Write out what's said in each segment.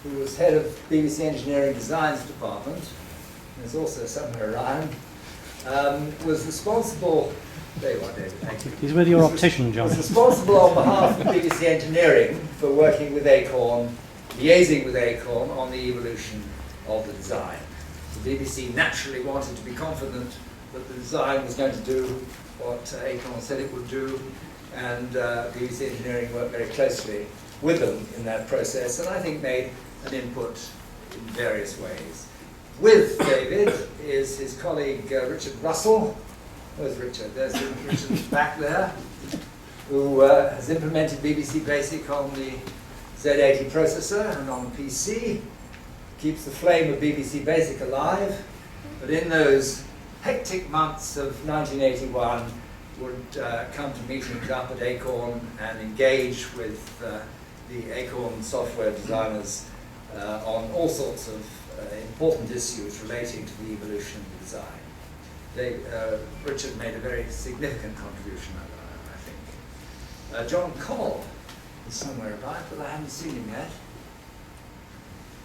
who was head of BBC Engineering Designs Department, there's also somewhere around, was responsible. There you are, David, thank you. He's with your optician, John. Was responsible on behalf of BBC Engineering for working with Acorn, liaising with Acorn on the evolution of the design. The BBC naturally wanted to be confident that the design was going to do what Acorn said it would do, and BBC Engineering worked very closely with them in that process, and I think made an input in various ways. With David is his colleague Richard Russell. Where's Richard? There's Richard back there, who has implemented BBC Basic on the Z80 processor and on the PC, keeps the flame of BBC Basic alive, but in those hectic months of 1981 would come to meetings up at Acorn and engage with the Acorn software designers on all sorts of important issues relating to the evolution of the design. Richard made a very significant contribution, I think. John Cobb is somewhere about, but I haven't seen him yet.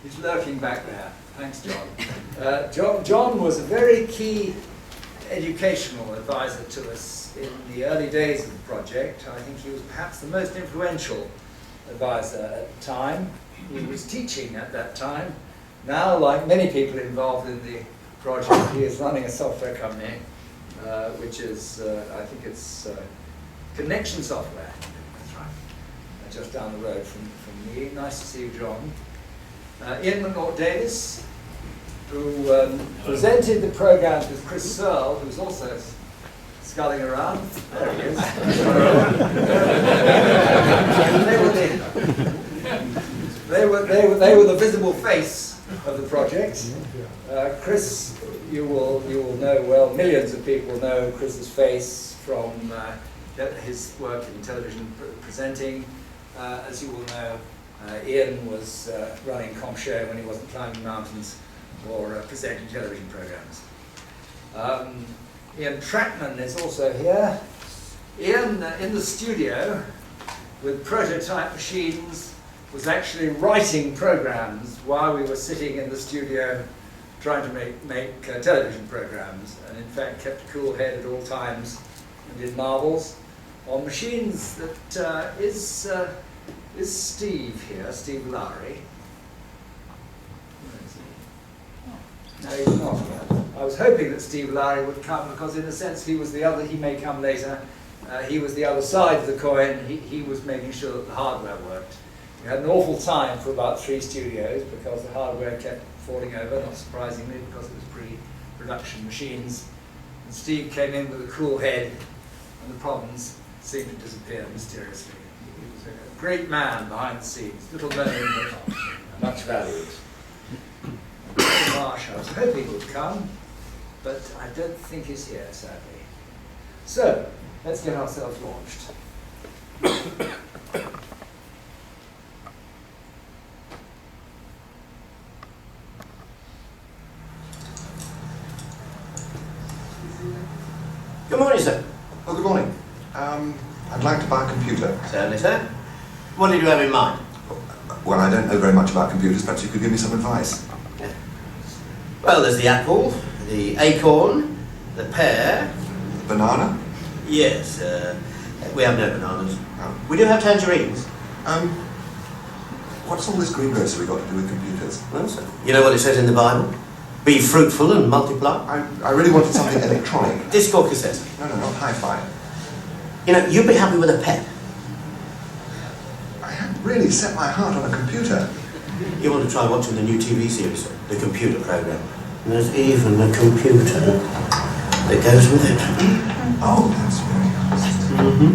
He's lurking back there. Thanks, John. John was a very key educational advisor to us in the early days of the project. I think he was perhaps the most influential advisor at the time. He was teaching at that time. Now, like many people involved in the project, he is running a software company, which is, I think it's Connection Software. That's right. Just down the road from me. Nice to see you, John. Ian McNaught-Davis, who presented the programs with Chris Searle, who's also sculling around. There he is. They were the visible face of the project. Chris, you will know well. Millions of people know Chris's face from his work in television presenting. As you will know, Ian was running ComShow when he wasn't climbing mountains or presenting television programs. Ian Trackman is also here. Ian, in the studio with prototype machines, was actually writing programs while we were sitting in the studio trying to make television programs, and in fact kept a cool head at all times and did marvels on machines that is Steve here, Steve Lowry. Where is he? No, he's not here. I was hoping that Steve Lowry would come because in a sense he was the other, he may come later, he was the other side of the coin. He was making sure that the hardware worked. We had an awful time for about 3 studios because the hardware kept falling over, not surprisingly, because it was pre-production machines. And Steve came in with a cool head, and the problems seemed to disappear mysteriously. He was a great man behind the scenes, little known, but much valued. And Marsh, I was hoping would come, but I don't think he's here, sadly. So, let's get ourselves launched. Good morning, sir. Oh, good morning. I'd like to buy a computer. Certainly, sir. What did you have in mind? Well, I don't know very much about computers. Perhaps you could give me some advice. Yeah. Well, there's the apple, the acorn, the pear. Banana? Yes, we have no bananas. Oh. We do have tangerines. What's all this greengrocery got to do with computers? Well, sir, you know what it says in the Bible? Be fruitful and multiply. I really wanted something electronic. Disc or cassette? No, not hi-fi. You know, you'd be happy with a pen. I hadn't really set my heart on a computer. You want to try watching the new TV series, sir? The computer program. And there's even a computer that goes with it. Oh, that's very nice. Mm-hmm.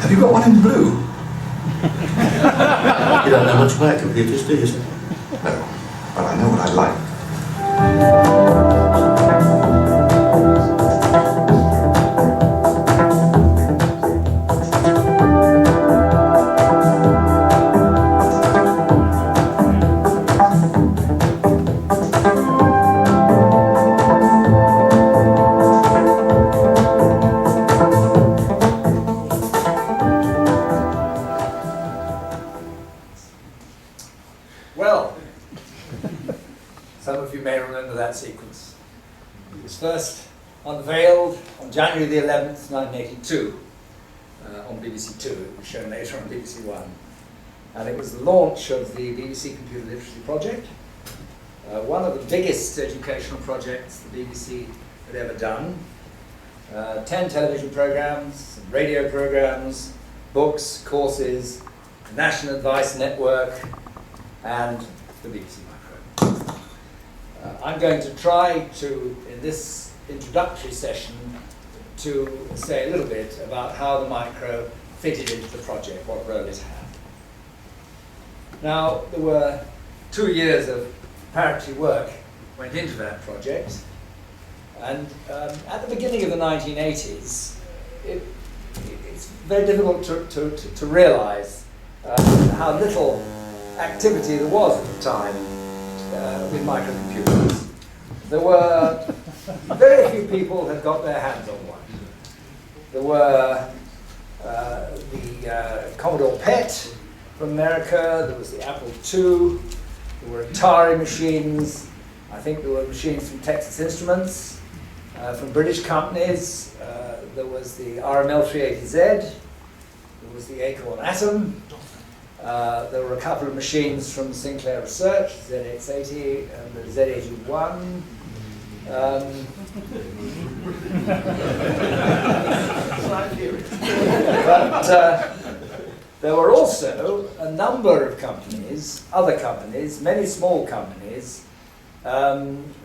Have you got one in blue? You don't know much about computers, do you, sir? No, but I know what I like. Well, some of you may remember that sequence. It was first unveiled on January the 11th, 1982, on BBC Two. It was shown later on BBC One. And it was the launch of the BBC Computer Literacy Project, one of the biggest educational projects the BBC had ever done. 10 television programs, radio programs, books, courses, the National Advice Network, and the BBC Micro. I'm going to try to, in this introductory session, to say a little bit about how the Micro fitted into the project, what role it had. Now, there were 2 years of preparatory work went into that project, and at the beginning of the 1980s, it's very difficult to realize how little activity there was at the time with microcomputers. There were very few people had got their hands on one. There were the Commodore PET from America, there was the Apple II, there were Atari machines, I think there were machines from Texas Instruments, from British companies, there was the RML 380Z, there was the Acorn Atom, there were a couple of machines from Sinclair Research, ZX80 and the Z81. But there were also a number of companies, other companies, many small companies,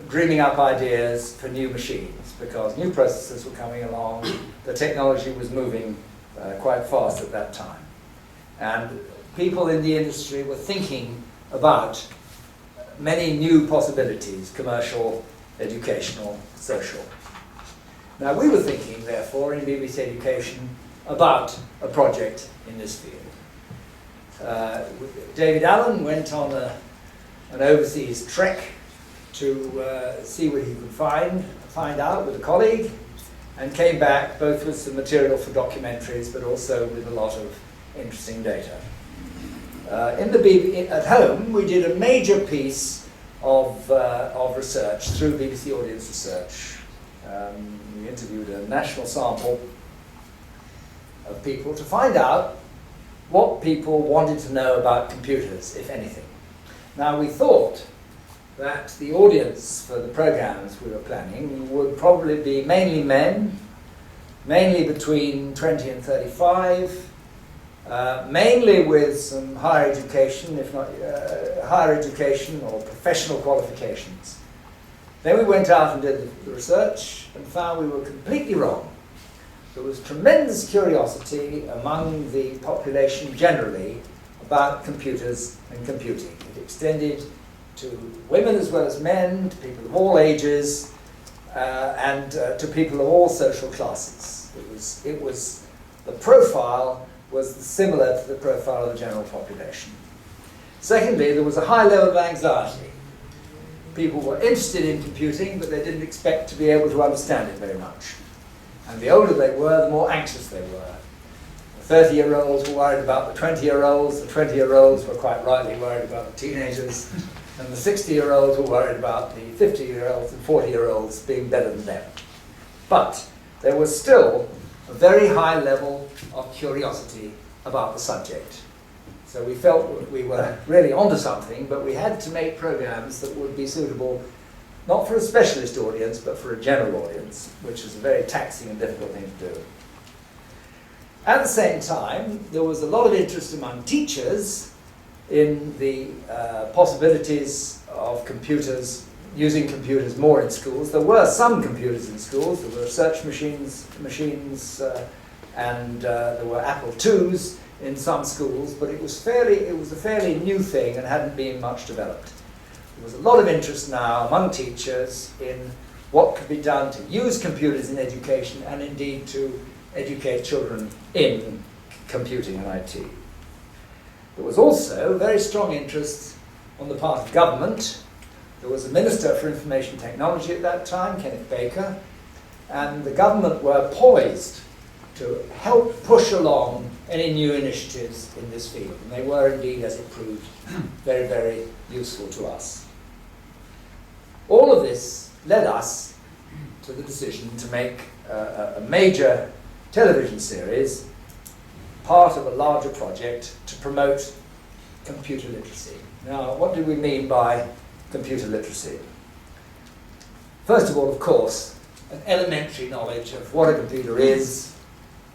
dreaming up ideas for new machines because new processors were coming along, the technology was moving quite fast at that time. And people in the industry were thinking about many new possibilities, commercial, educational, social. Now we were thinking, therefore, in BBC Education about a project in this field. David Allen went on an overseas trek to see what he could find out with a colleague, and came back both with some material for documentaries, but also with a lot of interesting data. At home, we did a major piece of research through BBC Audience Research. We interviewed a national sample of people to find out what people wanted to know about computers, if anything. Now, we thought that the audience for the programs we were planning would probably be mainly men, mainly between 20 and 35, mainly with some higher education, if not higher education or professional qualifications. Then we went out and did the research and found we were completely wrong. There was tremendous curiosity among the population generally about computers and computing. It extended to women as well as men, to people of all ages, and to people of all social classes. The profile was similar to the profile of the general population. Secondly, there was a high level of anxiety. People were interested in computing, but they didn't expect to be able to understand it very much. And the older they were, the more anxious they were. The 30-year-olds were worried about the 20-year-olds, the 20-year-olds were quite rightly worried about the teenagers, and the 60-year-olds were worried about the 50-year-olds and 40-year-olds being better than them. But there was still a very high level of curiosity about the subject. So we felt we were really onto something, but we had to make programs that would be suitable not for a specialist audience, but for a general audience, which is a very taxing and difficult thing to do. At the same time, there was a lot of interest among teachers in the possibilities of computers, using computers more in schools. There were some computers in schools. There were research machines, and there were Apple IIs in some schools, but it was a fairly new thing and hadn't been much developed. There was a lot of interest now among teachers in what could be done to use computers in education and indeed to educate children in computing and IT. There was also very strong interest on the part of government. There was a Minister for Information Technology at that time, Kenneth Baker, and the government were poised to help push along any new initiatives in this field. And they were indeed, as it proved, very, very useful to us. All of this led us to the decision to make a major television series, part of a larger project to promote computer literacy. Now, what do we mean by computer literacy? First of all, of course, an elementary knowledge of what a computer is,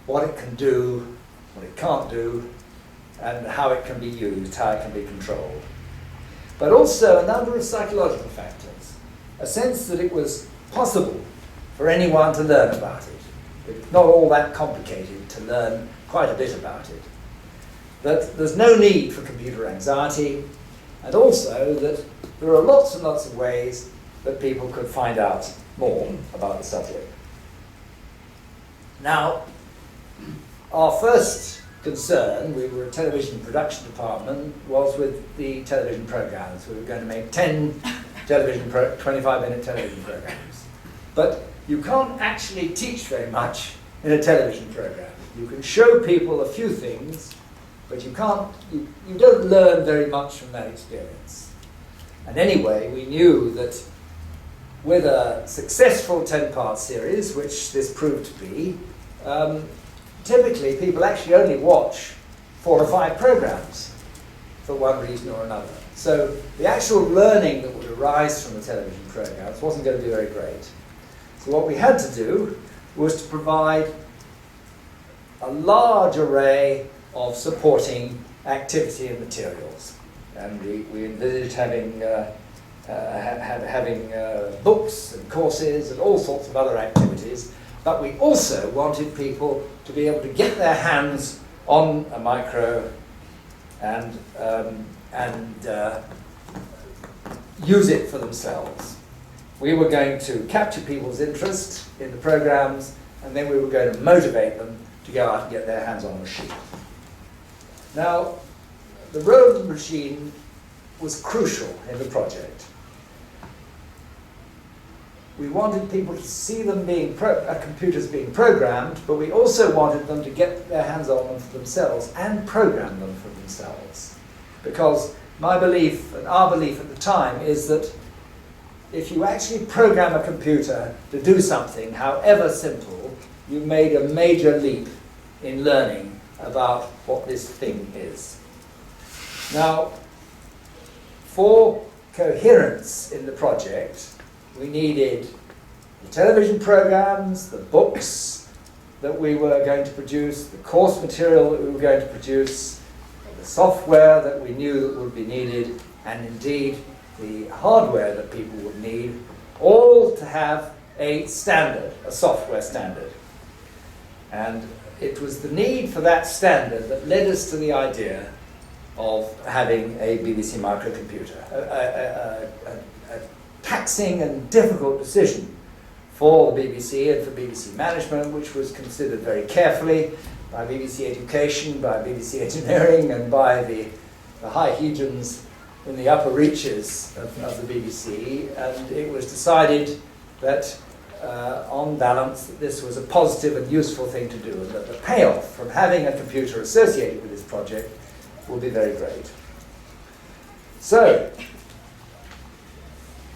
what it can do, what it can't do, and how it can be used, how it can be controlled. But also a number of psychological factors, a sense that it was possible for anyone to learn about it. It's not all that complicated to learn quite a bit about it. That there's no need for computer anxiety, and also that there are lots and lots of ways that people could find out more about the subject. Now, our first concern, we were a television production department, was with the television programs. We were going to make 10 25-minute television programs. But you can't actually teach very much in a television program. You can show people a few things, but you don't learn very much from that experience. And anyway, we knew that with a successful 10-part series, which this proved to be, typically people actually only watch 4 or 5 programs for one reason or another. So the actual learning that would arise from the television programs wasn't going to be very great. So what we had to do was to provide a large array of supporting activity and materials. And we envisaged having books and courses and all sorts of other activities, but we also wanted people to be able to get their hands on a micro and use it for themselves. We were going to capture people's interest in the programs, and then we were going to motivate them to go out and get their hands on a machine. Now, the role of the machine was crucial in the project. We wanted people to see them computers being programmed, but we also wanted them to get their hands on them for themselves and program them for themselves. Because my belief, and our belief at the time, is that if you actually program a computer to do something, however simple, you made a major leap in learning about what this thing is. Now, for coherence in the project, we needed the television programs, the books that we were going to produce, the course material that we were going to produce, the software that we knew that would be needed, and indeed the hardware that people would need, all to have a standard, a software standard. And it was the need for that standard that led us to the idea of having a BBC microcomputer, a taxing and difficult decision for the BBC and for BBC management, which was considered very carefully by BBC Education, by BBC Engineering, and by the high hegions in the upper reaches of the BBC. And it was decided that, on balance, that this was a positive and useful thing to do, and that the payoff from having a computer associated with this project will be very great. So,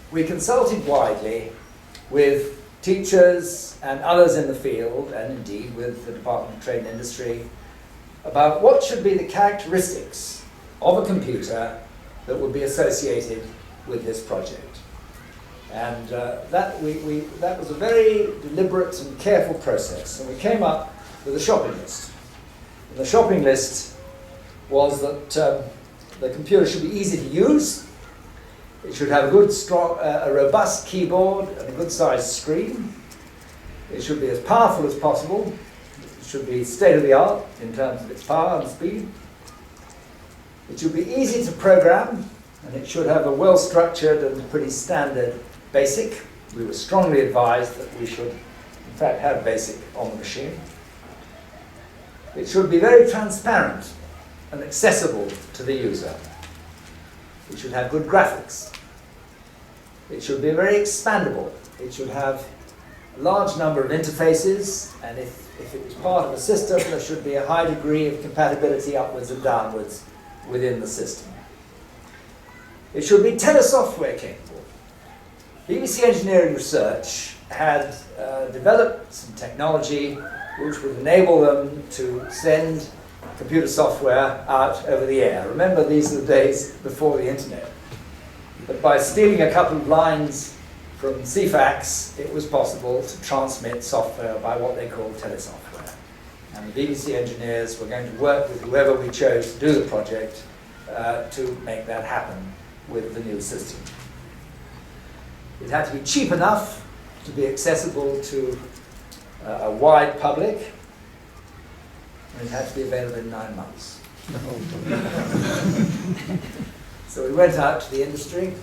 we consulted widely with teachers and others in the field, and indeed with the Department of Trade and Industry, about what should be the characteristics of a computer that would be associated with this project. And that was a very deliberate and careful process, and we came up with a shopping list. And the shopping list was that the computer should be easy to use. It should have a good, strong, a robust keyboard and a good sized screen. It should be as powerful as possible. It should be state-of-the-art in terms of its power and speed. It should be easy to program, and it should have a well-structured and pretty standard BASIC. We were strongly advised that we should, in fact, have BASIC on the machine. It should be very transparent and accessible to the user. It should have good graphics. It should be very expandable. It should have a large number of interfaces, and if it was part of a system, there should be a high degree of compatibility upwards and downwards within the system. It should be telesoftware capable. BBC Engineering Research had developed some technology which would enable them to send computer software out over the air. Remember, these are the days before the internet. But by stealing a couple of lines from CFAX, it was possible to transmit software by what they called telesoftware. And the BBC engineers were going to work with whoever we chose to do the project to make that happen with the new system. It had to be cheap enough to be accessible to a wide public, and it had to be available in 9 months. So we went out to the industry.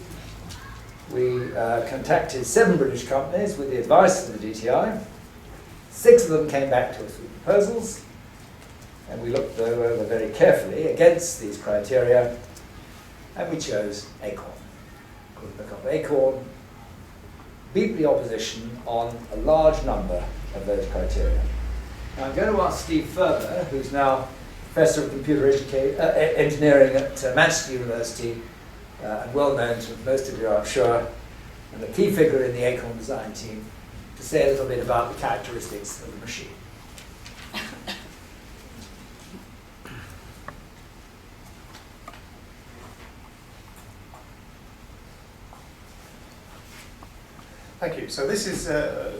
We contacted 7 British companies with the advice of the DTI. 6 of them came back to us with proposals, and we looked over very carefully against these criteria, and we chose Acorn. Because Acorn beat the opposition on a large number of those criteria. Now I'm going to ask Steve Ferber, who's now Professor of Computer Engineering at Manchester University, and well known to most of you, I'm sure, and a key figure in the Acorn design team, to say a little bit about the characteristics of the machine. Thank you. So this is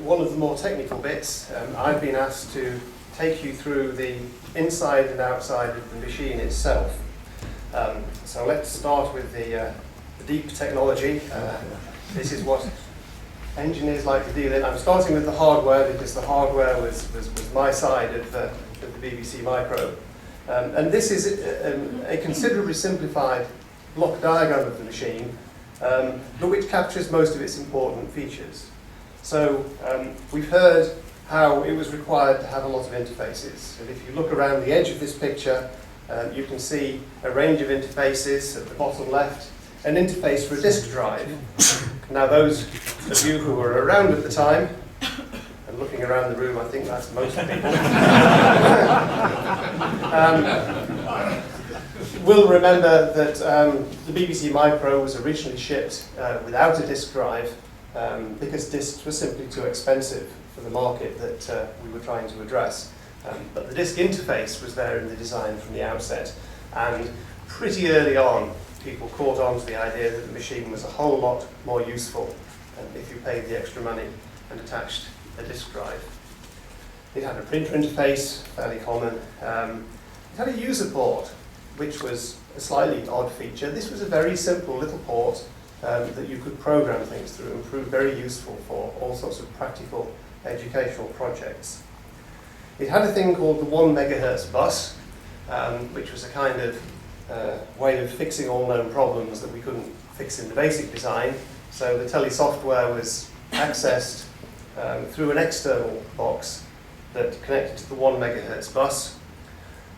one of the more technical bits. I've been asked to take you through the inside and outside of the machine itself. So let's start with the deep technology. This is what engineers like to deal in. I'm starting with the hardware because the hardware was my side of the BBC Micro. And this is a considerably simplified block diagram of the machine, but which captures most of its important features. So we've heard how it was required to have a lot of interfaces. And if you look around the edge of this picture, you can see a range of interfaces at the bottom left, an interface for a disk drive. Now those of you who were around at the time, and looking around the room, I think that's most people, will remember that the BBC Micro was originally shipped without a disk drive because disks were simply too expensive for the market that we were trying to address. But the disk interface was there in the design from the outset, and pretty early on people caught on to the idea that the machine was a whole lot more useful if you paid the extra money and attached a disk drive. It had a printer interface, fairly common. It had a user port, which was a slightly odd feature. This was a very simple little port that you could program things through and prove very useful for all sorts of practical educational projects. It had a thing called the 1 megahertz bus, which was a kind of way of fixing all known problems that we couldn't fix in the basic design. So the telesoftware was accessed through an external box that connected to the 1 megahertz bus.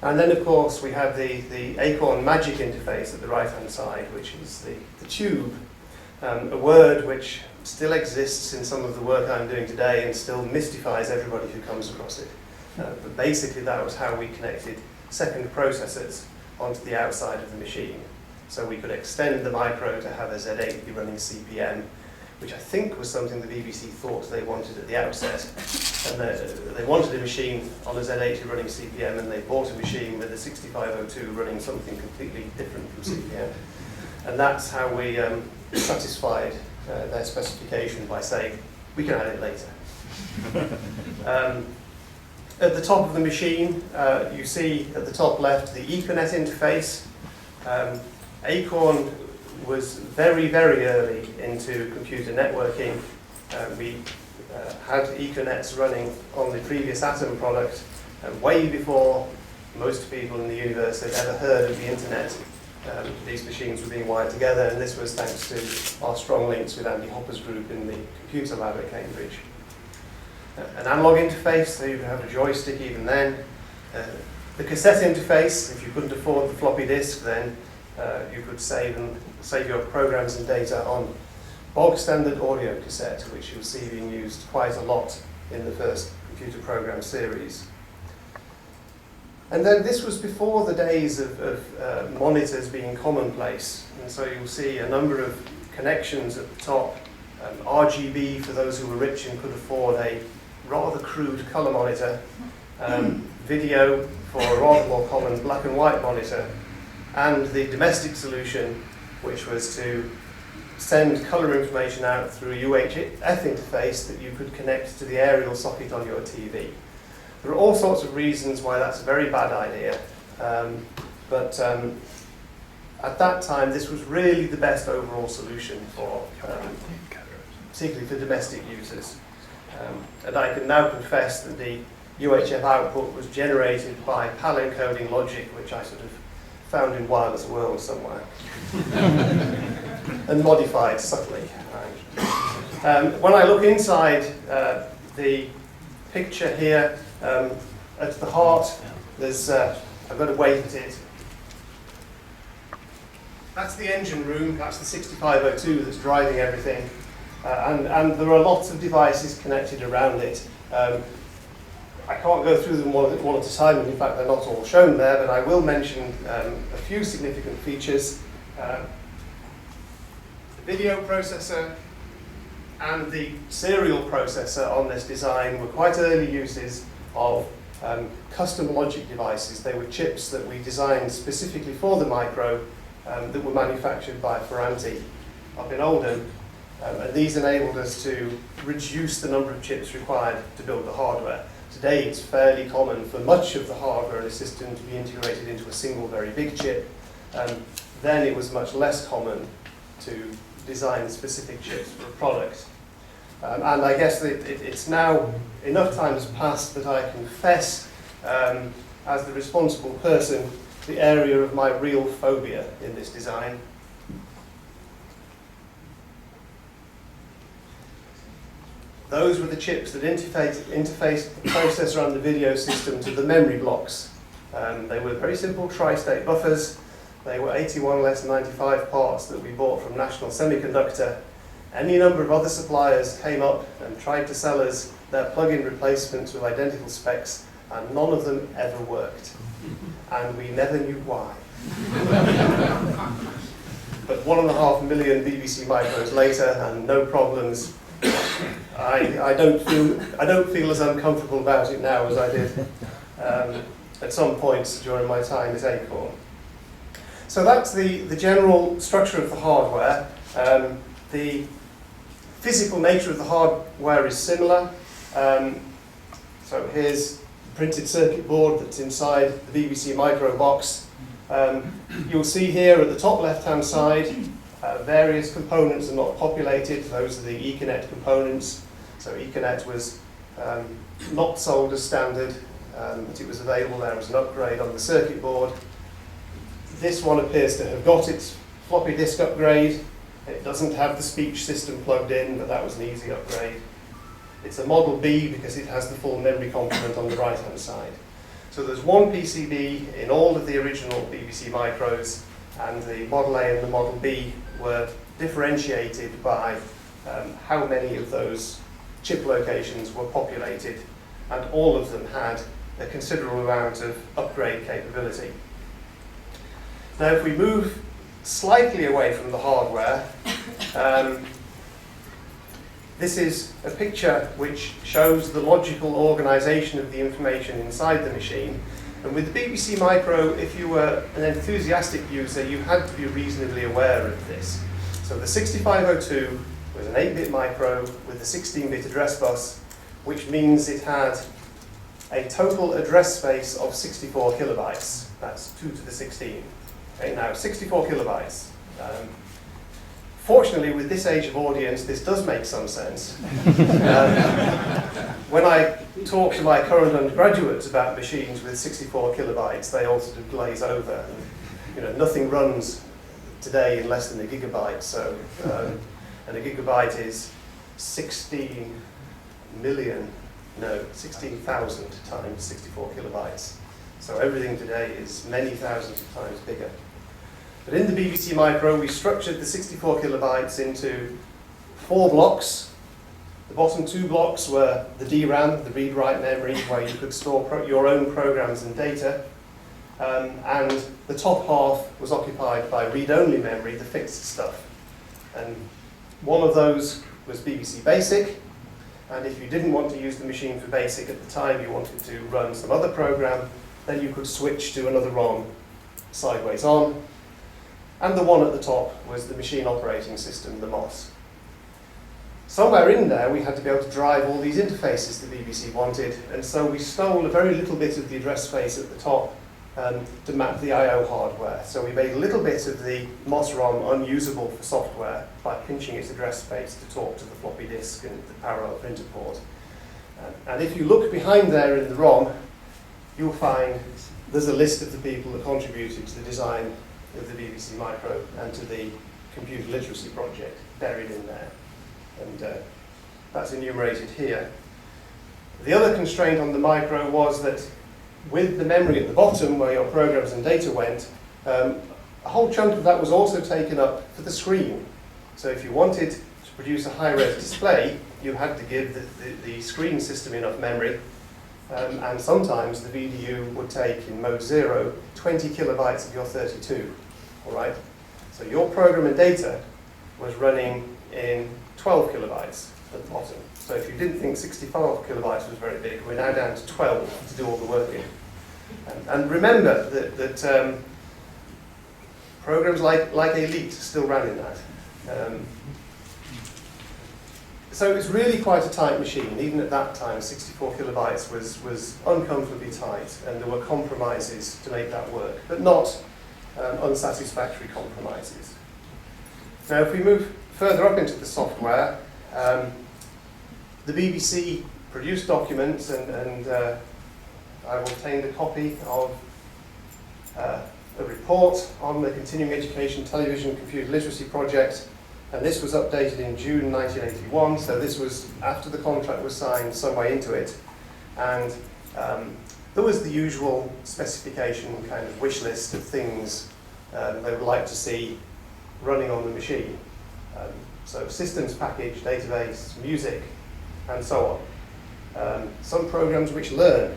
And then, of course, we had the Acorn Magic interface at the right-hand side, which is the tube, a word which still exists in some of the work I'm doing today and still mystifies everybody who comes across it. But basically, that was how we connected second processors onto the outside of the machine. So we could extend the micro to have a Z80 running CPM, which I think was something the BBC thought they wanted at the outset. And they wanted a machine on a Z80 running CPM, and they bought a machine with a 6502 running something completely different from CPM. And that's how we satisfied their specification by saying, we can add it later. At the top of the machine, you see at the top left the Ethernet interface. Acorn was very, very early into computer networking. We had Ethernets running on the previous Atom product way before most people in the universe had ever heard of the internet. These machines were being wired together, and this was thanks to our strong links with Andy Hopper's group in the computer lab at Cambridge. An analog interface, so you could have a joystick even then. The cassette interface, if you couldn't afford the floppy disk, then you could save your programs and data on bog standard audio cassette, which you'll see being used quite a lot in the first computer program series. And then this was before the days of monitors being commonplace, and so you'll see a number of connections at the top. RGB for those who were rich and could afford a rather crude colour monitor, video for a rather more common black and white monitor, and the domestic solution, which was to send colour information out through a UHF interface that you could connect to the aerial socket on your TV. There are all sorts of reasons why that's a very bad idea, but at that time this was really the best overall solution for, particularly for domestic users. And I can now confess that the UHF output was generated by PAL encoding logic, which I sort of found in Wireless World somewhere, and modified subtly. When I look inside the picture here, at the heart, there's, I've got to wave at it. That's the engine room, that's the 6502 that's driving everything. And there are lots of devices connected around it. I can't go through them one at a time, and in fact they're not all shown there, but I will mention a few significant features. The video processor and the serial processor on this design were quite early uses of custom logic devices. They were chips that we designed specifically for the micro that were manufactured by Ferranti up in Oldham. And these enabled us to reduce the number of chips required to build the hardware. Today it's fairly common for much of the hardware in a system to be integrated into a single very big chip. Then it was much less common to design specific chips for a product. And I guess that it's now, enough time has passed that I confess, as the responsible person, the area of my real phobia in this design. Those were the chips that interfaced the processor and the video system to the memory blocks. They were very simple tri-state buffers. They were 81 less 95 parts that we bought from National Semiconductor. Any number of other suppliers came up and tried to sell us their plug-in replacements with identical specs, and none of them ever worked. And we never knew why. But 1.5 million BBC micros later, and no problems. I don't feel as uncomfortable about it now as I did at some points during my time at Acorn. So that's the general structure of the hardware. The physical nature of the hardware is similar. So here's the printed circuit board that's inside the BBC Micro box. You'll see here at the top left-hand side, various components are not populated. Those are the Ethernet components. So Ethernet was not sold as standard, but it was available there as an upgrade on the circuit board. This one appears to have got its floppy disk upgrade. It doesn't have the speech system plugged in, but that was an easy upgrade. It's a Model B because it has the full memory complement on the right-hand side. So there's one PCB in all of the original BBC Micros, and the Model A and the Model B were differentiated by how many of those chip locations were populated, and all of them had a considerable amount of upgrade capability. Now if we move slightly away from the hardware, this is a picture which shows the logical organization of the information inside the machine. And with the BBC Micro, if you were an enthusiastic user, you had to be reasonably aware of this. So the 6502 was an 8-bit micro with a 16-bit address bus, which means it had a total address space of 64 kilobytes. That's 2 to the 16. Okay, now 64 kilobytes. Fortunately, with this age of audience, this does make some sense. When I talk to my current undergraduates about machines with 64 kilobytes, they all sort of glaze over. Nothing runs today in less than a gigabyte. So, and a gigabyte is 16,000 times 64 kilobytes. So everything today is many thousands of times bigger. But in the BBC Micro, we structured the 64 kilobytes into 4 blocks. The bottom 2 blocks were the DRAM, the read-write memory, where you could store your own programs and data. And the top half was occupied by read-only memory, the fixed stuff. And one of those was BBC Basic. And if you didn't want to use the machine for BASIC at the time, you wanted to run some other program, then you could switch to another ROM sideways on. And the one at the top was the machine operating system, the MOS. Somewhere in there, we had to be able to drive all these interfaces the BBC wanted, and so we stole a very little bit of the address space at the top to map the I/O hardware. So we made a little bit of the MOS ROM unusable for software by pinching its address space to talk to the floppy disk and the parallel printer port. And if you look behind there in the ROM, you'll find there's a list of the people that contributed to the design of the BBC Micro and to the computer literacy project buried in there. And that's enumerated here. The other constraint on the Micro was that with the memory at the bottom where your programs and data went, a whole chunk of that was also taken up for the screen. So if you wanted to produce a high-res display, you had to give the screen system enough memory. And sometimes the VDU would take, in mode 0, 20 kilobytes of your 32. All right? So your program and data was running in 12 kilobytes at the bottom. So if you didn't think 65 kilobytes was very big, we're now down to 12 to do all the work in. And remember that programs like Elite still ran in that. So it's really quite a tight machine. Even at that time, 64 kilobytes was uncomfortably tight, and there were compromises to make that work, but not unsatisfactory compromises. Now, if we move further up into the software, the BBC produced documents, and I've obtained a copy of a report on the Continuing Education Television Computer Literacy Project, and this was updated in June 1981, so this was after the contract was signed, some way into it, and there was the usual specification kind of wish list of things they would like to see running on the machine. So systems package, database, music, and so on. Some programs which learn.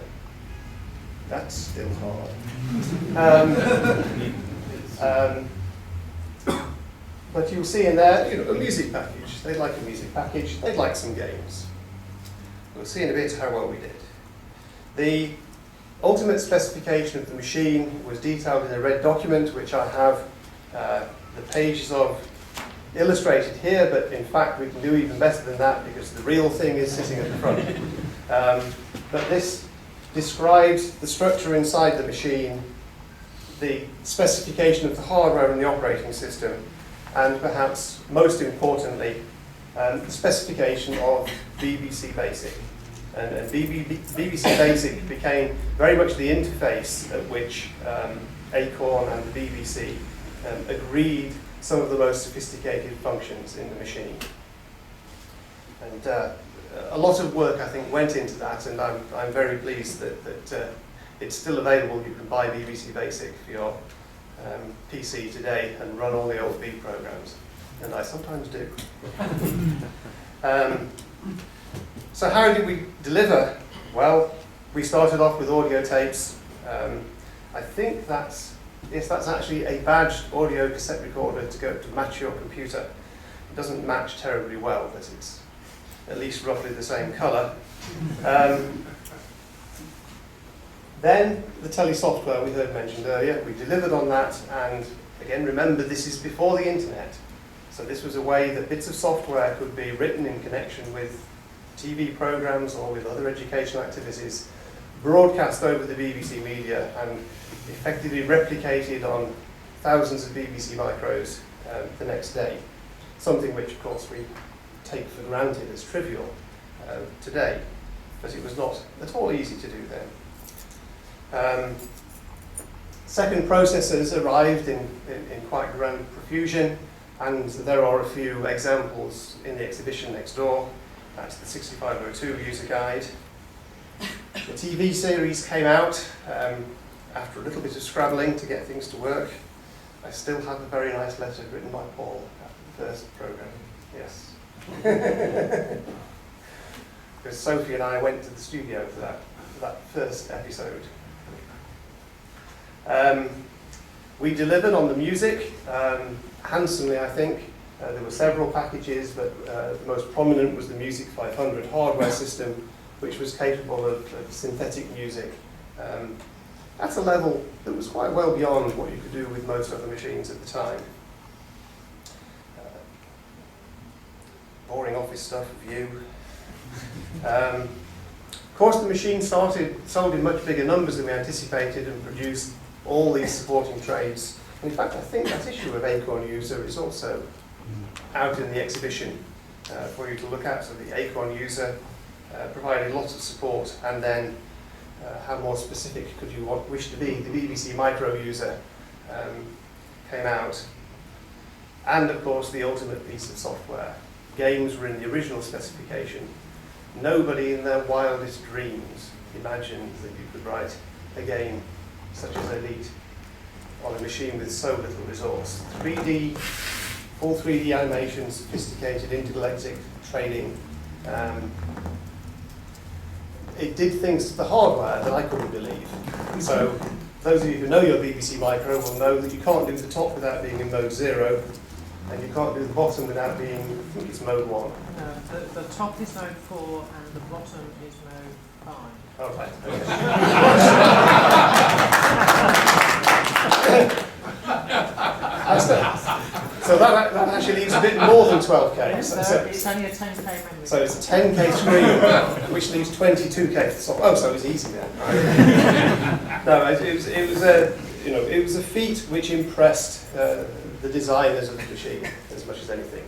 That's still hard. But you'll see in there, a music package. They'd like a music package. They'd like some games. We'll see in a bit how well we did. The ultimate specification of the machine was detailed in a red document, which I have the pages of illustrated here, but in fact we can do even better than that because the real thing is sitting at the front. But this describes the structure inside the machine, the specification of the hardware and the operating system, and perhaps most importantly, the specification of BBC Basic. And BBC Basic became very much the interface at which Acorn and the BBC agreed some of the most sophisticated functions in the machine. And a lot of work, I think, went into that, and I'm very pleased that it's still available. You can buy BBC Basic for your PC today and run all the old B programs, and I sometimes do. So how did we deliver? Well, we started off with audio tapes. I think that's actually a badged audio cassette recorder to match your computer. It doesn't match terribly well, but it's at least roughly the same colour. Then the telesoftware we heard mentioned earlier, we delivered on that, and again remember this is before the internet. So this was a way that bits of software could be written in connection with TV programs or with other educational activities, broadcast over the BBC media and effectively replicated on thousands of BBC micros the next day. Something which of course we take for granted as trivial today, but it was not at all easy to do then. Second processors arrived in quite grand profusion, and there are a few examples in the exhibition next door. That's the 6502 user guide. The TV series came out after a little bit of scrabbling to get things to work. I still have a very nice letter written by Paul after the first programme, yes. Because Sophie and I went to the studio for that first episode. We delivered on the music, handsomely I think. There were several packages, but the most prominent was the Music 500 hardware system, which was capable of synthetic music at a level that was quite well beyond what you could do with most other machines at the time. Boring office stuff, view. Of course, the machine sold in much bigger numbers than we anticipated and produced all these supporting trades. And in fact, I think that issue of Acorn User is also out in the exhibition for you to look at. So the Acorn User provided lots of support, and then how more specific could you wish to be? The BBC Micro User came out, and of course the ultimate piece of software. Games were in the original specification. Nobody in their wildest dreams imagined that you could write a game such as Elite on a machine with so little resource. 3D, full 3D animation, sophisticated intergalactic trading. It did things to the hardware that I couldn't believe. So those of you who know your BBC Micro will know that you can't do the top without being in mode 0, and you can't do the bottom without being, I think it's mode 1. No, the top is mode 4 and the bottom is mode 5. Oh, right. So that actually leaves a bit more than 12K. Yes, So it's only a 10k memory. so it's a 10K screen, which leaves 22K. Oh, so it's easy then. Right? No, it was a feat which impressed the designers of the machine as much as anything.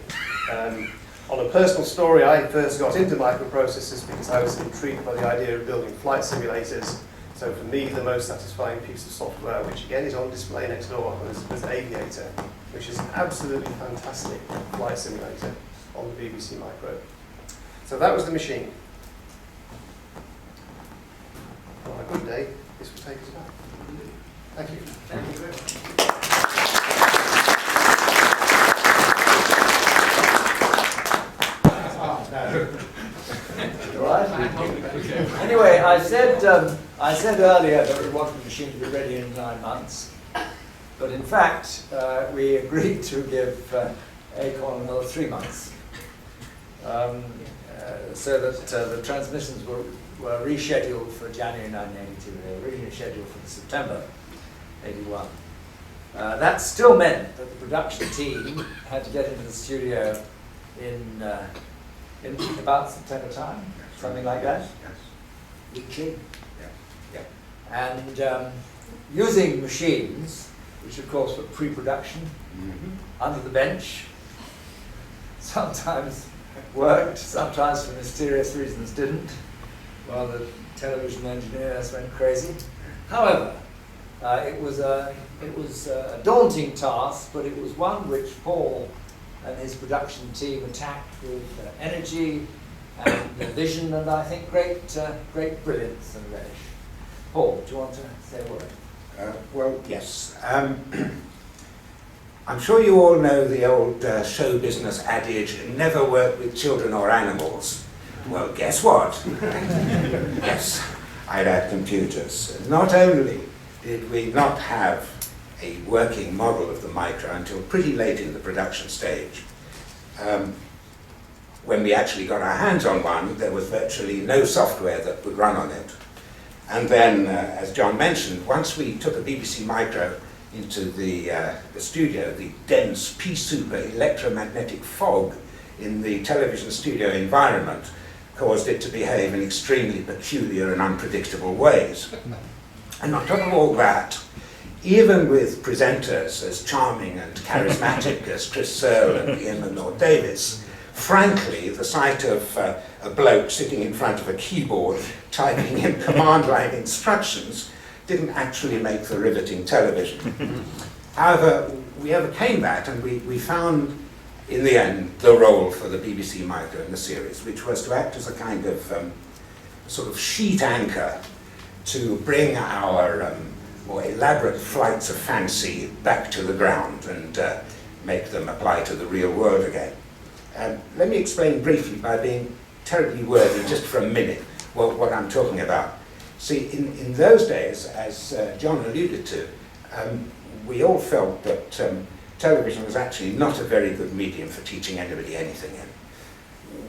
On a personal story, I first got into microprocessors because I was intrigued by the idea of building flight simulators. So for me, the most satisfying piece of software, which again is on display next door, was Aviator, which is an absolutely fantastic flight simulator on the BBC Micro. So that was the machine. On a good day, this will take us back. Thank you. Thank you very much. Anyway, I said earlier that we wanted the machine to be ready in 9 months, but in fact we agreed to give Acorn another 3 months, so that the transmissions were rescheduled for January 1982. They were originally scheduled for September 81. That still meant that the production team had to get into the studio in about September time, something like that. Yes. Weekly. Yeah. And using machines, which of course were pre-production, under the bench, sometimes worked, sometimes for mysterious reasons didn't, while the television engineers went crazy. However, it was a daunting task, but it was one which Paul and his production team attacked with energy and vision, and I think great brilliance and relish. Paul, do you want to say a word? Well, yes. I'm sure you all know the old show business adage, never work with children or animals. Well, guess what? Yes, I had computers. Not only did we not have a working model of the micro until pretty late in the production stage. When we actually got our hands on one, there was virtually no software that would run on it. And then, as John mentioned, once we took a BBC Micro into the studio, the dense pea-super electromagnetic fog in the television studio environment caused it to behave in extremely peculiar and unpredictable ways. And on top of all that, even with presenters as charming and charismatic as Chris Searle and Ian Lord Davis, frankly, the sight of a bloke sitting in front of a keyboard typing in command line instructions didn't actually make for riveting television. However, we overcame that, and we found, in the end, the role for the BBC Micro in the series, which was to act as a kind of sort of sheet anchor to bring our more elaborate flights of fancy back to the ground and make them apply to the real world again. Let me explain briefly, by being terribly wordy just for a minute, what I'm talking about. See, in those days, as John alluded to, we all felt that television was actually not a very good medium for teaching anybody anything in.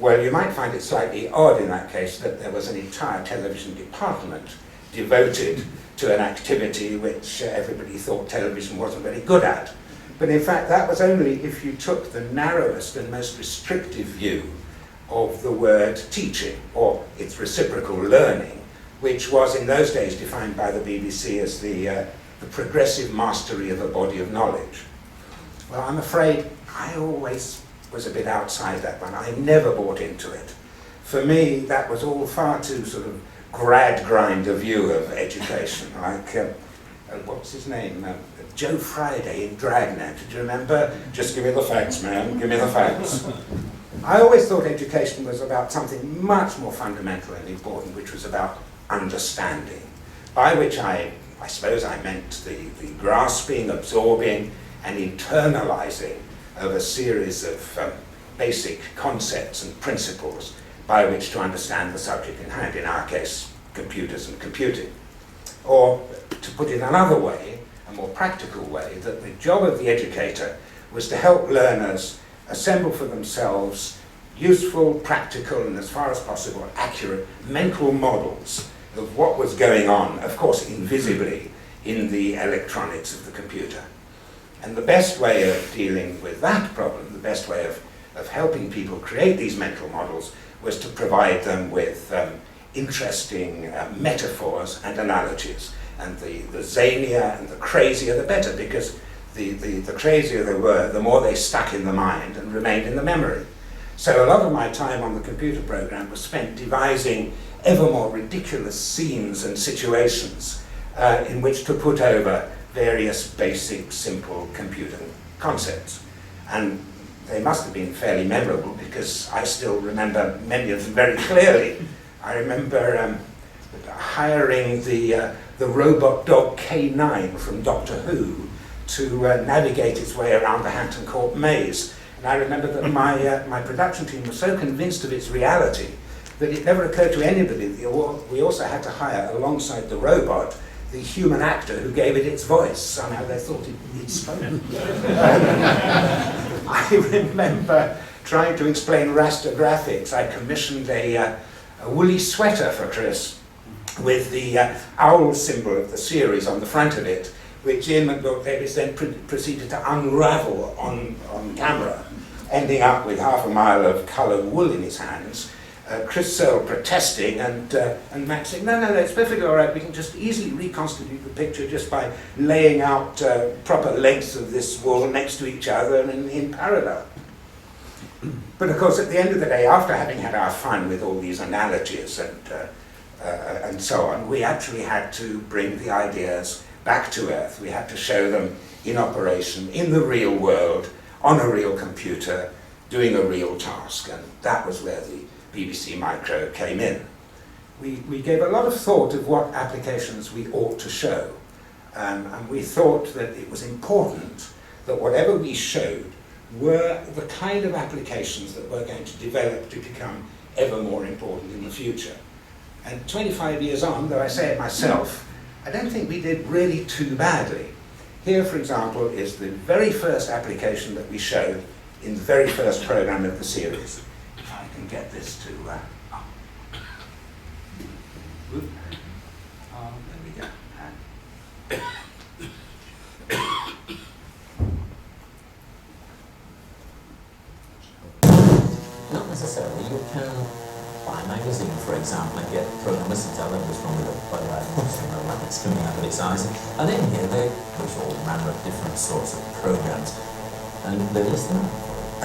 Well, you might find it slightly odd in that case that there was an entire television department devoted to an activity which everybody thought television wasn't very good at. But in fact, that was only if you took the narrowest and most restrictive view of the word teaching, or its reciprocal learning, which was in those days defined by the BBC as the progressive mastery of a body of knowledge. Well, I'm afraid I always was a bit outside that one. I never bought into it. For me, that was all far too sort of grad grinder view of education, like, what's his name? Joe Friday in Dragnet. Did you remember? Just give me the facts, man, give me the facts. I always thought education was about something much more fundamental and important, which was about understanding, by which I suppose I meant the grasping, absorbing, and internalizing of a series of basic concepts and principles by which to understand the subject in hand, in our case, computers and computing. Or, to put it another way, a more practical way, that the job of the educator was to help learners assemble for themselves useful, practical, and as far as possible, accurate mental models of what was going on, of course, invisibly, in the electronics of the computer. And the best way of dealing with that problem, the best way of helping people create these mental models, was to provide them with interesting metaphors and analogies. And the zanier and the crazier, the better, because the crazier they were, the more they stuck in the mind and remained in the memory. So a lot of my time on the computer program was spent devising ever more ridiculous scenes and situations in which to put over various basic, simple computer concepts. And they must have been fairly memorable, because I still remember many of them very clearly. I remember hiring the robot dog K9 from Doctor Who to navigate its way around the Hampton Court maze. And I remember that my production team was so convinced of its reality that it never occurred to anybody that we also had to hire, alongside the robot, the human actor who gave it its voice. Somehow they thought it spoke. I remember trying to explain raster graphics. I commissioned a woolly sweater for Chris with the owl symbol of the series on the front of it, which Ian McDowell-Davies then proceeded to unravel on camera, ending up with half a mile of coloured wool in his hands. Chris Searle protesting, and Max saying, no, it's perfectly all right, we can just easily reconstitute the picture just by laying out proper lengths of this wool next to each other and in parallel. But of course, at the end of the day, after having had our fun with all these analogies and so on, we actually had to bring the ideas back to earth. We had to show them in operation, in the real world, on a real computer, doing a real task, and that was where the BBC Micro came in. We gave a lot of thought of what applications we ought to show, and we thought that it was important that whatever we showed were the kind of applications that were going to develop to become ever more important in the future. And 25 years on, though I say it myself, I don't think we did really too badly. Here, for example, is the very first application that we showed in the very first program of the series. If I can get this to... there we go. Not necessarily. You can buy a magazine, for example, and get programmers to tell them what's wrong with it, but it's coming out of its eyes. And in here they push all manner of different sorts of programs, and they list them out.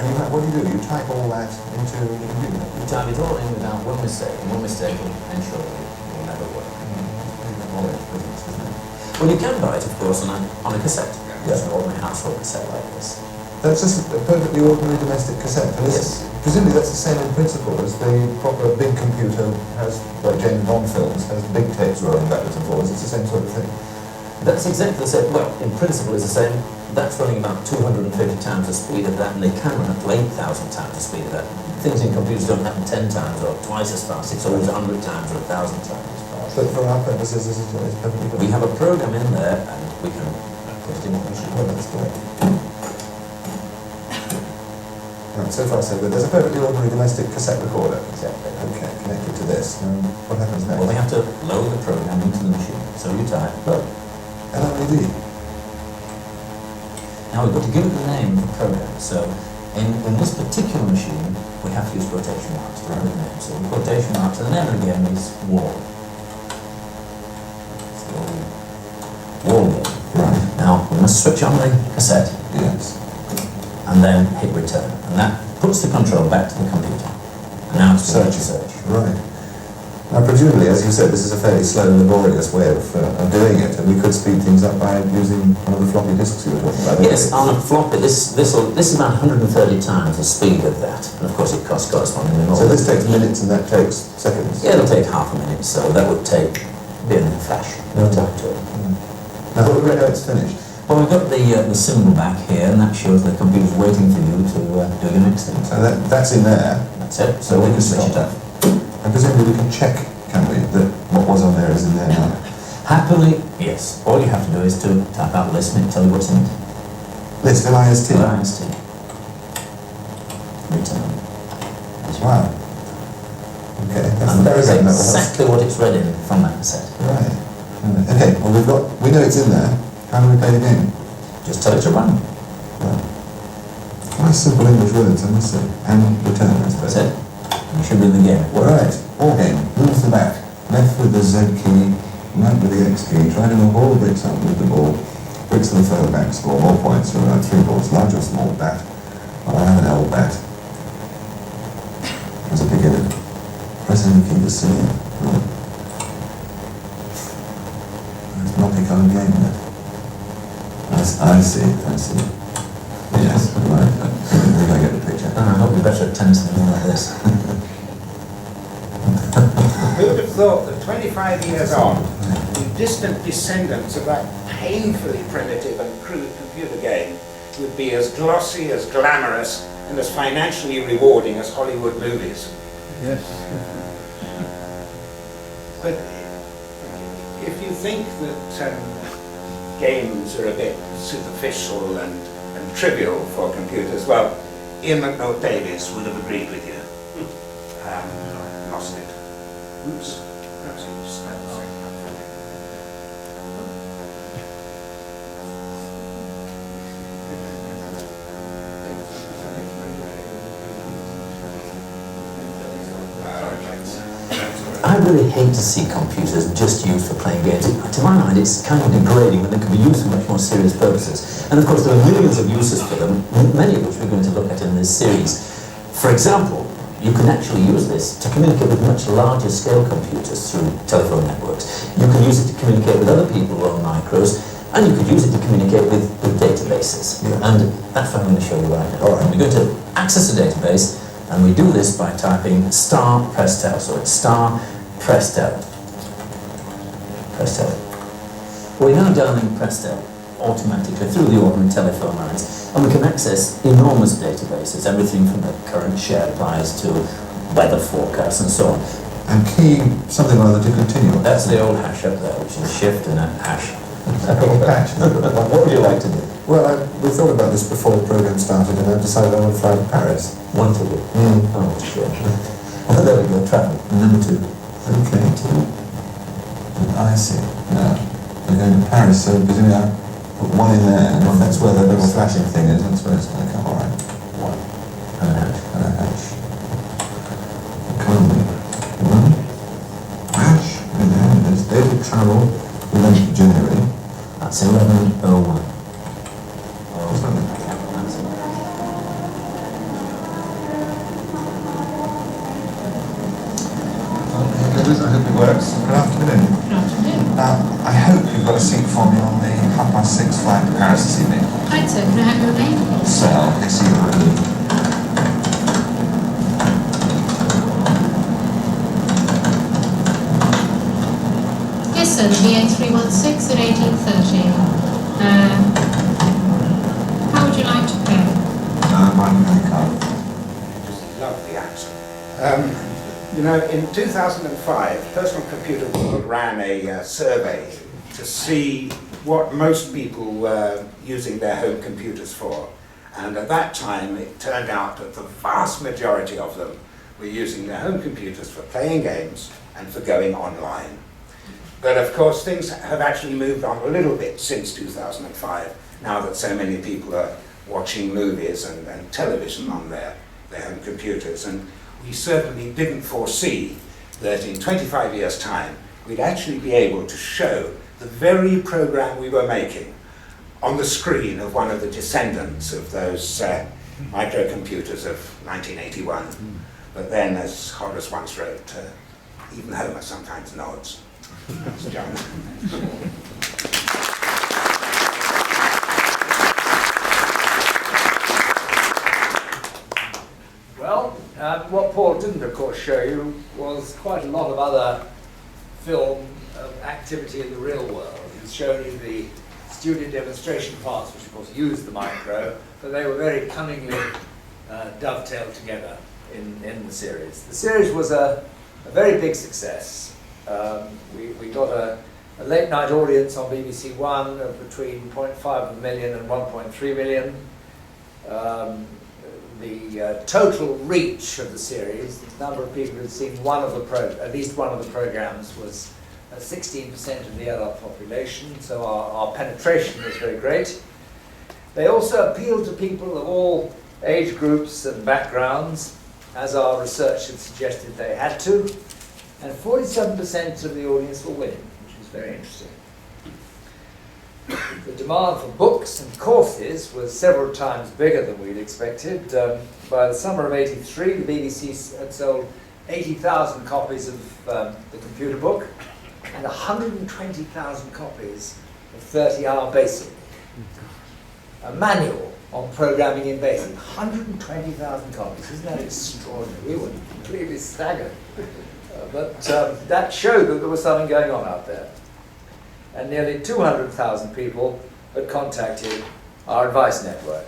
And what do? You type all that into the computer? You type it all in without one mistake, and one mistake will ensure that it will never work. Well, you can buy it, of course, on a cassette. Yes, an ordinary household cassette like this. That's just a perfectly ordinary domestic cassette. Yes. Presumably that's the same in principle as the proper big computer has, like James Bond films, has big tapes rolling backwards and forwards. It's the same sort of thing. That's exactly the same. Well, in principle, it's the same. That's running about 250 times the speed of that, and they can run up to 8,000 times the speed of that. Things in computers don't happen 10 times or twice as fast. It's always 100 times or 1,000 times as fast. But for our purposes, this is perfectly good. We have a program in there, and we can put it in what we should. Oh, that's great. Right, so far so good. There's a perfectly ordinary domestic cassette recorder. Exactly. Okay, connected to this. What happens next? Well, we have to load the program into the machine. So you type load. LOED. Now we've got to give it the name of the program. So in this particular machine, we have to use quotation marks to write the name. So the quotation marks, and the name again is wall. So wall game. Right. Now we must switch on the cassette Yes. and then hit return. And that puts the control back to the computer. And now it's going to search. Right. Now, presumably, as you said, this is a fairly slow and laborious way of doing it, and we could speed things up by using one of the floppy disks you were talking about. Yes, on a floppy, this is about 130 times the speed of that. And of course it costs correspondingly more. So this takes minutes and that takes seconds? Yeah, it'll take half a minute, so that would take being in fashion. No time to it. Now, how do we know it's finished? Well, we've got the symbol back here, and that shows the computer's waiting for you to do your next thing. So that's in there. That's it. So we can switch it up. And presumably we can check, can we, that what was on there is in there now? Happily, yes. All you have to do is to type out list and tell you what's in it. List, L-I-S-T. IST. Return. Wow. Okay, that's And the that is program that will help. exactly what it's read in from that cassette. Right. Okay, well we know it's in there. How do we play the game? Just tell it to run. Well, nice simple English words, I must say. And return, I suppose. That's it. You should be in the game. Right, all game. Move to the back. Left with the Z key, right with the X key. Try to move all the bricks up with the ball. Bricks to the further back, score more points. So around 3 balls, large or small bat. Well, I have an L bat. As a beginner. Press any key to see it. It's multi-colored game, isn't it? I see. Yes, right. I think I get the picture. I hope you're better at tennis than me like this. Who would have thought that 25 years on, the distant descendants of that painfully primitive and crude computer game would be as glossy, as glamorous, and as financially rewarding as Hollywood movies? Yes. But if you think that games are a bit superficial and trivial for computers, well, Ian McNaught Davies would have agreed with you. Lost it. Oops. Perhaps you just had to say I really hate to see computers just used for playing games. To my mind, it's kind of degrading when they can be used for much more serious purposes. And of course, there are millions of uses for them, many of which we're going to look at in this series. For example, you can actually use this to communicate with much larger scale computers through telephone networks. You can use it to communicate with other people on micros, and you could use it to communicate with databases. Yeah. And that's what I'm going to show you right now. All right. We're going to access a database, and we do this by typing star Prestel. So it's star Prestel. Prestel. We're now dialing Prestel automatically through the ordinary telephone lines, and we can access enormous databases, everything from the current share price to weather forecasts and so on. And key something or other to continue. That's the old hash up there, which is shift and a hash. Patch. What would you like to do? Well, we thought about this before the program started, and I decided I want to fly to Paris. One to do. Oh, sure. Well, there we go, travel. Number 2. Okay. I see. Now, we're going to Paris, so presumably I put 1 in there, and if that's where the little flashing thing is, that's where it's going to come. All right. 1. And a hash. And a hash. Economy. 1. Hash. And then there's data travel. We went January. That's 1101. What's that? That's it. Okay, I hope it works. Good afternoon. Good afternoon. I hope you've got a seat for me on the 6:30 flight to Paris this evening. Right, sir. Can I have your name? So, it's you. Yes, sir. The VA316 at 18:30. How would you like to pay? My card. Just love the accent. You know, in 2005, Personal Computer World ran a survey to see what most people were using their home computers for. And at that time, it turned out that the vast majority of them were using their home computers for playing games and for going online. But of course, things have actually moved on a little bit since 2005, now that so many people are watching movies and television on their home computers. And we certainly didn't foresee that in 25 years' time, we'd actually be able to show the very program we were making on the screen of one of the descendants of those microcomputers of 1981. But then, as Horace once wrote, even Homer sometimes nods. That's John. Well, what Paul didn't, of course, show you was quite a lot of other film activity in the real world. He's shown you the studio demonstration parts, which of course used the micro, but they were very cunningly dovetailed together in the series. The series was a very big success. We got a late night audience on BBC One of between 0.5 million and 1.3 million. The total reach of the series, the number of people who'd seen at least one of the programs, was 16% of the adult population, so our penetration was very great. They also appealed to people of all age groups and backgrounds, as our research had suggested they had to, and 47% of the audience were women, which was very interesting. The demand for books and courses was several times bigger than we'd expected. By the summer of '83, the BBC had sold 80,000 copies of the computer book and 120,000 copies of 30-Hour Basic, a manual on programming in BASIC. 120,000 copies, isn't that extraordinary? We were completely staggered. But that showed that there was something going on out there. And nearly 200,000 people had contacted our advice network.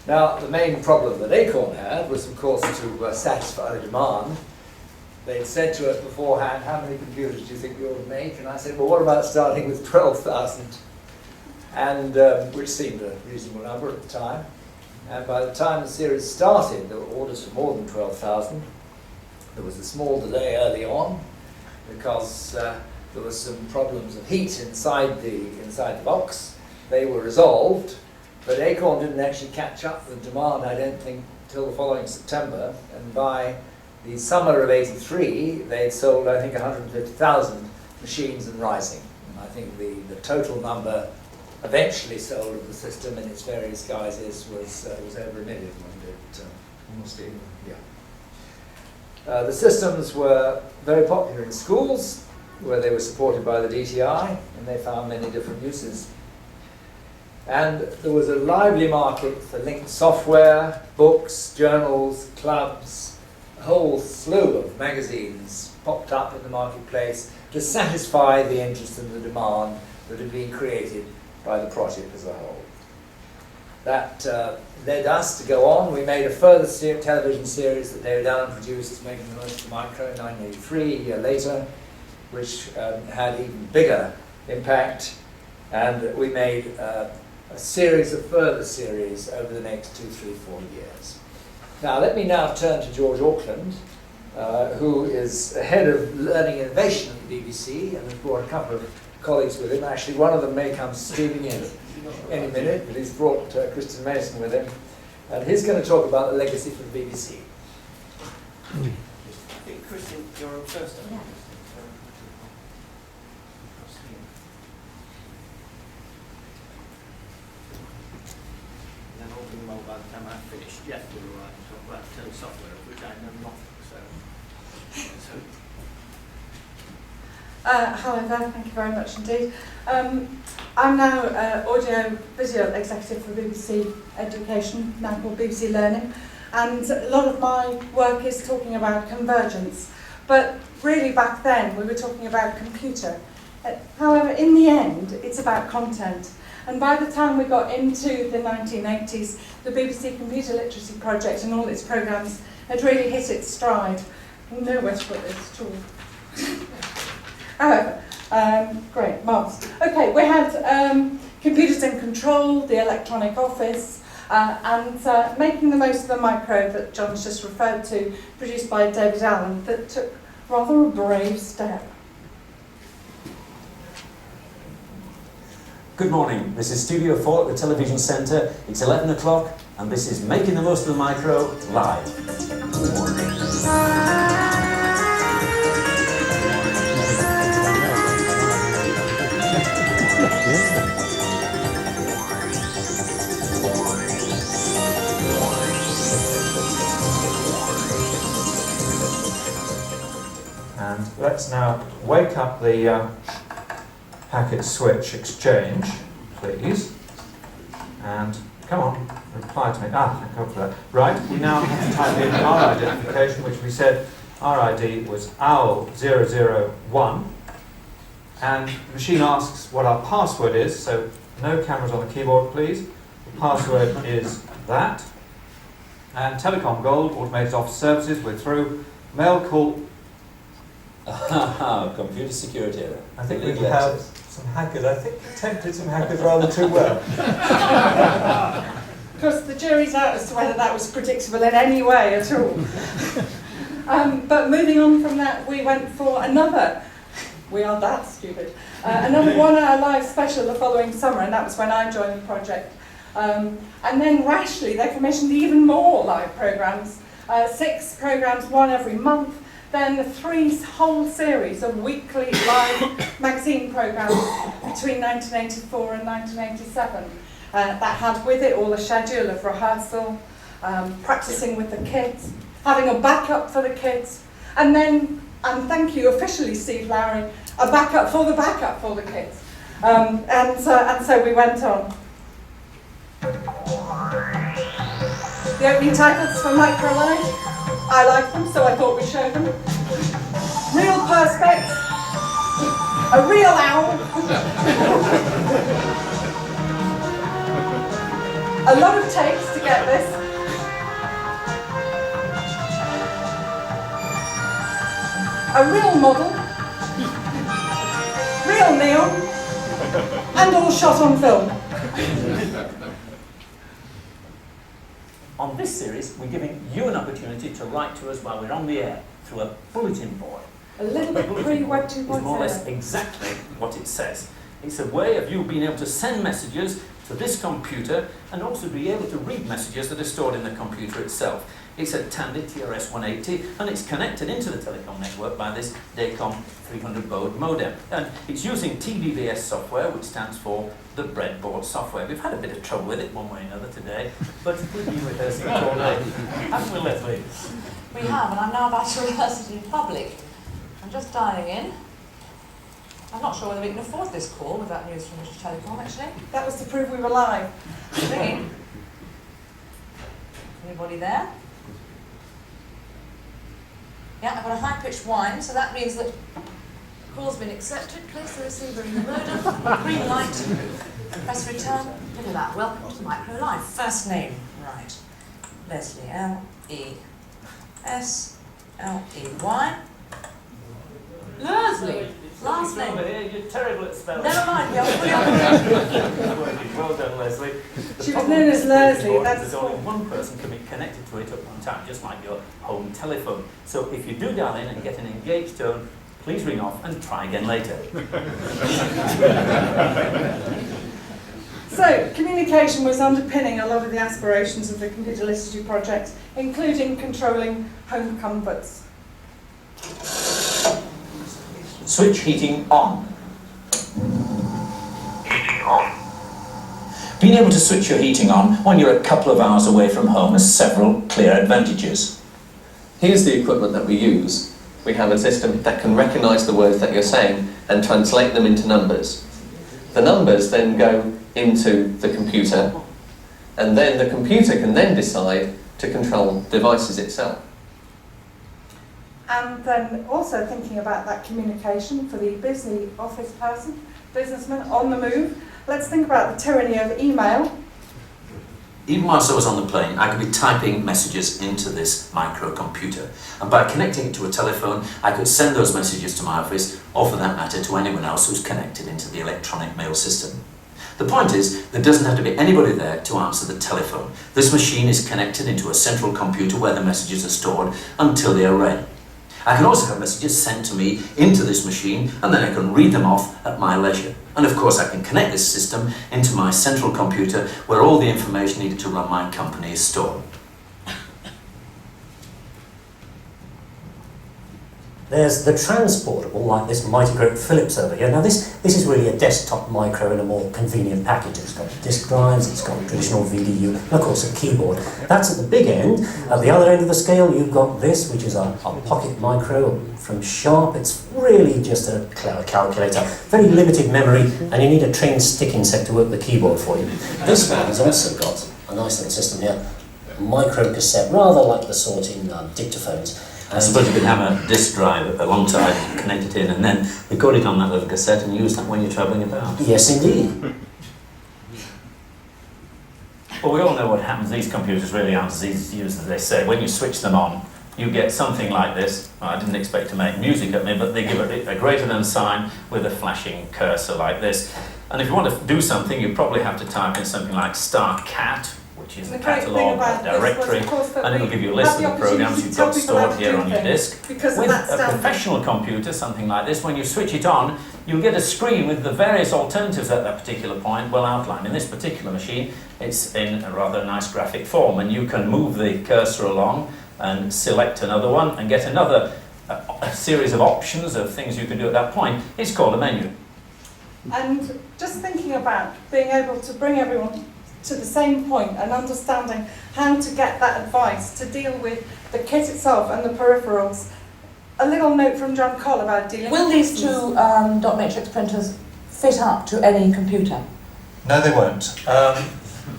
Now, the main problem that Acorn had was, of course, to satisfy the demand. They'd said to us beforehand, how many computers do you think we ought to make? And I said, well, what about starting with 12,000? And which seemed a reasonable number at the time. And by the time the series started, there were orders for more than 12,000. There was a small delay early on because there were some problems of heat inside the box. They were resolved, but Acorn didn't actually catch up with demand, I don't think, till the following September. And by the summer of '83, they'd sold, I think, 150,000 machines and rising. And I think the total number eventually sold of the system in its various guises was over 1 million, wasn't it? Almost even, yeah. The systems were very popular in schools, where they were supported by the DTI, and they found many different uses. And there was a lively market for linked software, books, journals, clubs. A whole slew of magazines popped up in the marketplace to satisfy the interest and the demand that had been created by the project as a whole. That led us to go on. We made a further television series that David Allen produced, Making the Most of the Micro, in 1983, a year later, which had even bigger impact. And we made a series of further series over the next 2, 3, 4 years. Now, let me now turn to George Auckland, who is head of learning innovation at the BBC and has brought a couple of colleagues with him. Actually, one of them may come streaming in any minute, but he's brought Kristen Mason with him. And he's going to talk about the legacy for the BBC. I think, Kristen, you're on first. Yeah. And then all being well, by the time I finish, Jeff will talk about telesoftware, which I know nothing. Hello there, thank you very much indeed. I'm now audio-visual executive for BBC Education, now called BBC Learning, and a lot of my work is talking about convergence. But really back then we were talking about computer However, in the end, it's about content. And by the time we got into the 1980s, the BBC Computer Literacy Project and all its programmes had really hit its stride. Nowhere to put this at all. However, great, marvellous. Okay, we had computers in control, the electronic office, and making the most of the micro that John's just referred to, produced by David Allen, that took rather a brave step. Good morning, this is Studio 4 at the Television Centre. It's 11 o'clock and this is Making the Most of the Micro live. And let's now wake up the packet switch exchange, please. And come on, reply to me. Thank God for that. Right, we now have to type in our identification, which we said our ID was OWL001. And the machine asks what our password is, so no cameras on the keyboard, please. The password is that. And Telecom Gold, Automated Office Services, we're through. Mail call. Computer security error. I think we have some hackers. I think we tempted some hackers rather too well. Because the jury's out as to whether that was predictable in any way at all. But moving on from that, we went for another, we are that stupid, another 1 hour live special the following summer, and that was when I joined the project. And then rashly, they commissioned even more live programmes, 6 programmes, 1 every month. Then 3 whole series of weekly live magazine programmes between 1984 and 1987. That had with it all a schedule of rehearsal, practising with the kids, having a backup for the kids, and then, and thank you officially Steve Lowry, a backup for the kids. And so we went on. The opening titles for Micro Live. I like them, so I thought we'd show them. Real Perspex, a real owl, a lot of takes to get this. A real model, real neon, and all shot on film. On this series, we're giving you an opportunity to write to us while we're on the air through a bulletin board. A little bit pre-Web 2.0. It's more or less exactly what it says. It's a way of you being able to send messages to this computer and also be able to read messages that are stored in the computer itself. It's a Tandy TRS-180 and it's connected into the telecom network by this Dacom 300 baud modem. And it's using TBBS software, which stands for the breadboard software. We've had a bit of trouble with it one way or another today, but we've been rehearsing it all day. Haven't we, Leslie? We have, and I'm now about to rehearse it in public. I'm just dialing in. I'm not sure whether we can afford this call with that news from British Telecom, actually. That was to prove we were live. Ringing. Anybody there? Yeah, I've got a high-pitched whine, so that means that the call's been accepted. Place the receiver in the modem. Green light. Press return. Look at that. Welcome to Micro Live. First name. Right. Leslie. L-E-S-L-E-Y. Leslie. Last name. Over here, you're terrible at spelling. Never mind, I'll put it on. Well done, Leslie. She was known as Leslie. There's only one person can be connected to it at one time, just like your home telephone. So if you do dial in and get an engaged tone, please ring off and try again later. So, communication was underpinning a lot of the aspirations of the Computer Literacy Project, including controlling home comforts. Switch heating on. Heating on. Being able to switch your heating on when you're a couple of hours away from home has several clear advantages. Here's the equipment that we use. We have a system that can recognise the words that you're saying and translate them into numbers. The numbers then go into the computer, and then the computer can then decide to control devices itself. And then also thinking about that communication for the busy office person, businessman on the move. Let's think about the tyranny of email. Even whilst I was on the plane, I could be typing messages into this microcomputer. And by connecting it to a telephone, I could send those messages to my office, or for that matter, to anyone else who's connected into the electronic mail system. The point is, there doesn't have to be anybody there to answer the telephone. This machine is connected into a central computer where the messages are stored until they are read. I can also have messages sent to me into this machine, and then I can read them off at my leisure. And of course I can connect this system into my central computer where all the information needed to run my company is stored. There's the transportable, like this mighty great Philips over here. Now this is really a desktop micro in a more convenient package. It's got disk drives, it's got traditional VDU, and of course a keyboard. That's at the big end. At the other end of the scale you've got this, which is a pocket micro from Sharp. It's really just a calculator, very limited memory, and you need a trained stick insect to work the keyboard for you. This one has also got a nice little system here, micro cassette, rather like the sort in dictaphones. I suppose you could have a disk drive alongside, connect it in, and then record it on that little cassette and use that when you're travelling about. Yes, indeed. Well, we all know what happens. These computers really aren't as easy to use as they say. When you switch them on, you get something like this. I didn't expect to make music at me, but they give a greater than sign with a flashing cursor like this. And if you want to do something, you probably have to type in something like *cat, which is the catalogue directory, and it'll give you a list of the programs you've got stored here on your disk. With a professional computer, something like this, when you switch it on, you'll get a screen with the various alternatives at that particular point well outlined. In this particular machine, it's in a rather nice graphic form, and you can move the cursor along and select another one and get another series of options of things you can do at that point. It's called a menu. And just thinking about being able to bring everyone to the same point and understanding how to get that advice to deal with the kit itself and the peripherals. A little note from John Coll about dealing Will with these two dot matrix printers fit up to any computer? No, they won't.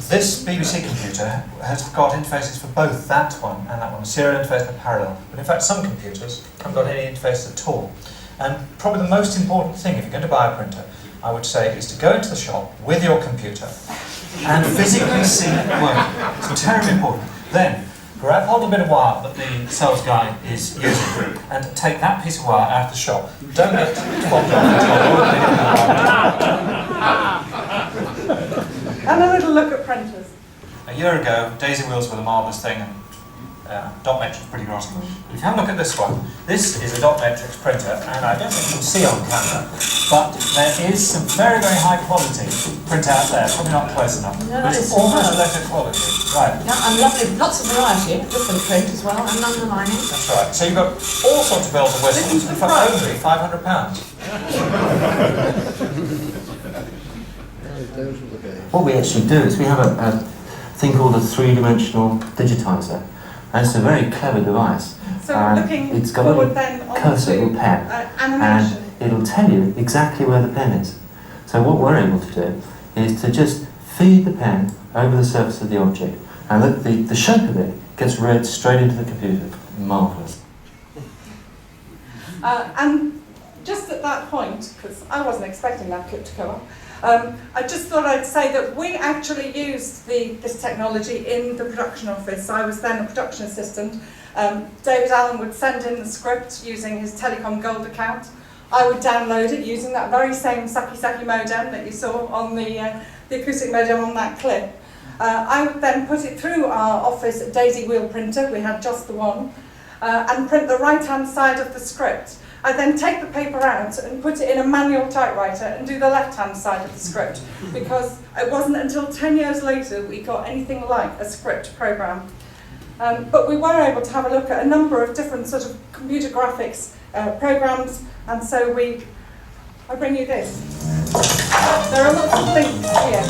This BBC computer has got interfaces for both that one and that one, a serial interface and a parallel. But in fact, some computers haven't got any interface at all. And probably the most important thing, if you're going to buy a printer, I would say, is to go into the shop with your computer and physically see it working. It's terribly important. Then, grab hold of a bit of wire that the sales guy is using and take that piece of wire out of the shop. Don't get flopped on. And a little look at printers. A year ago, daisy wheels were the marvellous thing, and dot matrix pretty grotty. If you have a look at this one, this is a dot matrix printer, and I don't think you can see on camera, but there is some very, very high quality print out there, probably not close enough, No, but it's it's almost superb. letter quality. Right. Yeah, and lovely, lots of variety, different print as well, and underlining. That's right. So you've got all sorts of bells and whistles for only £500. What we actually do is we have a thing called a three-dimensional digitizer, and it's a very clever device. So and looking it's got forward a then little on cursor, to little pen, animation. and it'll tell you exactly where the pen is. So what we're able to do is to just feed the pen over the surface of the object, and the shape of it gets read straight into the computer. Marvellous. And just at that point, because I wasn't expecting that clip to come up, I just thought I'd say that we actually used this technology in the production office. I was then a production assistant. David Allen would send in the script using his Telecom Gold account. I would download it using that very same Saki modem that you saw on the acoustic modem on that clip. I would then put it through our office daisy wheel printer, we had just the one, and print the right-hand side of the script. I then take the paper out and put it in a manual typewriter and do the left-hand side of the script, because it wasn't until 10 years later we got anything like a script program. But we were able to have a look at a number of different sort of computer graphics programs, and so I bring you this. There are lots of things here.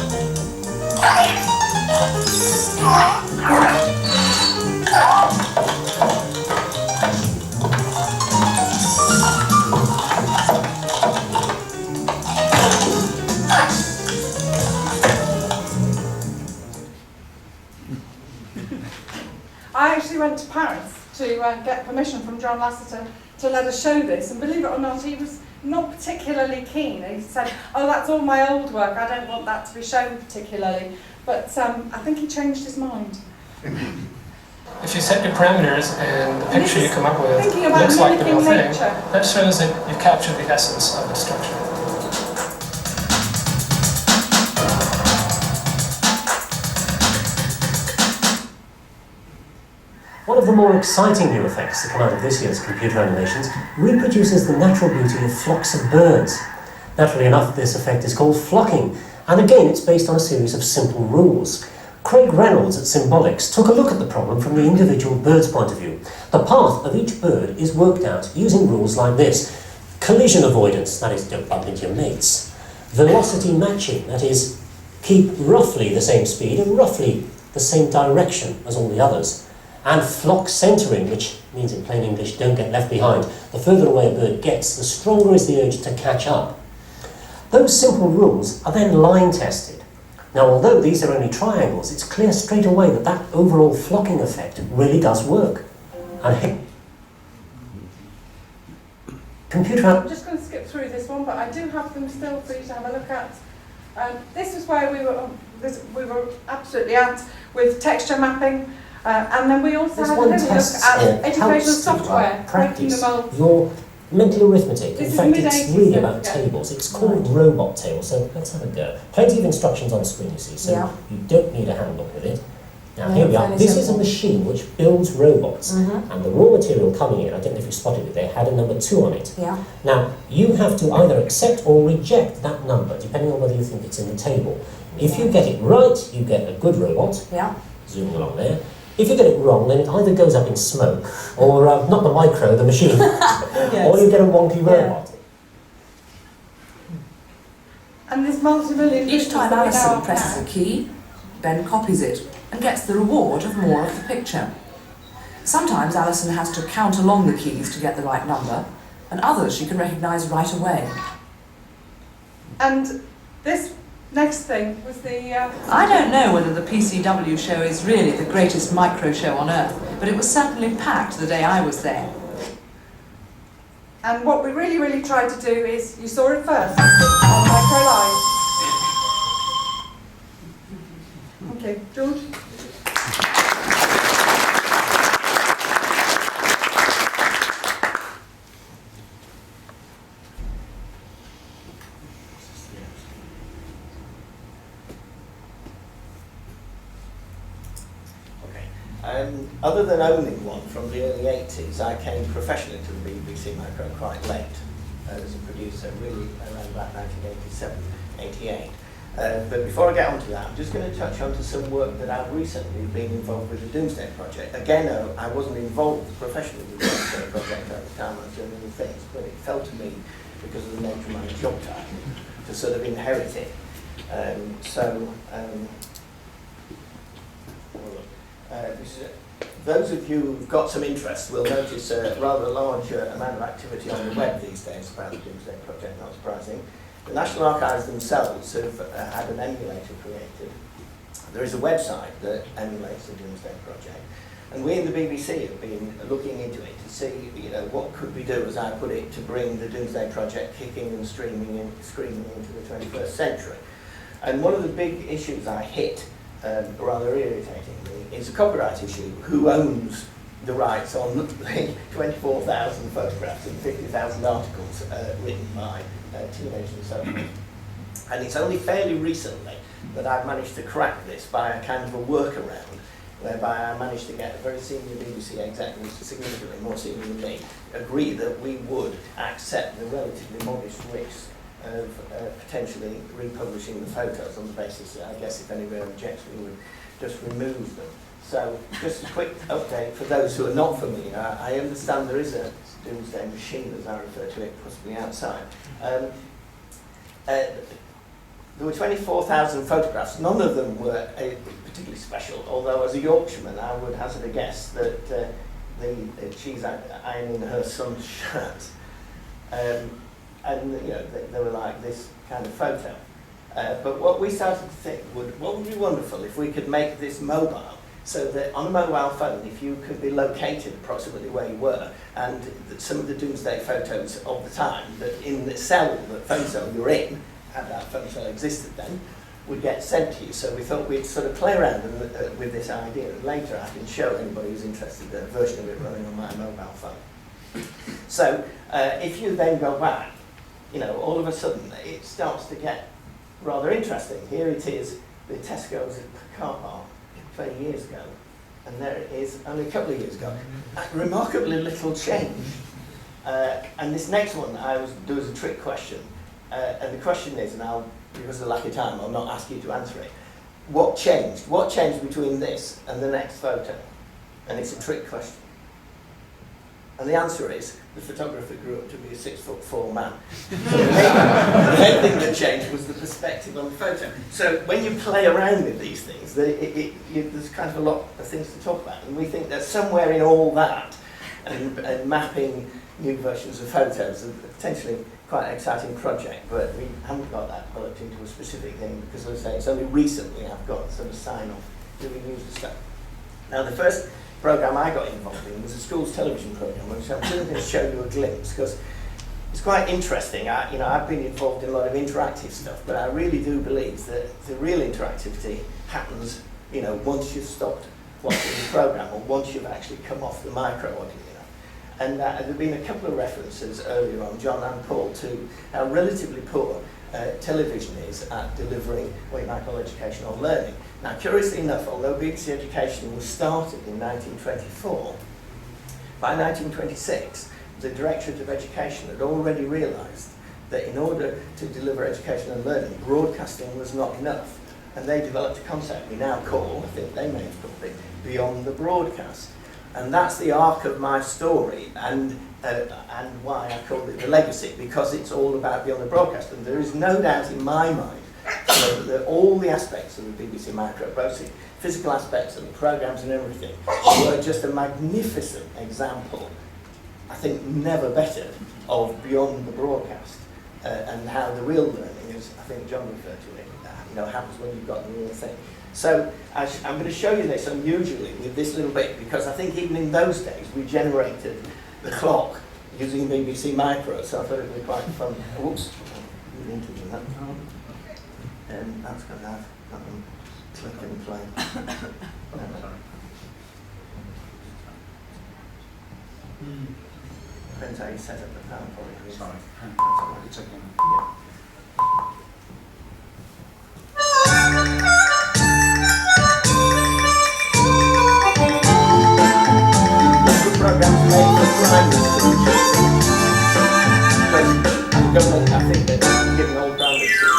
I actually went to Paris to get permission from John Lasseter to let us show this, and believe it or not, he was not particularly keen. He said, oh, that's all my old work, I don't want that to be shown particularly. But I think he changed his mind. If you set your parameters and the picture you come up with thinking about looks like the real thing, nature. that shows that you've captured the essence of the structure. One of the more exciting new effects that come out of this year's computer animations reproduces the natural beauty of flocks of birds. Naturally enough, this effect is called flocking, and again it's based on a series of simple rules. Craig Reynolds at Symbolics took a look at the problem from the individual bird's point of view. The path of each bird is worked out using rules like this. Collision avoidance, that is, don't bump into your mates. Velocity matching, that is, keep roughly the same speed and roughly the same direction as all the others. And flock centering, which means in plain English, don't get left behind. The further away a bird gets, the stronger is the urge to catch up. Those simple rules are then line tested. Now, although these are only triangles, it's clear straight away that that overall flocking effect really does work. And computer... I'm just going to skip through this one, but I do have them still for you to have a look at. This is where we were absolutely at with texture mapping. And then we also had a little look at educational software, breaking the mold. Your mental arithmetic. This In fact, is it's mid-80s, really don't about forget. tables. It's called robot tables, so let's have a go. Plenty of instructions on the screen, you see, so you don't need a handbook with it. Now, here we are. This is a machine which builds robots, and the raw material coming in, I don't know if you spotted it, they had a number 2 on it. Yeah. Now, you have to either accept or reject that number, depending on whether you think it's in the table. If you get it right, you get a good robot. Yeah. Zooming along there. If you get it wrong, then it either goes up in smoke, or not the micro, the machine, or you get a wonky robot. And this multi-million... Each time Alison presses a key, Ben copies it and gets the reward of more of the picture. Sometimes Alison has to count along the keys to get the right number, and others she can recognise right away. And this next thing was the... I don't know whether the PCW show is really the greatest micro show on earth, but it was certainly packed the day I was there. And what we really, really tried to do is, you saw it first, on Micro Live. Okay, George? Other than owning one from the early 80s, I came professionally to the BBC Micro quite late as a producer, really around about 1987, 88. But before I get onto that, I'm just going to touch on to some work that I've recently been involved with the Domesday project. Again, I wasn't involved professionally with the Domesday project at the time, I was doing other things, but it fell to me because of the nature of my job title to sort of inherit it. Those of you who've got some interest will notice a rather large amount of activity on the web these days about the Domesday project, not surprising. The National Archives themselves have had an emulator created. There is a website that emulates the Domesday project, and we in the BBC have been looking into it to see, what could we do, as I put it, to bring the Domesday project kicking and screaming into the 21st century. And one of the big issues I hit, rather irritatingly, is a copyright issue. Who owns the rights on the 24,000 photographs and 50,000 articles written by teenagers and so on? And it's only fairly recently that I've managed to crack this by a kind of a workaround, whereby I managed to get a very senior BBC exec, who's significantly more senior than me, agree that we would accept the relatively modest risk of potentially republishing the photos on the basis that, I guess, if anybody objects, we would just remove them. So, just a quick update for those who are not familiar. I understand there is a Domesday machine, as I refer to it, possibly outside. There were 24,000 photographs. None of them were particularly special, although as a Yorkshireman I would hazard a guess that she's ironing her son's shirt. And they were like this kind of photo. But what we started to think, what would be wonderful if we could make this mobile So that on a mobile phone, if you could be located approximately where you were, and that some of the Domesday photos of the time, that in the cell, the phone cell you're in, had that phone cell existed then, would get sent to you. So we thought we'd sort of play around with this idea, and later I can show anybody who's interested a version of it running on my mobile phone. So if you then go back, you know, all of a sudden it starts to get rather interesting. Here it is, the Tesco's car park 20 years ago, and there it is only a couple of years ago. Remarkably little change. And this next one, there was a trick question, and the question is, and because of the lack of time, I'll not ask you to answer it. What changed? What changed between this and the next photo? And it's a trick question. And the answer is, the photographer grew up to be a 6'4" man. So the main thing that changed was the perspective on the photo. So when you play around with these things, there's kind of a lot of things to talk about. And we think that somewhere in all that, and mapping new versions of photos, is potentially quite an exciting project, but we haven't got that developed into a specific thing, because as I say, it's only recently I've got sort of sign-off doing user stuff. Now the first program I got involved in was a school's television program, which I'm going to show you a glimpse, because it's quite interesting. I've been involved in a lot of interactive stuff, but I really do believe that the real interactivity happens, once you've stopped watching the program, or once you've actually come off the micro audio. And there have been a couple of references earlier on, John and Paul, to how relatively poor television is at delivering what you might call educational learning. Now, curiously enough, although BBC Education was started in 1924, by 1926, the Directorate of Education had already realised that in order to deliver education and learning, broadcasting was not enough. And they developed a concept we now call, I think they may have called it, beyond the broadcast. And that's the arc of my story, and why I called it The Legacy, because it's all about beyond the broadcast. And there is no doubt in my mind that all the aspects of the BBC Micro, both the physical aspects and the programmes and everything, were just a magnificent example, I think never bettered, of beyond the broadcast, and how the real learning, as I think John referred to it, happens when you've got the real thing. So I'm going to show you this unusually with this little bit, because I think even in those days we generated the clock using BBC Micro, so I thought it would be quite fun. Whoops, and that's going to have click and play. Depends how you set up the PowerPoint. Sorry, it's okay. Yeah. Programs made for primary school children. But the government, I think they're giving all primary schools.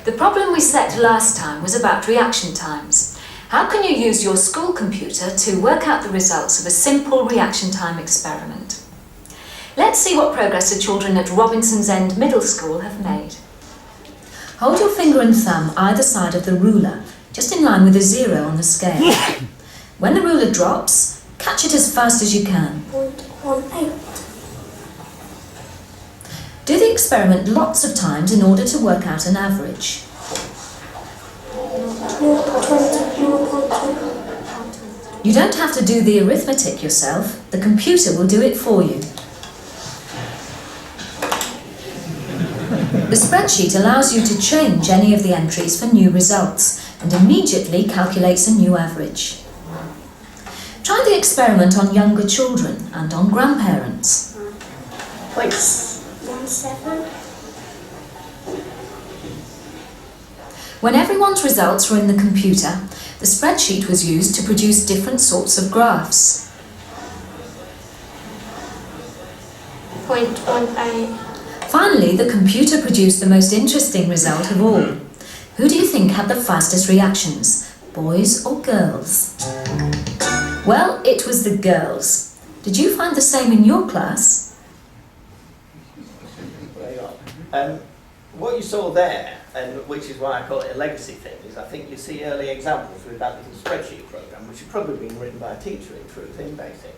The problem we set last time was about reaction times. How can you use your school computer to work out the results of a simple reaction time experiment? Let's see what progress the children at Robinson's End Middle School have made. Hold your finger and thumb either side of the ruler, just in line with a 0 on the scale. When the ruler drops, catch it as fast as you can. 0.18. Do the experiment lots of times in order to work out an average. 0.20. You don't have to do the arithmetic yourself, the computer will do it for you. The spreadsheet allows you to change any of the entries for new results and immediately calculates a new average. Try the experiment on younger children and on grandparents. Please. 17. When everyone's results were in the computer, the spreadsheet was used to produce different sorts of graphs. 0.18. Finally, the computer produced the most interesting result of all. Who do you think had the fastest reactions, boys or girls? Well, it was the girls. Did you find the same in your class? What you saw there, and which is why I call it a legacy thing, is I think you see early examples with that little spreadsheet program, which had probably been written by a teacher in truth, in BASIC,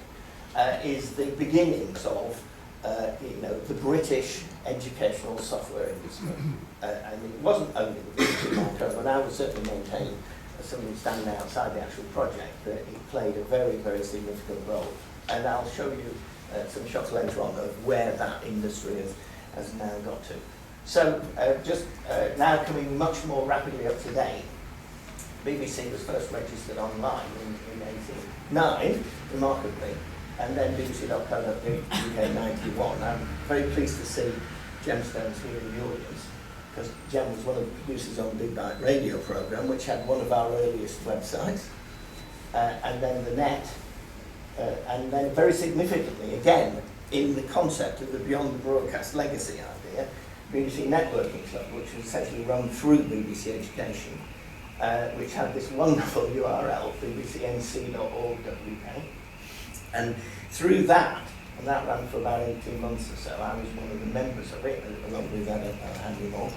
is the beginnings of the British educational software industry. And it wasn't only the BBC Micro, but I would certainly maintain, as somebody standing outside the actual project, that it played a very, very significant role. And I'll show you some shots later on of where that industry has now got to. So now coming much more rapidly up to date, BBC was first registered online in 1989, remarkably, and then bbc.co.uk 91. I'm very pleased to see Gemstones here in the audience, because Gem was one of the producers on the Big Bite radio programme, which had one of our earliest websites, and then the net, and then very significantly, again, in the concept of the Beyond the Broadcast legacy idea, BBC Networking Club, which was essentially run through BBC Education, which had this wonderful URL, bbcnc.org.uk. And through that, and that ran for about 18 months or so, I was one of the members of it, along with Andy Moore.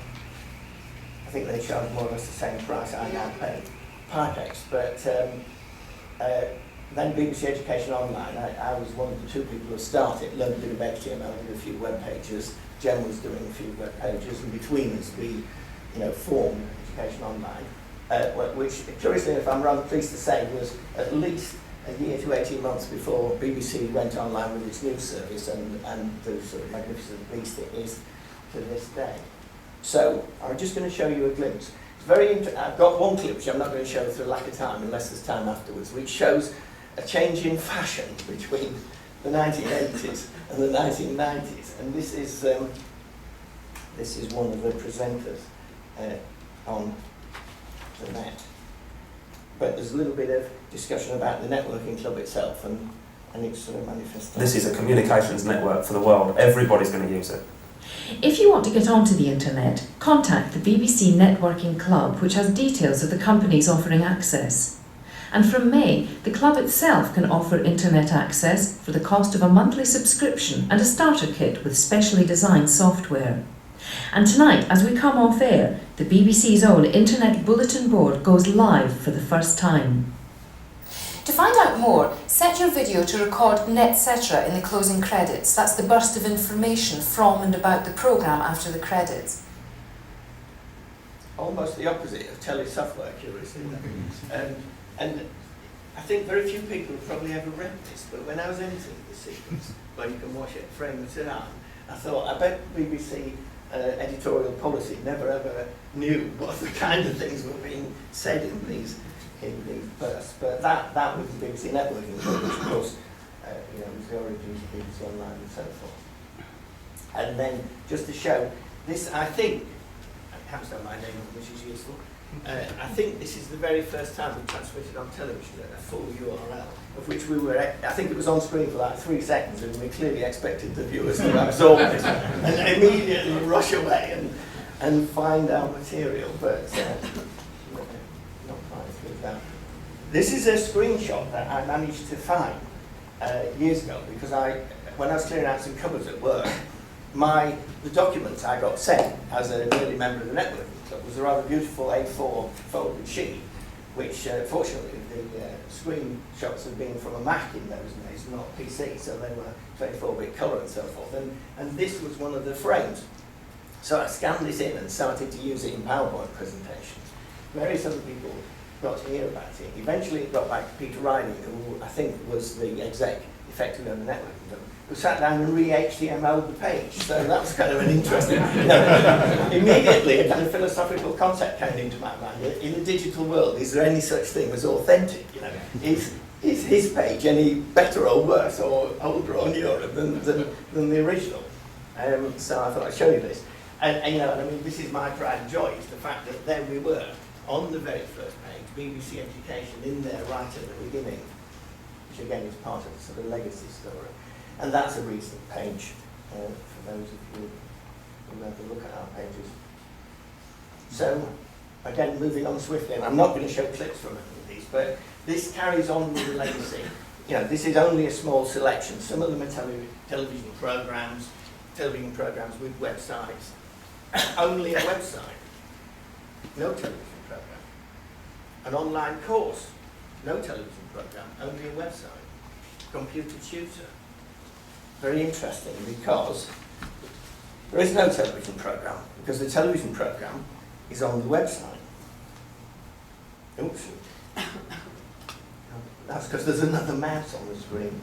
I think they charged more or less the same price I now pay Pipex, but then BBC Education Online, I was one of the two people who started, learned a bit of HTML, did a few web pages. Jen was doing a few web pages, and between us we, formed Education Online, which, curiously enough, I'm rather pleased to say, was at least a year to 18 months before BBC went online with its news service and the sort of magnificent beast it is to this day. So I'm just going to show you a glimpse. It's very I've got one clip which I'm not going to show through lack of time unless there's time afterwards, which shows a change in fashion between the 1980s and the 1990s. And this is one of the presenters on the net. But there's a little bit of discussion about the networking club itself and its sort of manifestation. This is a communications network for the world. Everybody's going to use it. If you want to get onto the internet, contact the BBC Networking Club, which has details of the companies offering access. And from May, the club itself can offer internet access for the cost of a monthly subscription and a starter kit with specially designed software. And tonight, as we come off air, the BBC's own Internet Bulletin Board goes live for the first time. To find out more, set your video to record netcetera in the closing credits. That's the burst of information from and about the programme after the credits. Almost the opposite of telesoftware, curiously. And I think very few people have probably ever read this, but when I was editing the sequence, where you can watch it frame at a time, I thought, I bet BBC editorial policy never ever knew what the kind of things were being said in these bursts. But that was the BBC Networking Club, which of course was the origins of BBC Online and so forth. And then just to show this, I think, I haven't done my name, which is useful. I think this is the very first time we transmitted on television a full URL, of which we were, I think it was on screen for like 3 seconds, and we clearly expected the viewers to absorb it and immediately rush away and find our material, but not quite through that. This is a screenshot that I managed to find years ago, because when I was clearing out some cupboards at work, the documents I got sent as an early member of the networking club was a rather beautiful A4 folded sheet, which fortunately the screenshots had been from a Mac in those days, not PC, so they were 24-bit colour and so forth, and this was one of the frames. So I scanned this in and started to use it in PowerPoint presentations. Various other people got to hear about it. Eventually it got back to Peter Riding, who I think was the exec effectively on the networking club, who sat down and re-HTML'd the page. So that was kind of an interesting... Immediately a kind of philosophical concept came into my mind. In the digital world, is there any such thing as authentic? Is his page any better or worse or older or newer than the original? So I thought I'd show you this. And this is my pride and joy, is the fact that there we were, on the very first page, BBC Education in there right at the beginning, which again is part of the sort of legacy story. And that's a recent page for those of you who have a look at our pages. So, again, moving on swiftly, and I'm not going to show clips from any of these, but this carries on with the legacy. This is only a small selection. Some of them are television programs with websites. Only a website, no television program. An online course, no television program, only a website. Computer tutor, very interesting because there is no television programme, because the television programme is on the website. Oops. That's because there's another mouse on the screen.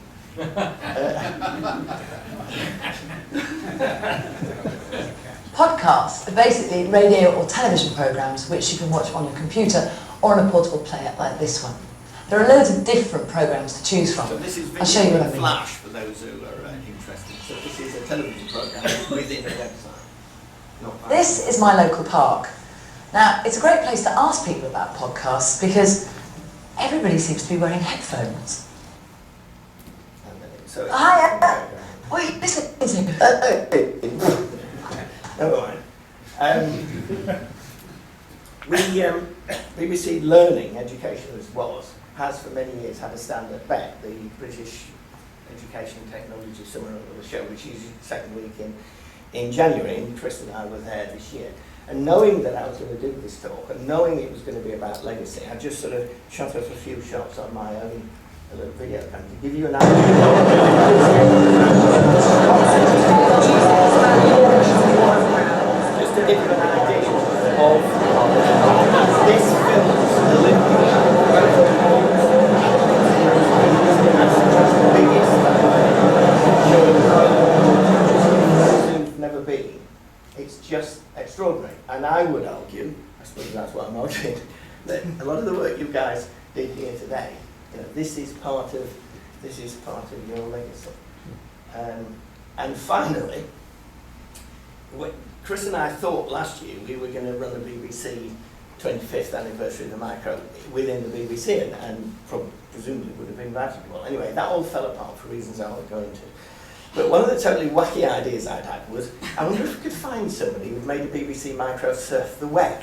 Podcasts are basically radio or television programmes which you can watch on a computer or on a portable player like this one. There are loads of different programmes to choose from. So this is I'll show you video what I in mean. Flash for those who are interested. So this is a television programme within the website. This is my local park. Now, it's a great place to ask people about podcasts because everybody seems to be wearing headphones. So Hi, wait, listen. Never mind. BBC Learning Education as has for many years had a stand at BET, the British Education and Technology Summer Another Show, which is the second week in January, and Chris and I were there this year. And knowing that I was going to do this talk, and knowing it was going to be about legacy, I just sort of shot off a few shots on my own little video camera to give you an idea. Just to give you an idea of this film's Olympic biggest never been. It's just extraordinary. And I would argue, I suppose that's what I'm arguing, that a lot of the work you guys did here today, this is part of your legacy. And finally, Chris and I thought last year we were going to run the BBC 25th anniversary of the micro within the BBC, and presumably would have invited you all. Anyway, that all fell apart for reasons I won't go into. But one of the totally wacky ideas I'd had was, I wonder if we could find somebody who'd made a BBC micro surf the web.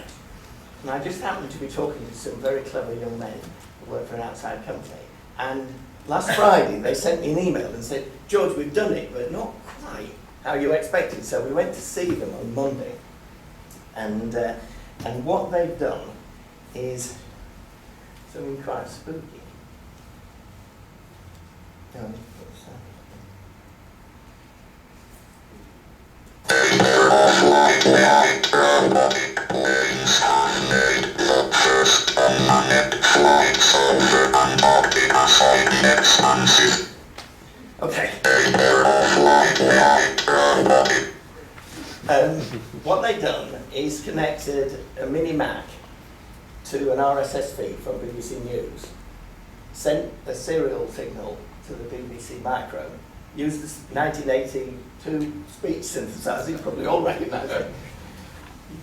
And I just happened to be talking to some very clever young men who work for an outside company. And last Friday, they sent me an email and said, George, we've done it, but not quite how you expected. So we went to see them on Monday. And what they've done is something quite spooky. Okay. What they've done is connected a mini Mac to an RSS feed from BBC News, sent a serial signal to the BBC Micro, used the 1982 speech synthesizer, you probably all recognise it,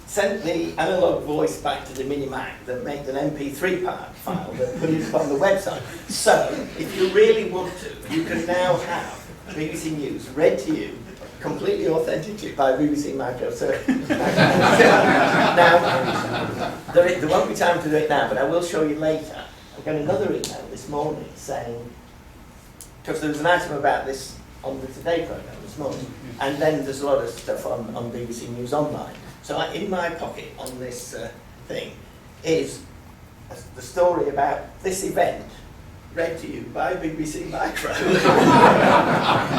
sent the analogue voice back to the mini Mac that made an MP3 file that put it on the website. So, if you really want to, you can now have BBC News read to you completely authentically by BBC Micro. So, now, there won't be time to do it now, but I will show you later. I got another email this morning saying, because there was an item about this on the Today programme this morning, and then there's a lot of stuff on BBC News Online. So in my pocket on this thing is the story about this event read to you by BBC Micro.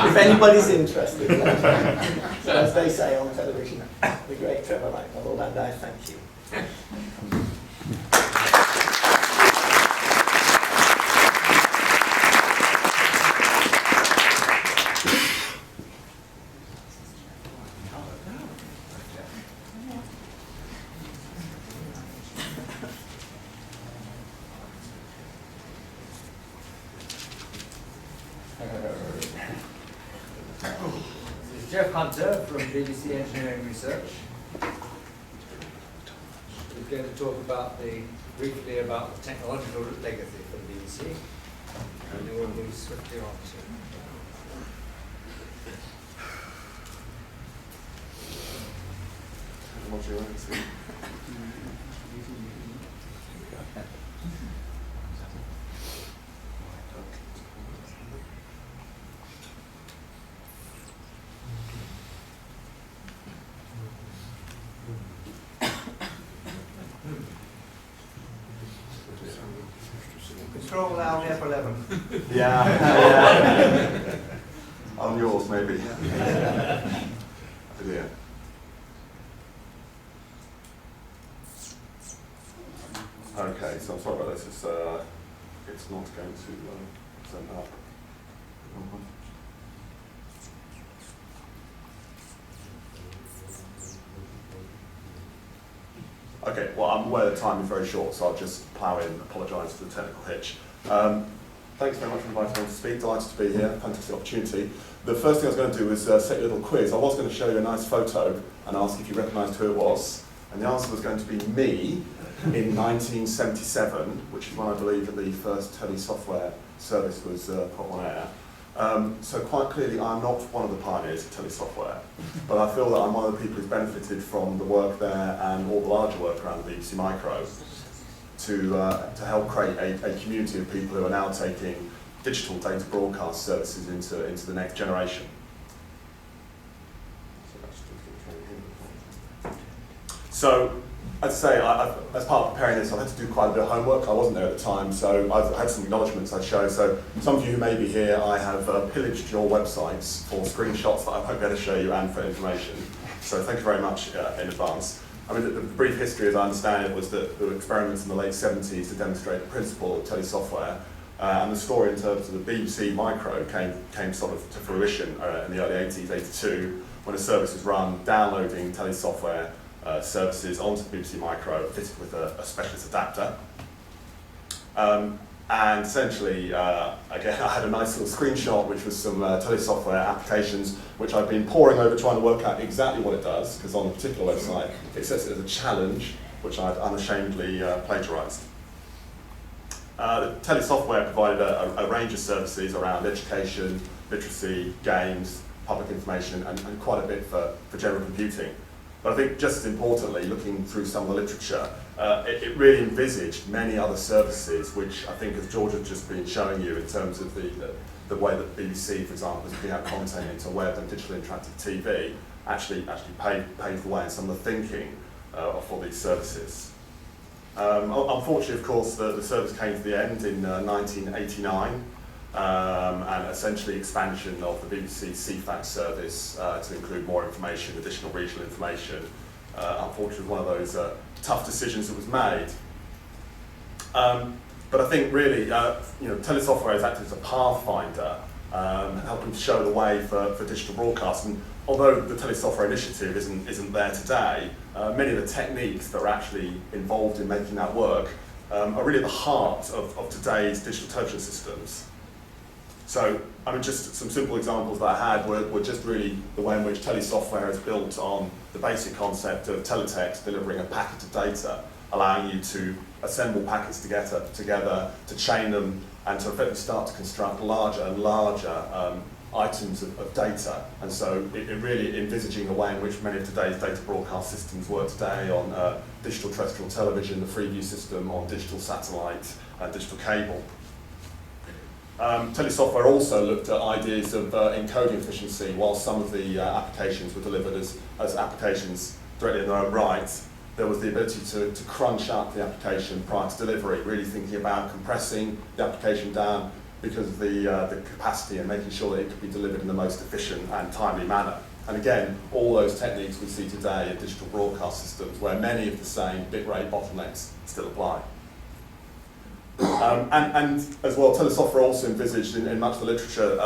If anybody's interested. So as they say on television, the great Trevor Michael, and I thank you. This is Jeff Hunter from BBC Engineering Research. We're going to talk briefly about the technological legacy for the BBC, and then we'll move swiftly on to. Control Alt F11. Yeah. On yours, maybe. Yeah. Okay, so I'm sorry about this. It's not going to send up. Okay, well, I'm aware the time is very short, so I'll just plough in, apologise for the technical hitch. Thanks very much for inviting me to speak. Delighted to be here. Fantastic opportunity. The first thing I was going to do was set you a little quiz. I was going to show you a nice photo and ask if you recognised who it was. And the answer was going to be me in 1977, which is when I believe that the first telesoftware service was put on air. So quite clearly, I'm not one of the pioneers of telesoftware, but I feel that I'm one of the people who's benefited from the work there and all the larger work around the BBC Micro to help create a community of people who are now taking digital data broadcast services into the next generation. So, as I say, as part of preparing this, I've had to do quite a bit of homework. I wasn't there at the time, so I've had some acknowledgements I'd show. So, some of you who may be here, I have pillaged your websites for screenshots that I won't be able to show you and for information. So, thank you very much in advance. I mean, the brief history, as I understand it, was that there were experiments in the late 70s to demonstrate the principle of telesoftware. And the story in terms of the BBC Micro came sort of to fruition in the early 80s, 82, when a service was run downloading telesoftware services onto the BBC Micro, fitted with a specialist adapter. And essentially, again, I had a nice little screenshot, which was some telesoftware applications, which I've been poring over trying to work out exactly what it does, because on a particular website, it says it as a challenge, which I've unashamedly plagiarized. The telesoftware provided a range of services around education, literacy, games, public information, and quite a bit for general computing. But I think just as importantly, looking through some of the literature, it really envisaged many other services, which I think, as George has just been showing you in terms of the way that BBC, for example, has putting out content into web and digital interactive TV, actually paved the way in some of the thinking for these services. Unfortunately, of course, the service came to the end in 1989, and essentially expansion of the BBC CFAX service to include more information, additional regional information. Unfortunately, one of those tough decisions that was made. But I think really, telesoftware has acted as a pathfinder, helping to show the way for digital broadcast. And although the telesoftware initiative isn't there today, many of the techniques that are actually involved in making that work are really at the heart of today's digital television systems. So, I mean, just some simple examples that I had were just really the way in which telesoftware is built on the basic concept of teletext delivering a packet of data, allowing you to assemble packets together, to chain them, and to effectively start to construct larger and larger items of data. And so it really envisaging the way in which many of today's data broadcast systems work today on digital terrestrial television, the Freeview system, on digital satellite, digital cable. Telesoftware also looked at ideas of encoding efficiency, while some of the applications were delivered as applications directly in their own right. There was the ability to crunch up the application prior to delivery, really thinking about compressing the application down because of the capacity and making sure that it could be delivered in the most efficient and timely manner. And again, all those techniques we see today in digital broadcast systems, where many of the same bitrate bottlenecks still apply. And as well, telesoftware also envisaged in much of the literature,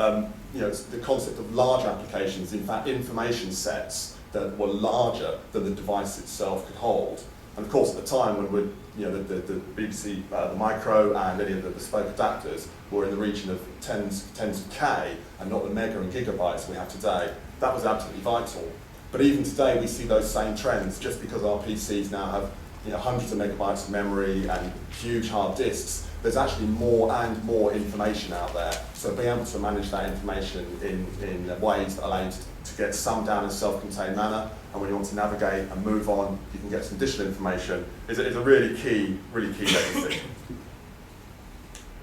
the concept of large applications, in fact, information sets that were larger than the device itself could hold. And of course, at the time when the BBC, the Micro, and any of the bespoke adapters were in the region of tens of K, and not the mega and gigabytes we have today, that was absolutely vital. But even today, we see those same trends, just because our PCs now have hundreds of megabytes of memory and huge hard disks. There's actually more and more information out there. So being able to manage that information in ways that allow you to get some down in a self-contained manner, and when you want to navigate and move on, you can get some additional information, is a really key legacy.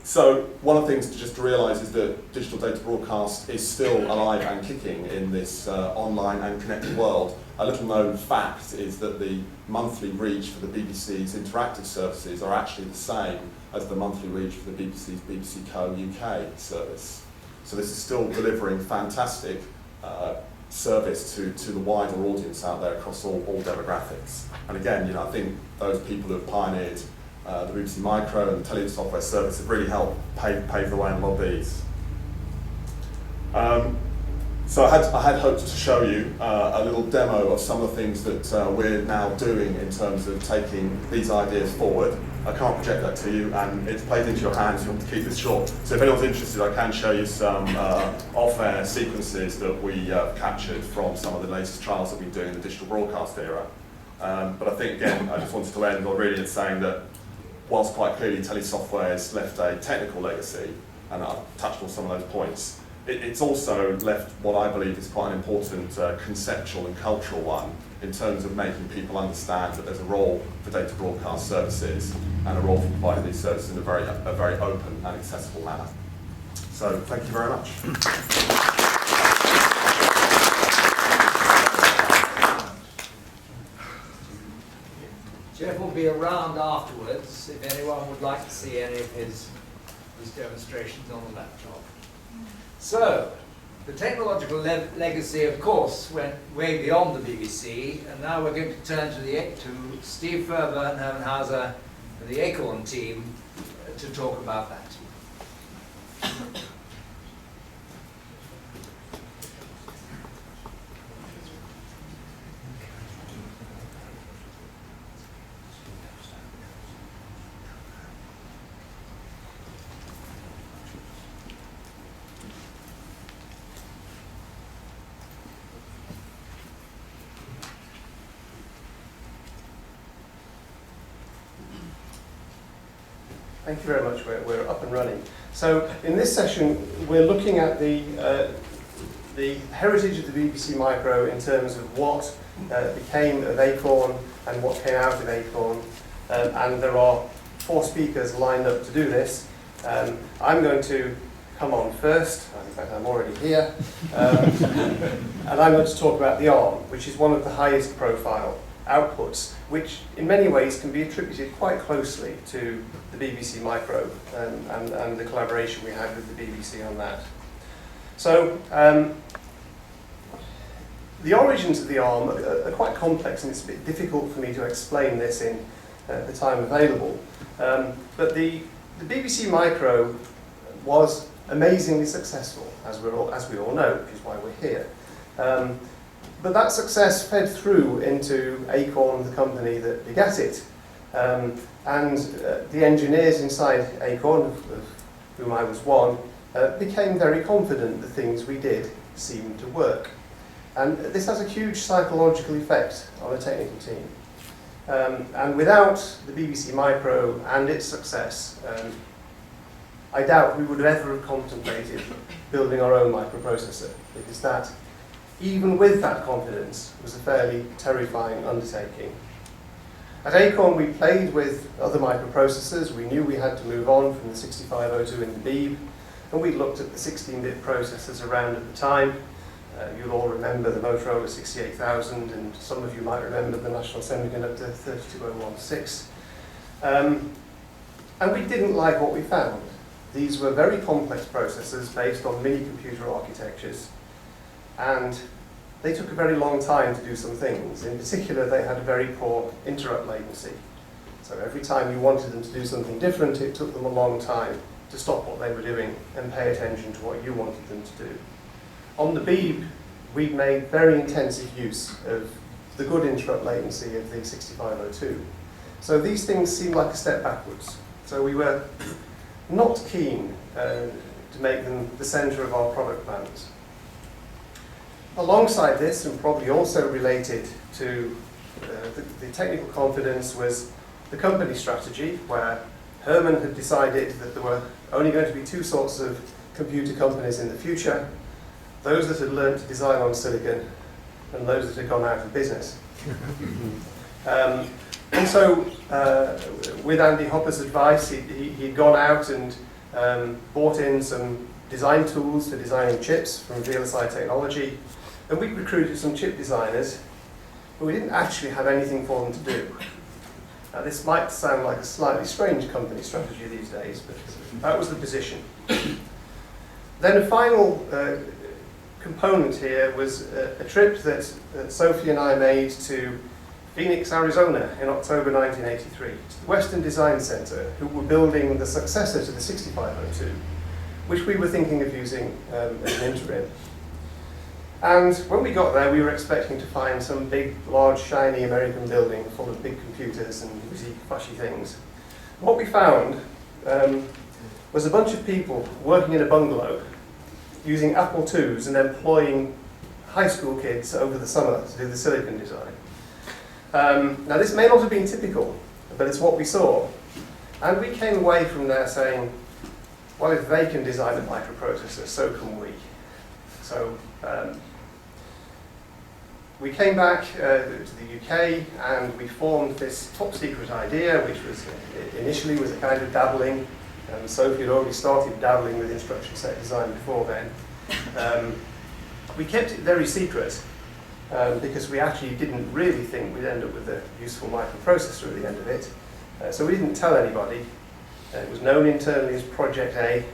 So one of the things to realise is that digital data broadcast is still alive and kicking in this online and connected world. A little known fact is that the monthly reach for the BBC's interactive services are actually the same as the monthly reach for the BBC's BBC Co UK service. So this is still delivering fantastic service to the wider audience out there across all demographics. And again, I think those people who have pioneered the BBC Micro and the telesoftware service have really helped pave the way in a lot of these. So I had hoped to show you a little demo of some of the things that we're now doing in terms of taking these ideas forward. I can't project that to you, and it's played into your hands. You want to keep this short. So if anyone's interested, I can show you some off-air sequences that we captured from some of the latest trials that we've been doing in the digital broadcast era. But I think, again, I just wanted to end really in saying that whilst quite clearly telesoftware has left a technical legacy, and I've touched on some of those points, it's also left what I believe is quite an important conceptual and cultural one in terms of making people understand that there's a role for data broadcast services and a role for providing these services in a very open and accessible manner. So thank you very much. Jeff will be around afterwards if anyone would like to see any of his demonstrations on the laptop. So, the technological legacy, of course, went way beyond the BBC, and now we're going to turn to Steve Ferber and Herman Hauser and the Acorn team to talk about that. Thank you very much. We're up and running. So in this session, we're looking at the heritage of the BBC Micro in terms of what became of Acorn and what came out of Acorn. And there are 4 speakers lined up to do this. I'm going to come on first. In fact, I'm already here. And I'm going to talk about the ARM, which is one of the highest profile outputs, which in many ways can be attributed quite closely to the BBC Micro and the collaboration we had with the BBC on that. So the origins of the ARM are quite complex, and it's a bit difficult for me to explain this in the time available. But the BBC Micro was amazingly successful, as we all know, which is why we're here. But that success fed through into Acorn, the company that begat it. And the engineers inside Acorn, of whom I was one, became very confident the things we did seemed to work. And this has a huge psychological effect on a technical team. And without the BBC Micro and its success, I doubt we would have ever contemplated building our own microprocessor, because that, even with that confidence, was a fairly terrifying undertaking. At Acorn, we played with other microprocessors. We knew we had to move on from the 6502 in the Beeb, and we looked at the 16-bit processors around at the time. You'll all remember the Motorola 68000, and some of you might remember the National Semiconductor 32016. And we didn't like what we found. These were very complex processors based on mini-computer architectures, and they took a very long time to do some things. In particular, they had a very poor interrupt latency. So every time you wanted them to do something different, it took them a long time to stop what they were doing and pay attention to what you wanted them to do. On the Beeb, we made very intensive use of the good interrupt latency of the 6502. So these things seemed like a step backwards. So we were not keen to make them the centre of our product plans. Alongside this, and probably also related to the technical confidence, was the company strategy, where Herman had decided that there were only going to be 2 sorts of computer companies in the future: those that had learned to design on silicon and those that had gone out of business. And so, with Andy Hopper's advice, he'd gone out and bought in some design tools for designing chips from VLSI Technology, and we recruited some chip designers, but we didn't actually have anything for them to do. Now, this might sound like a slightly strange company strategy these days, but that was the position. Then a final component here was a trip that Sophie and I made to Phoenix, Arizona in October 1983, to the Western Design Center, who were building the successor to the 6502, which we were thinking of using as an interim. And when we got there, we were expecting to find some big, large, shiny American building full of big computers and busy, flashy things. What we found was a bunch of people working in a bungalow using Apple IIs and employing high school kids over the summer to do the silicon design. Now this may not have been typical, but it's what we saw. And we came away from there saying, well, if they can design a microprocessor, so can we. So we came back to the UK and we formed this top secret idea, which was initially was a kind of dabbling. Sophie had already started dabbling with instruction set design before then. We kept it very secret because we actually didn't really think we'd end up with a useful microprocessor at the end of it. So we didn't tell anybody. It was known internally as Project A,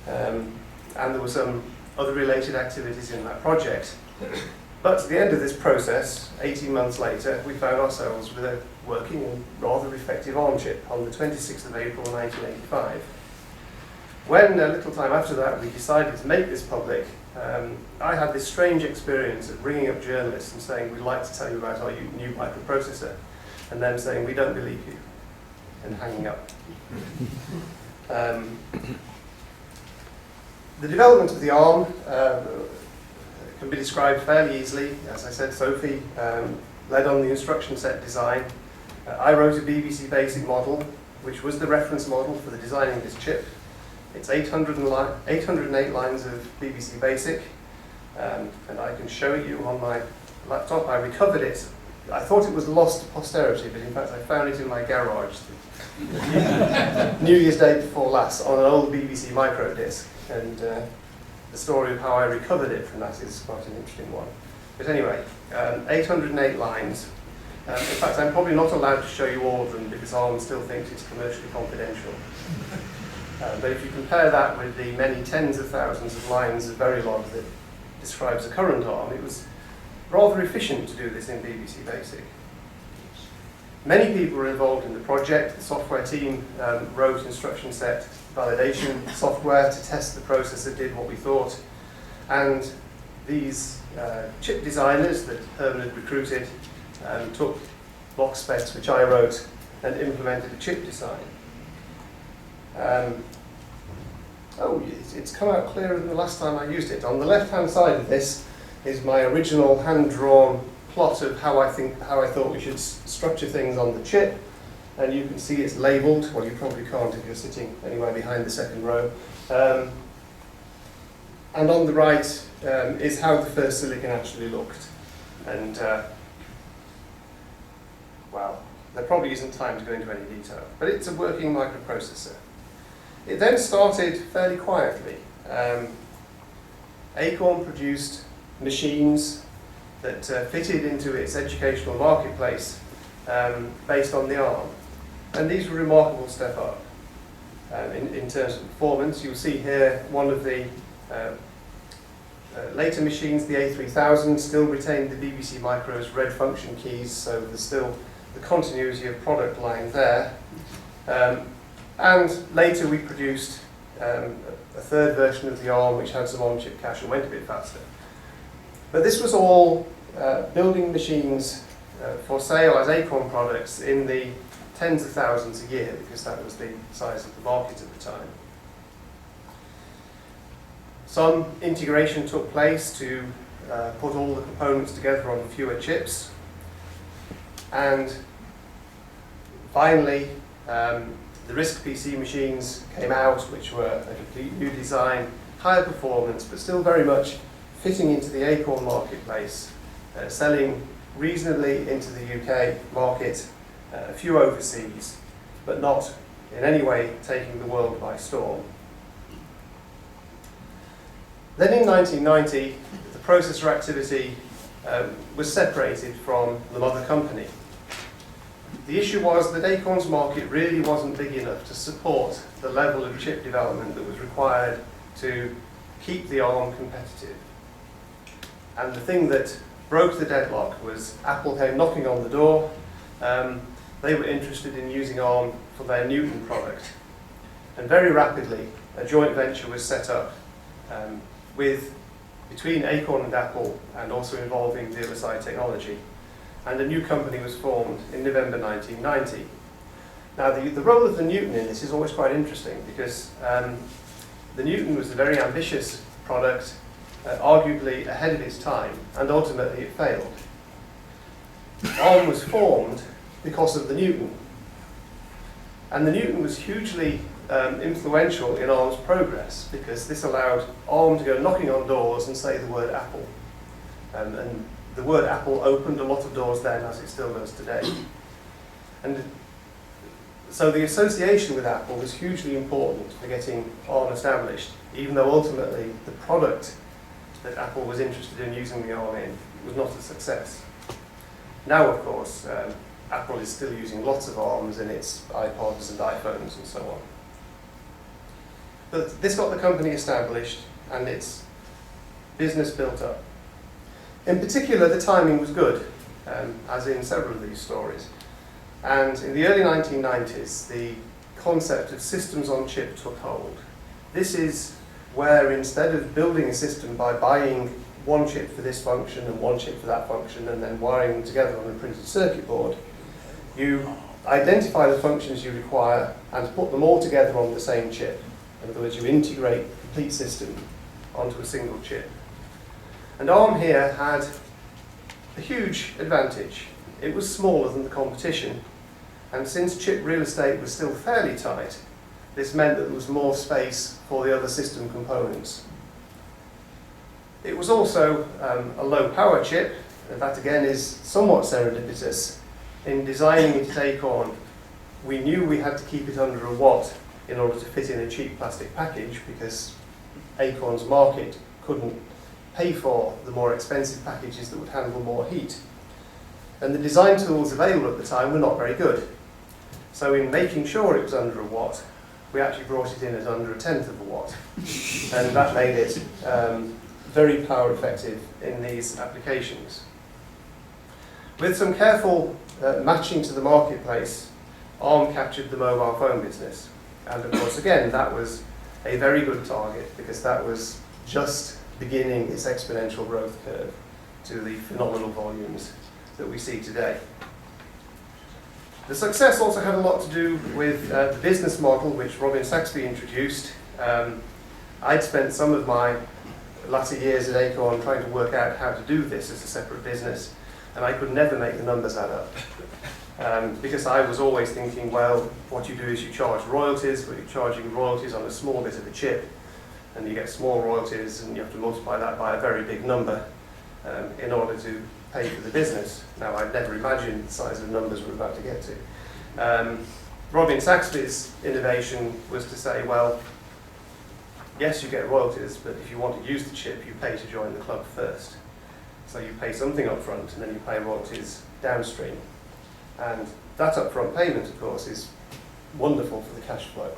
and there were some other related activities in that project. But at the end of this process, 18 months later, we found ourselves with a working and rather effective ARM chip on the 26th of April 1985. When, a little time after that, we decided to make this public, I had this strange experience of ringing up journalists and saying, we'd like to tell you about our new microprocessor, and them saying, we don't believe you, and hanging up. The development of the ARM can be described fairly easily. As I said, Sophie led on the instruction set design. I wrote a BBC Basic model, which was the reference model for the designing this chip. It's 808 lines of BBC Basic, and I can show you on my laptop. I recovered it. I thought it was lost to posterity, but in fact I found it in my garage New Year's Day before last on an old BBC micro disc, and the story of how I recovered it from that is quite an interesting one. But anyway, 808 lines. In fact, I'm probably not allowed to show you all of them because ARM still thinks it's commercially confidential. But if you compare that with the many tens of thousands of lines of Verilog that describes the current ARM, it was rather efficient to do this in BBC Basic. Many people were involved in the project. The software team wrote instruction set validation software to test the processor did what we thought. And these chip designers that Herman had recruited took block specs, which I wrote, and implemented a chip design. It's come out clearer than the last time I used it. On the left-hand side of this is my original hand-drawn plot of how I thought we should structure things on the chip, and you can see it's labelled. Well, you probably can't if you're sitting anywhere behind the second row. And on the right is how the first silicon actually looked. And well, there probably isn't time to go into any detail, but it's a working microprocessor. It then started fairly quietly. Acorn produced machines that fitted into its educational marketplace based on the ARM. And these were a remarkable step up in terms of performance. You'll see here one of the later machines, the A3000, still retained the BBC Micro's red function keys, so there's still the continuity of product line there. And later we produced a third version of the ARM which had some on-chip cache and went a bit faster. But this was all building machines for sale as Acorn products in the tens of thousands a year, because that was the size of the market at the time. Some integration took place to put all the components together on fewer chips. And finally, the RISC PC machines came out, which were a complete new design, higher performance, but still very much fitting into the Acorn marketplace, selling reasonably into the UK market, a few overseas, but not in any way taking the world by storm. Then in 1990, the processor activity was separated from the mother company. The issue was that Acorn's market really wasn't big enough to support the level of chip development that was required to keep the ARM competitive. And the thing that broke the deadlock was Apple came knocking on the door. They were interested in using ARM for their Newton product. And very rapidly, a joint venture was set up between Acorn and Apple, and also involving the other side technology. And a new company was formed in November 1990. Now, the role of the Newton in this is always quite interesting, because the Newton was a very ambitious product, arguably ahead of its time, and ultimately it failed. ARM was formed because of the Newton. And the Newton was hugely influential in ARM's progress, because this allowed ARM to go knocking on doors and say the word Apple. And the word Apple opened a lot of doors then, as it still does today. And so the association with Apple was hugely important for getting ARM established, even though ultimately the product that Apple was interested in using the ARM in was not a success. Now, of course, Apple is still using lots of ARMs in its iPods and iPhones and so on. But this got the company established and its business built up. In particular, the timing was good, as in several of these stories. And in the early 1990s, the concept of systems on chip took hold. This is where, instead of building a system by buying one chip for this function and one chip for that function and then wiring them together on a printed circuit board, you identify the functions you require and put them all together on the same chip. In other words, you integrate the complete system onto a single chip. And ARM here had a huge advantage. It was smaller than the competition, and since chip real estate was still fairly tight, this meant that there was more space for the other system components. It was also a low power chip, and that again is somewhat serendipitous. In designing it at Acorn, we knew we had to keep it under a watt in order to fit in a cheap plastic package, because Acorn's market couldn't pay for the more expensive packages that would handle more heat. And the design tools available at the time were not very good. So in making sure it was under a watt, we actually brought it in at under 1/10 of a watt. And that made it very power effective in these applications. With some careful matching to the marketplace, ARM captured the mobile phone business. And of course, again, that was a very good target, because that was just beginning its exponential growth curve to the phenomenal volumes that we see today. The success also had a lot to do with the business model which Robin Saxby introduced. I'd spent some of my latter years at Acorn trying to work out how to do this as a separate business, and I could never make the numbers add up. Because I was always thinking, well, what you do is you charge royalties, but you're charging royalties on a small bit of a chip, and you get small royalties, and you have to multiply that by a very big number in order to pay for the business. Now, I'd never imagined the size of numbers we're about to get to. Robin Saxby's innovation was to say, well, yes, you get royalties, but if you want to use the chip, you pay to join the club first. So you pay something up front, and then you pay royalties downstream. And that upfront payment, of course, is wonderful for the cash flow.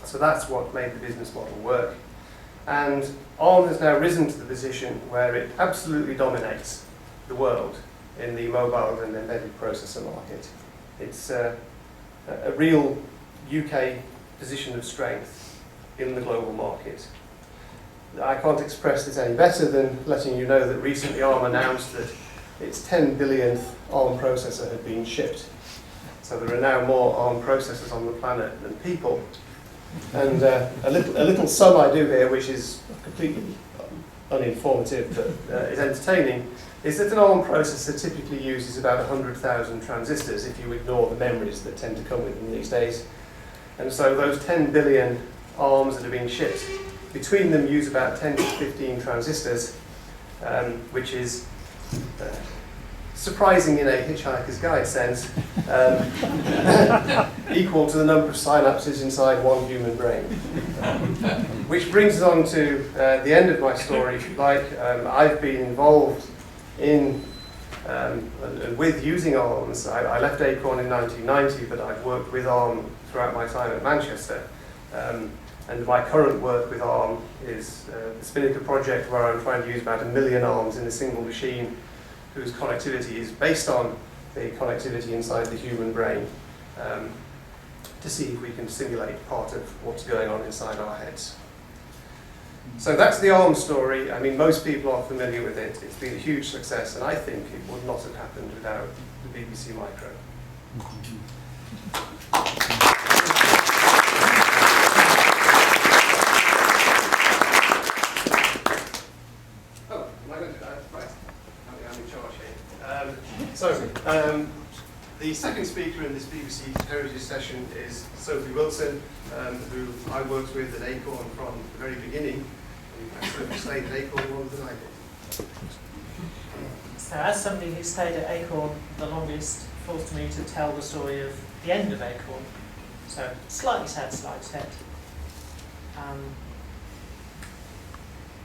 So that's what made the business model work. And ARM has now risen to the position where it absolutely dominates the world in the mobile and embedded processor market. It's a real UK position of strength in the global market. I can't express this any better than letting you know that recently ARM announced that its 10 billionth ARM processor had been shipped. So there are now more ARM processors on the planet than people. And a little sum I do here, which is completely uninformative but is entertaining, is that an ARM processor typically uses about 100,000 transistors if you ignore the memories that tend to come with them these days. And so those 10 billion ARMs that are being shipped, between them use about 10 to 15 transistors, which is surprising in a Hitchhiker's Guide sense, equal to the number of synapses inside one human brain. Which brings us on to the end of my story, if you like. I've been involved in and with using ARMs. I left Acorn in 1990, but I've worked with ARM throughout my time at Manchester. And my current work with ARM is the Spinnaker project, where I'm trying to use about 1 million arms in a single machine, whose connectivity is based on the connectivity inside the human brain, to see if we can simulate part of what's going on inside our heads. So that's the ARM story. I mean, most people are familiar with it. It's been a huge success, and I think it would not have happened without the BBC Micro. Oh, am I going to do that? Right. I'm in charge here. The second speaker in this BBC Heritage session is Sophie Wilson, who I worked with at Acorn from the very beginning. In fact, Sophie stayed at Acorn longer than I did. So as somebody who stayed at Acorn the longest, forced me to tell the story of the end of Acorn. So slightly sad slide set.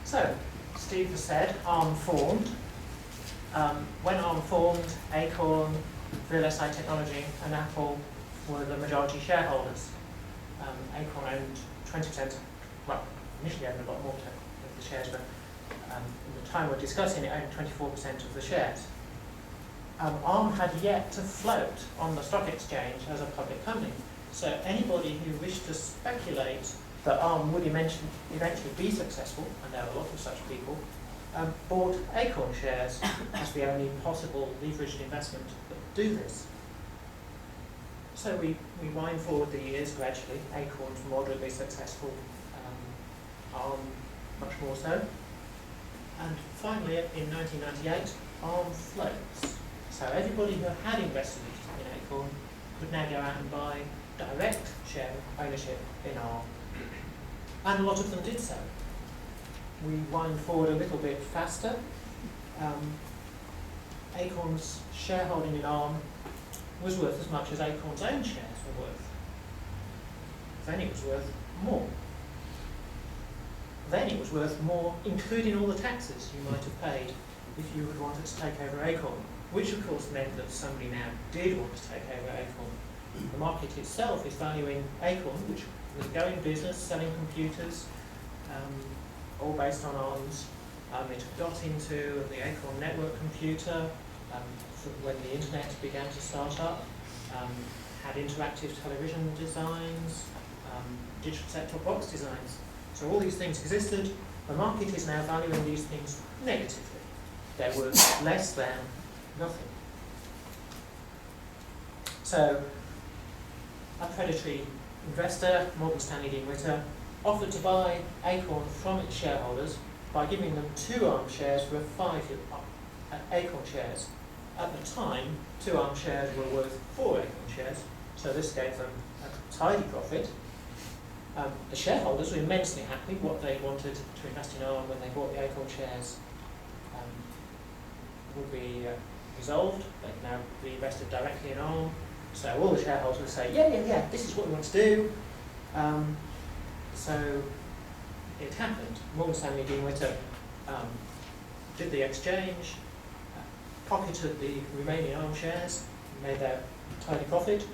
So Steve has said ARM formed. When ARM formed, Acorn, VLSI Technology and Apple were the majority shareholders. Acorn owned 20%, well, initially owned a lot more of the shares, but at the time we're discussing it owned 24% of the shares. ARM had yet to float on the stock exchange as a public company. So anybody who wished to speculate that ARM would eventually be successful, and there are a lot of such people, bought Acorn shares as the only possible leveraged investment that would do this. So we wind forward the years gradually. Acorn's moderately successful, ARM much more so. And finally, in 1998, ARM floats. So everybody who had invested in Acorn could now go out and buy direct share ownership in ARM. And a lot of them did so. We wind forward a little bit faster. Acorn's shareholding in ARM was worth as much as Acorn's own shares were worth. Then it was worth more. Then it was worth more, including all the taxes you might have paid if you had wanted to take over Acorn, which of course meant that somebody now did want to take over Acorn. The market itself is valuing Acorn, which was a going business, selling computers, all based on ARMs. It got into the Acorn network computer when the internet began to start up, had interactive television designs, digital set-top box designs. So all these things existed. The market is now valuing these things negatively. They're worth less than nothing. So a predatory investor, Morgan Stanley Dean Witter, offered to buy Acorn from its shareholders by giving them 2 ARM shares for 5 Acorn shares. At the time, 2 ARM shares were worth 4 Acorn shares, so this gave them a tidy profit. The shareholders were immensely happy. What they wanted to invest in ARM when they bought the Acorn shares would be resolved. They can now be invested directly in ARM. So all the shareholders would say, yeah, this is what we want to do. So it happened. Morgan Stanley Dean Witter did the exchange, pocketed the remaining ARM shares, made their tidy profit.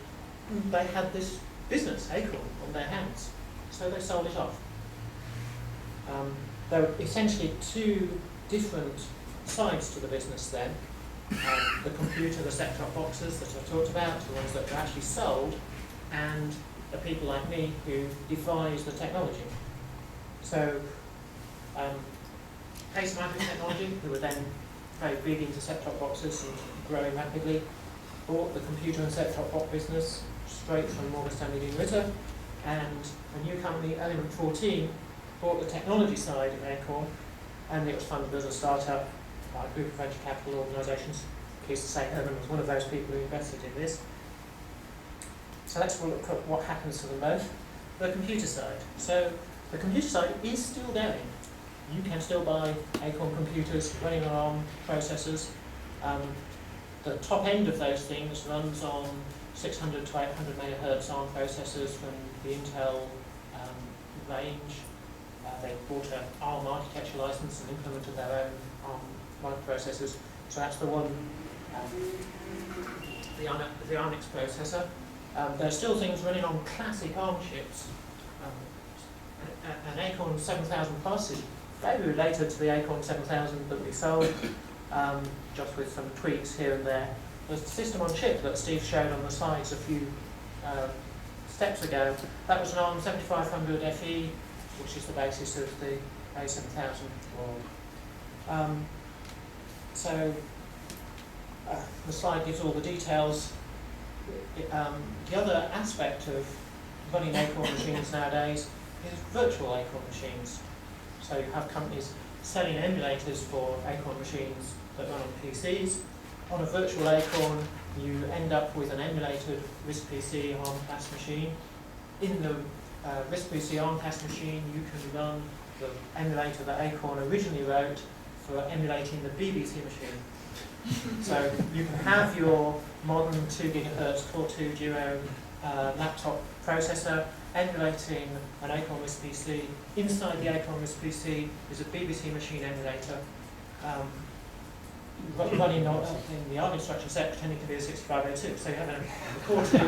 They had this business, Acorn, on their hands. So they sold it off. There were essentially 2 different sides to the business then. The computer, the set-top boxes that I talked about, the ones that were actually sold, and the people like me who devised the technology. So, Pace Microtechnology, who were then very big into set-top boxes and growing rapidly, bought the computer and set-top box business straight from Morgan Stanley Dean Witter, and a new company, Element 14, bought the technology side of Acorn, and it was funded as a startup by a group of venture capital organisations. Pleased to say Herman was one of those people who invested in this. So let's look at what happens to them both. The computer side. So the computer side is still going. You can still buy Acorn computers running on ARM processors. The top end of those things runs on 600 to 800 megahertz ARM processors from the Intel range. They bought an ARM architecture license and implemented their own ARM microprocessors. So that's the one, the ARNX processor. There are still things running on classic ARM chips. an Acorn 7000 Plus is very related to the Acorn 7000 that we sold, just with some tweaks here and there. The system on chip that Steve showed on the slides a few steps ago, that was an ARM 7500 FE, which is the basis of the A7000 world. The slide gives all the details. The other aspect of running Acorn machines nowadays is virtual Acorn machines. So you have companies selling emulators for Acorn machines that run on PCs. On a virtual Acorn, you end up with an emulated RISC-PC ARM class machine. In the RISC-PC ARM class machine, you can run the emulator that Acorn originally wrote for emulating the BBC machine. So you can have your modern 2 GHz Core 2 Duo laptop processor emulating an Acorn RISC-PC. Inside the Acorn RISC-PC is a BBC machine emulator running in the ARM instruction set pretending to be a 6502. So you have a Core 2,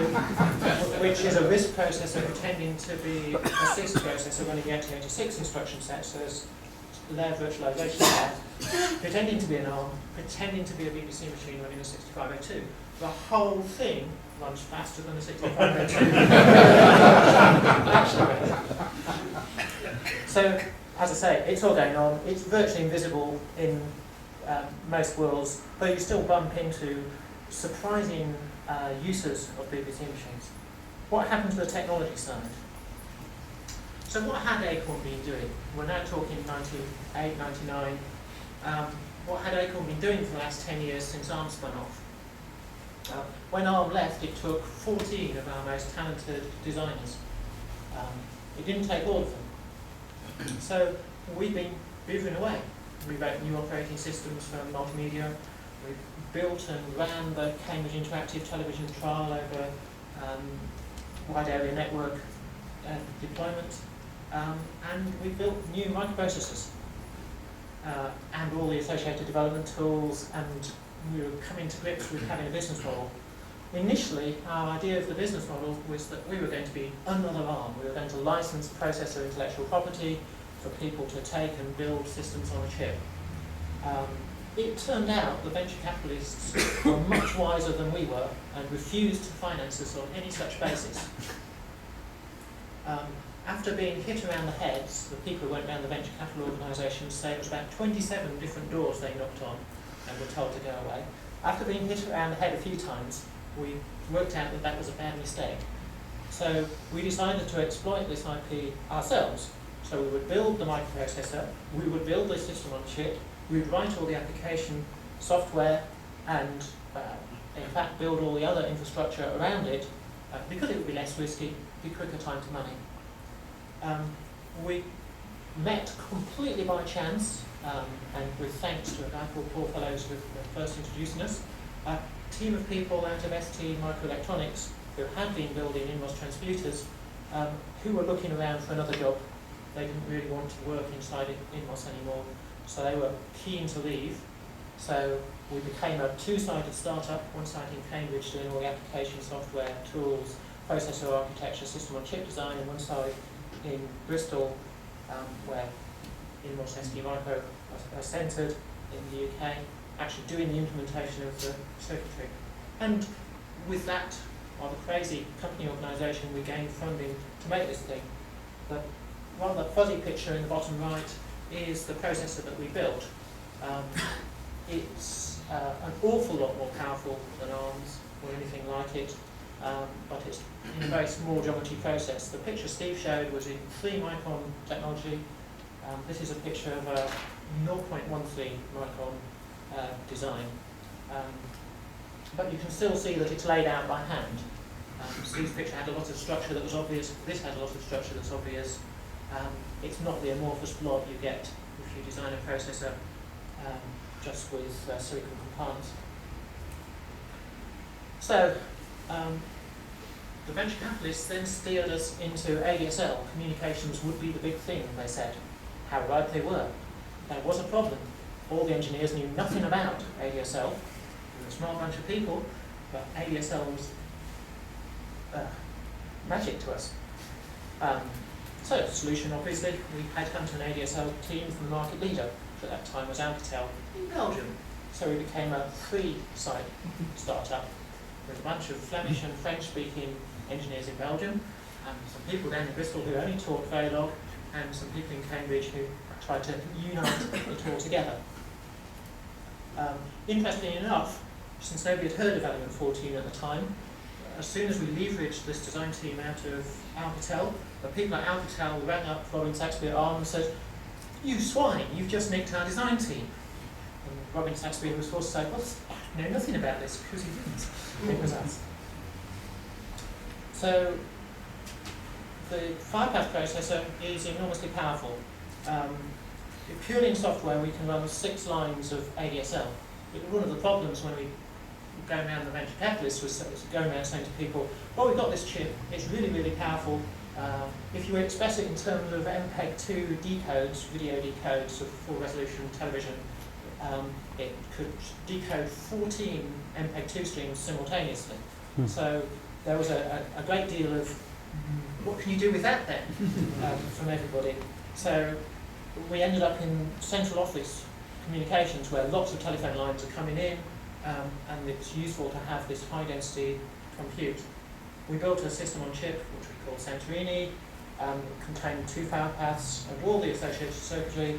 which is a RISC processor pretending to be a CISC processor running the 8086 instruction set. So there's layer virtualization there, pretending to be an ARM, pretending to be a BBC machine running a 6502. The whole thing runs faster than a 6502. So, as I say, it's all going on. It's virtually invisible in most worlds, but you still bump into surprising uses of BBC machines. What happened to the technology side? So what had Acorn been doing? We're now talking 98, 99. What had Acorn been doing for the last 10 years since ARM spun off? When ARM left, it took 14 of our most talented designers. It didn't take all of them. So we've been beavering away. We wrote new operating systems for multimedia. We built and ran the Cambridge Interactive Television trial over wide area network deployment. And we built new microprocessors and all the associated development tools, and we were coming to grips with having a business model. Initially, our idea of the business model was that we were going to be another ARM. We were going to license processor intellectual property for people to take and build systems on a chip. It turned out the venture capitalists were much wiser than we were and refused to finance us on any such basis. After being hit around the heads, the people who went around the venture capital organisations say it was about 27 different doors they knocked on and were told to go away. After being hit around the head a few times, we worked out that that was a bad mistake. So we decided to exploit this IP ourselves. So we would build the microprocessor, we would build the system on chip, we would write all the application software, and in fact build all the other infrastructure around it, because it would be less risky, be quicker time to money. We met completely by chance, and with thanks to a guy called Paul Fellows who was first introducing us, a team of people out of ST Microelectronics who had been building InMOS transmuters, who were looking around for another job. They didn't really want to work inside InMOS anymore, so they were keen to leave. So we became a two-sided startup, one side in Cambridge doing all the application software, tools, processor architecture, system on chip design, and one side in Bristol, where InMOS ST Micro are centred in the UK, actually doing the implementation of the circuitry. And with that rather crazy company organisation, we gained funding to make this thing. The rather fuzzy picture in the bottom right is the processor that we built. It's an awful lot more powerful than ARMS or anything like it, but it's in a very small geometry process. The picture Steve showed was in 3 micron technology. This is a picture of a 0.13 micron design. But you can still see that it's laid out by hand. Steve's picture had a lot of structure that was obvious. This has a lot of structure that's obvious. It's not the amorphous blob you get if you design a processor just with silicon components. So, the venture capitalists then steered us into ADSL. Communications would be the big thing, they said. How right they were. That was a problem. All the engineers knew nothing about ADSL. We were a smart bunch of people, but ADSL was magic to us. So, the solution, obviously, we headhunted an ADSL team from the market leader, which at that time was Alcatel in Belgium. So we became a 3-site startup with a bunch of Flemish and French-speaking engineers in Belgium, and some people down in Bristol who only taught Verilog, and some people in Cambridge who tried to unite it all together. Interestingly enough, since nobody had heard of Element 14 at the time, as soon as we leveraged this design team out of Alcatel, the people at Alcatel rang up Robin Saxby at Arm and said, "You swine, you've just nicked our design team." And Robin Saxby was forced to say, "Well, I know nothing about this," because he didn't. It was us. So the firepath processor is enormously powerful. Purely in software, we can run 6 lines of ADSL. But one of the problems when we were going around the venture capitalists was going around saying to people, "Oh, we've got this chip, it's really, really powerful. If you express it in terms of MPEG-2 decodes, video decodes of full resolution television, it could decode 14 MPEG-2 streams simultaneously." So there was a great deal of, what can you do with that then, from everybody. So we ended up in central office communications where lots of telephone lines are coming in, and it's useful to have this high density compute. We built a system on chip, which we call Santorini, contained 2 firepaths and all the associated circuitry,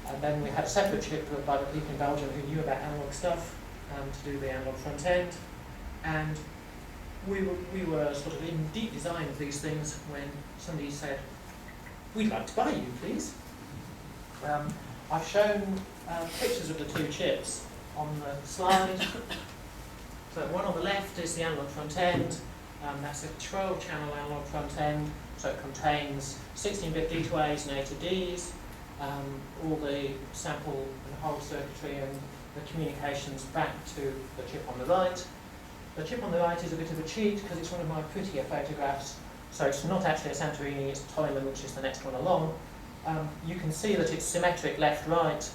and then we had a separate chip built by the people in Belgium who knew about analog stuff to do the analog front end, and we were sort of in deep design of these things when somebody said, "We'd like to buy you, please." I've shown pictures of the 2 chips on the slide. So one on the left is the analog front end. That's a 12-channel analog front end, so it contains 16-bit D to A's and A to D's, all the sample and hold circuitry and the communications back to the chip on the right. The chip on the right is a bit of a cheat because it's one of my prettier photographs, so it's not actually a Santorini, it's a Toyman, which is the next one along. You can see that it's symmetric left-right,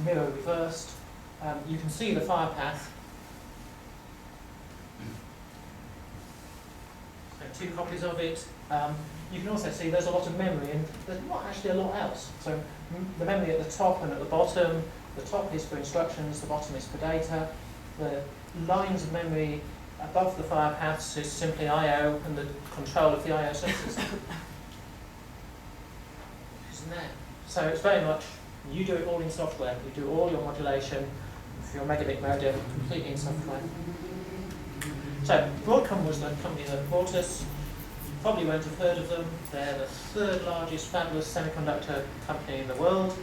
mirror reversed. You can see the firepath. So 2 copies of it. You can also see there's a lot of memory, and there's not actually a lot else. So the memory at the top and at the bottom. The top is for instructions, the bottom is for data. The lines of memory above the firepaths is simply I/O and the control of the I/O subsystem. Isn't there? So it's very much, you do it all in software. You do all your modulation for your megabit modem completely in software. So Broadcom was the company that bought us. You probably won't have heard of them. They're the 3rd largest fabless semiconductor company in the world.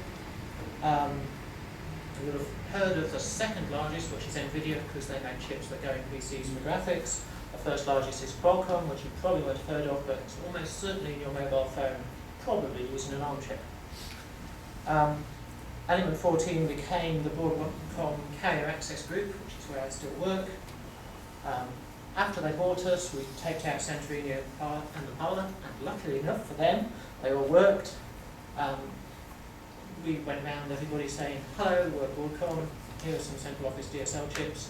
You will have heard of the 2nd largest, which is NVIDIA, because they make chips that go in PCs for graphics. The 1st largest is Qualcomm, which you probably won't have heard of, but it's almost certainly in your mobile phone, probably using an ARM chip. Element 14 became the Broadcom Carrier Access Group, which is where I still work. After they bought us, we taped out Santorini and the Parler, and luckily enough for them, they all worked. We went around everybody saying, "Hello, we're Broadcom, here are some central office DSL chips."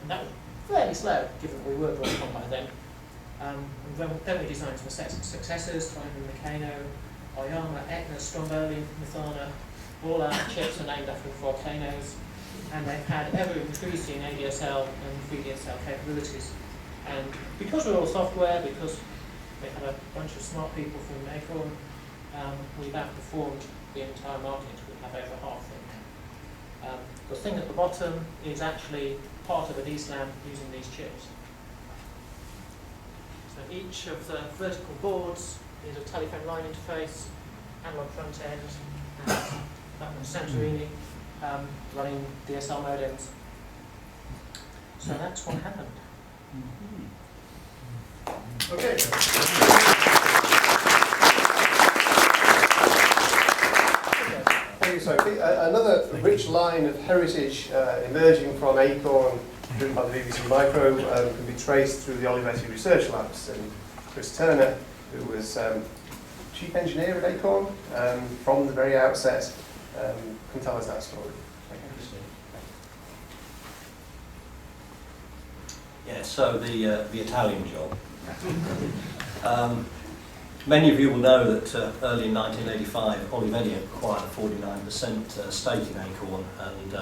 And that was fairly slow, given we were Broadcom by then. And then we designed some successors, Timon, Meccano, Oyama, Etna, Stromboli, Methana. All our chips are named after volcanoes, and they've had ever-increasing ADSL and VDSL capabilities. And because we're all software, because we have a bunch of smart people from Acorn, we've outperformed the entire market. We have over half of them now. The thing at the bottom is actually part of a DSLAM using these chips. So each of the vertical boards is a telephone line interface, analog front end, and that one's Santorini, running DSL modems. So that's what happened. Okay. Thank you, Sophie. Another rich line of heritage emerging from Acorn, driven by the BBC Micro, can be traced through the Olivetti Research Labs. And Chris Turner, who was chief engineer at Acorn from the very outset, can tell us that story. Yeah, so the Italian job. Many of you will know that early in 1985, Olivetti acquired a 49% stake in Acorn, and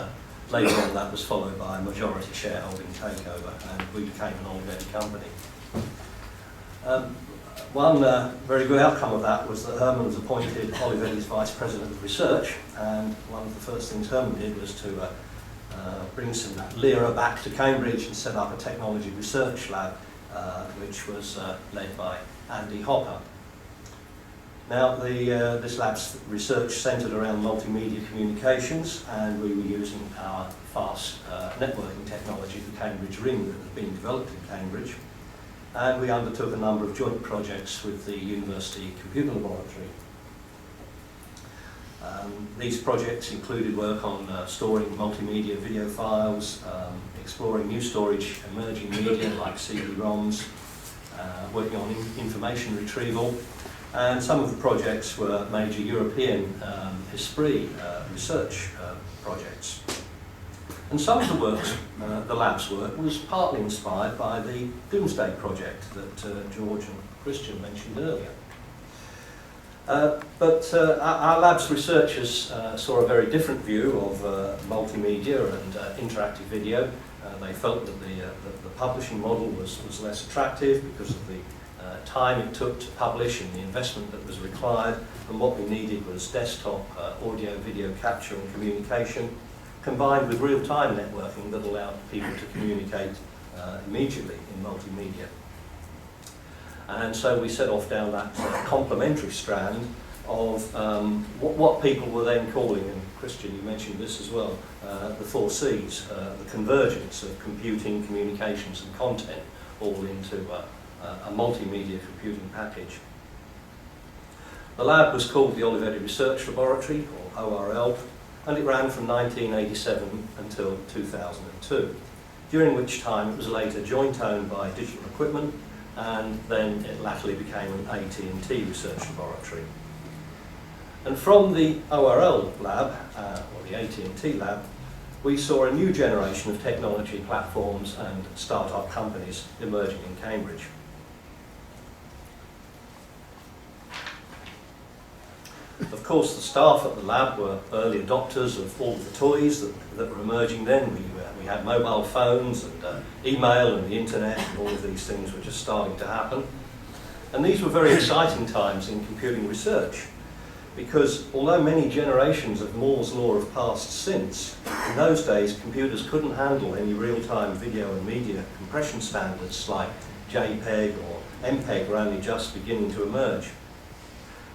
later on that was followed by a majority shareholding takeover, and we became an Olivetti company. One very good outcome of that was that Herman was appointed Olivetti's Vice President of Research, and one of the first things Herman did was to bring some lira back to Cambridge and set up a technology research lab, which was led by Andy Hopper. Now, this lab's research centred around multimedia communications, and we were using our fast networking technology, the Cambridge Ring, that had been developed in Cambridge. And we undertook a number of joint projects with the University Computer Laboratory. These projects included work on storing multimedia video files, exploring new storage emerging media like CD-ROMs, working on information retrieval, and some of the projects were major European Esprit research projects. And some of the works, the lab's work, was partly inspired by the Domesday project that George and Christian mentioned earlier. But our lab's researchers saw a very different view of multimedia and interactive video. They felt that the publishing model was less attractive because of the time it took to publish and the investment that was required, and what we needed was desktop audio-video capture and communication, combined with real-time networking that allowed people to communicate immediately in multimedia. And so we set off down that complementary strand of what people were then calling, and Christian, you mentioned this as well, the 4 Cs, the convergence of computing, communications and content all into a multimedia computing package. The lab was called the Olivetti Research Laboratory, or ORL, and it ran from 1987 until 2002, during which time it was later joint owned by Digital Equipment, and then it latterly became an AT&T research laboratory. And from the ORL lab, or the AT&T lab, we saw a new generation of technology platforms and start-up companies emerging in Cambridge. Of course, the staff at the lab were early adopters of all of the toys that were emerging then. We had mobile phones and email and the internet, and all of these things were just starting to happen. And these were very exciting times in computing research, because although many generations of Moore's law have passed since, in those days computers couldn't handle any real-time video and media compression standards like JPEG or MPEG were only just beginning to emerge.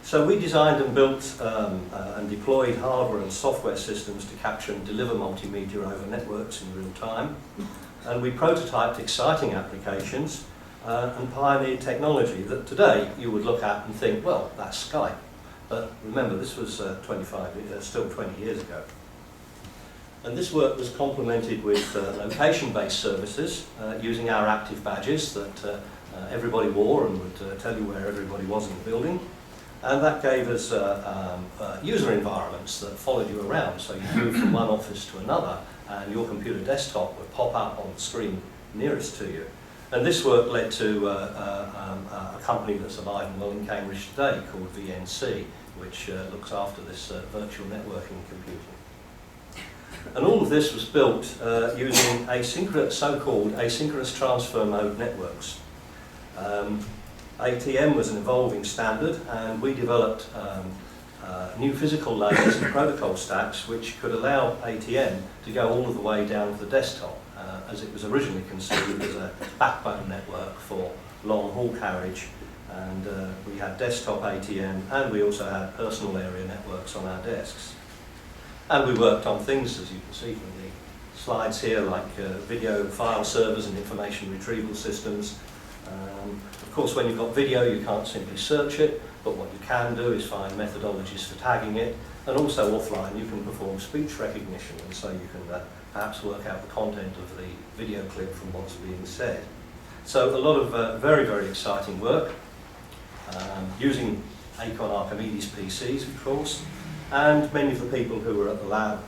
So we designed and built and deployed hardware and software systems to capture and deliver multimedia over networks in real time. And we prototyped exciting applications and pioneered technology that today you would look at and think, well, that's Skype. But remember, this was still 20 years ago. And this work was complemented with location-based services using our active badges that everybody wore and would tell you where everybody was in the building. And that gave us user environments that followed you around. So you moved from one office to another, and your computer desktop would pop up on the screen nearest to you. And this work led to a company that's alive and well in Cambridge today called VNC, which looks after this virtual networking computing. And all of this was built using so-called asynchronous transfer mode networks. ATM was an evolving standard, and we developed new physical layers and protocol stacks which could allow ATM to go all of the way down to the desktop, as it was originally conceived as a backbone network for long haul carriage. And we had desktop ATM, and we also had personal area networks on our desks. And we worked on things, as you can see from the slides here, like video file servers and information retrieval systems. Of course, when you've got video, you can't simply search it, but what you can do is find methodologies for tagging it, and also offline you can perform speech recognition, and so you can perhaps work out the content of the video clip from what's being said. So a lot of very, very exciting work, using Acorn Archimedes PCs, of course, and many of the people who were at the lab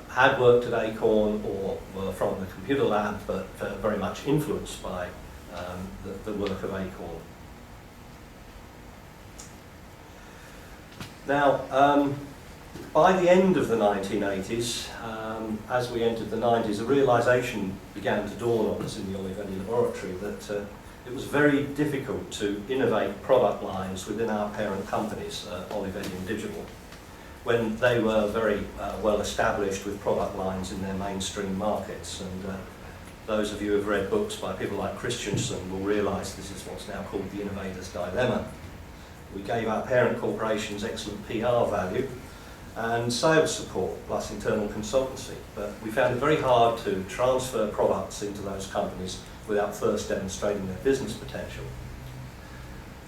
had worked at Acorn or were from the computer lab, but very much influenced by the work of Acorn. Now, by the end of the 1980s, as we entered the 90s, a realisation began to dawn on us in the Olivetti laboratory that it was very difficult to innovate product lines within our parent companies, Olivetti and Digital, when they were very well established with product lines in their mainstream markets. And those of you who have read books by people like Christensen will realise this is what's now called the innovator's dilemma. We gave our parent corporations excellent PR value and sales support plus internal consultancy, but we found it very hard to transfer products into those companies without first demonstrating their business potential.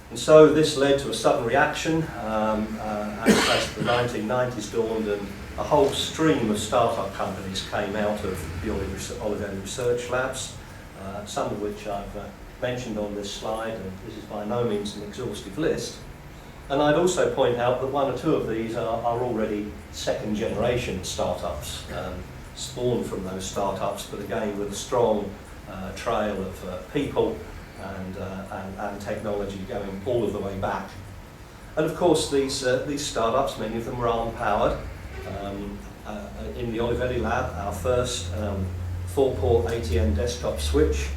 And so this led to a sudden reaction as the 1990s dawned, and a whole stream of startup companies came out of the Olivetti Research Labs, some of which I've mentioned on this slide, and this is by no means an exhaustive list. And I'd also point out that one or two of these are already second generation startups, spawned from those startups, but again with a strong trail of people and technology going all of the way back. And of course these startups, many of them were ARM powered. In the Olivetti lab, our first 4-port ATM desktop switch